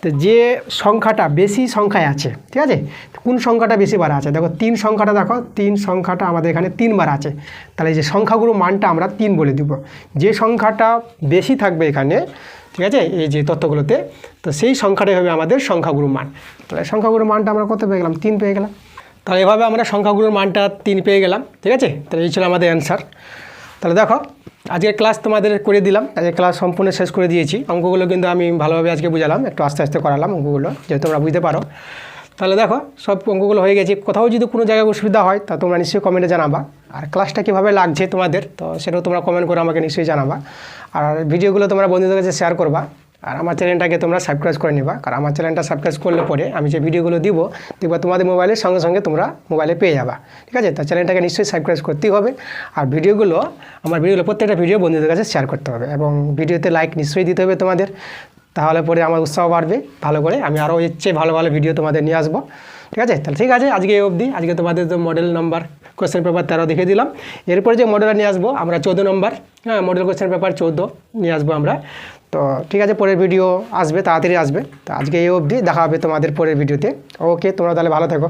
তো যে সংখ্যাটা বেশি সংখ্যায় আছে, ঠিক আছে, কোন সংখ্যাটা বেশি বার আছে, দেখো 3 সংখ্যাটা, দেখো 3 সংখ্যাটা আমাদের এখানে 3 বার আছে। তাহলে এই যে সংখ্যাগুরুর মানটা আমরা 3 বলে দিব। যে সংখ্যাটা বেশি থাকবে এখানে, ঠিক আছে, এই যে তথ্যগুলোতে, তো সেই সংখ্যাটাই হবে আমাদের সংখ্যাগুরুর মান। তাহলে সংখ্যাগুরুর মানটা আমরা কত পেয়ে গেলাম, 3 পেয়ে গেলাম। তাহলে এভাবে আমরা সংখ্যাগুরুর মানটা 3 পেয়ে গেলাম, ঠিক আছে। তাহলে এই ছিল আমাদের অ্যান্সার। তাহলে দেখো আজকের ক্লাস তোমাদের করে দিলাম, আজকের ক্লাস সম্পূর্ণ শেষ করে দিয়েছি। অঙ্কগুলো কিন্তু আমি ভালোভাবে আজকে বুঝালাম, একটু আস্তে আস্তে করালাম অঙ্কগুলো, যেহেতু তোমরা বুঝতে পারো। তাহলে দেখো সব অঙ্কগুলো হয়ে গেছে। কোথাও যদি কোনো জায়গায় অসুবিধা হয় তা তোমরা নিশ্চয়ই কমেন্টে জানাবা। আর ক্লাসটা কীভাবে লাগছে তোমাদের, তো সেটাও তোমরা কমেন্ট করে আমাকে নিশ্চয়ই জানাবা। আর ভিডিওগুলো তোমরা বন্ধুদের কাছে শেয়ার করবা। আর আমার চ্যানেলটাকে তোমরা সাবস্ক্রাইব করে নিবা, কারণ আমার চ্যানেলটা সাবস্ক্রাইব করলে পরে আমি যে ভিডিওগুলো দিব দেখবা তোমাদের মোবাইলের সঙ্গে সঙ্গে তোমরা মোবাইলে পেয়ে যাবা, ঠিক আছে। তো চ্যানেলটাকে নিশ্চয়ই সাবস্ক্রাইব করতেই হবে। আর আমার ভিডিওগুলো প্রত্যেকটা ভিডিও বন্ধুদের কাছে শেয়ার করতে হবে, এবং ভিডিওতে লাইক নিশ্চয়ই দিতে হবে তোমাদের, তাহলে পরে আমার উৎসাহ বাড়বে, ভালো করে আমি আরও চেয়ে ভালো ভিডিও তোমাদের নিয়ে আসবো, ঠিক আছে। তাহলে ঠিক আছে, আজকে এই অবধি। আজকে তোমাদের তো মডেল নাম্বার কোয়েশ্চেন পেপার 13 দেখে দিলাম। এরপরে যে মডেলটা নিয়ে আসবো আমরা 14 নম্বর, হ্যাঁ, মডেল কোয়েশ্চেন পেপার 14 নিয়ে আসবো আমরা। তো ঠিক আছে, পরের ভিডিও আসবে, তাড়াতাড়ি আসবে। তো আজকে এই অবধি, দেখা হবে তোমাদের পরের ভিডিওতে। ওকে, তোমরা তাহলে ভালো থেকো।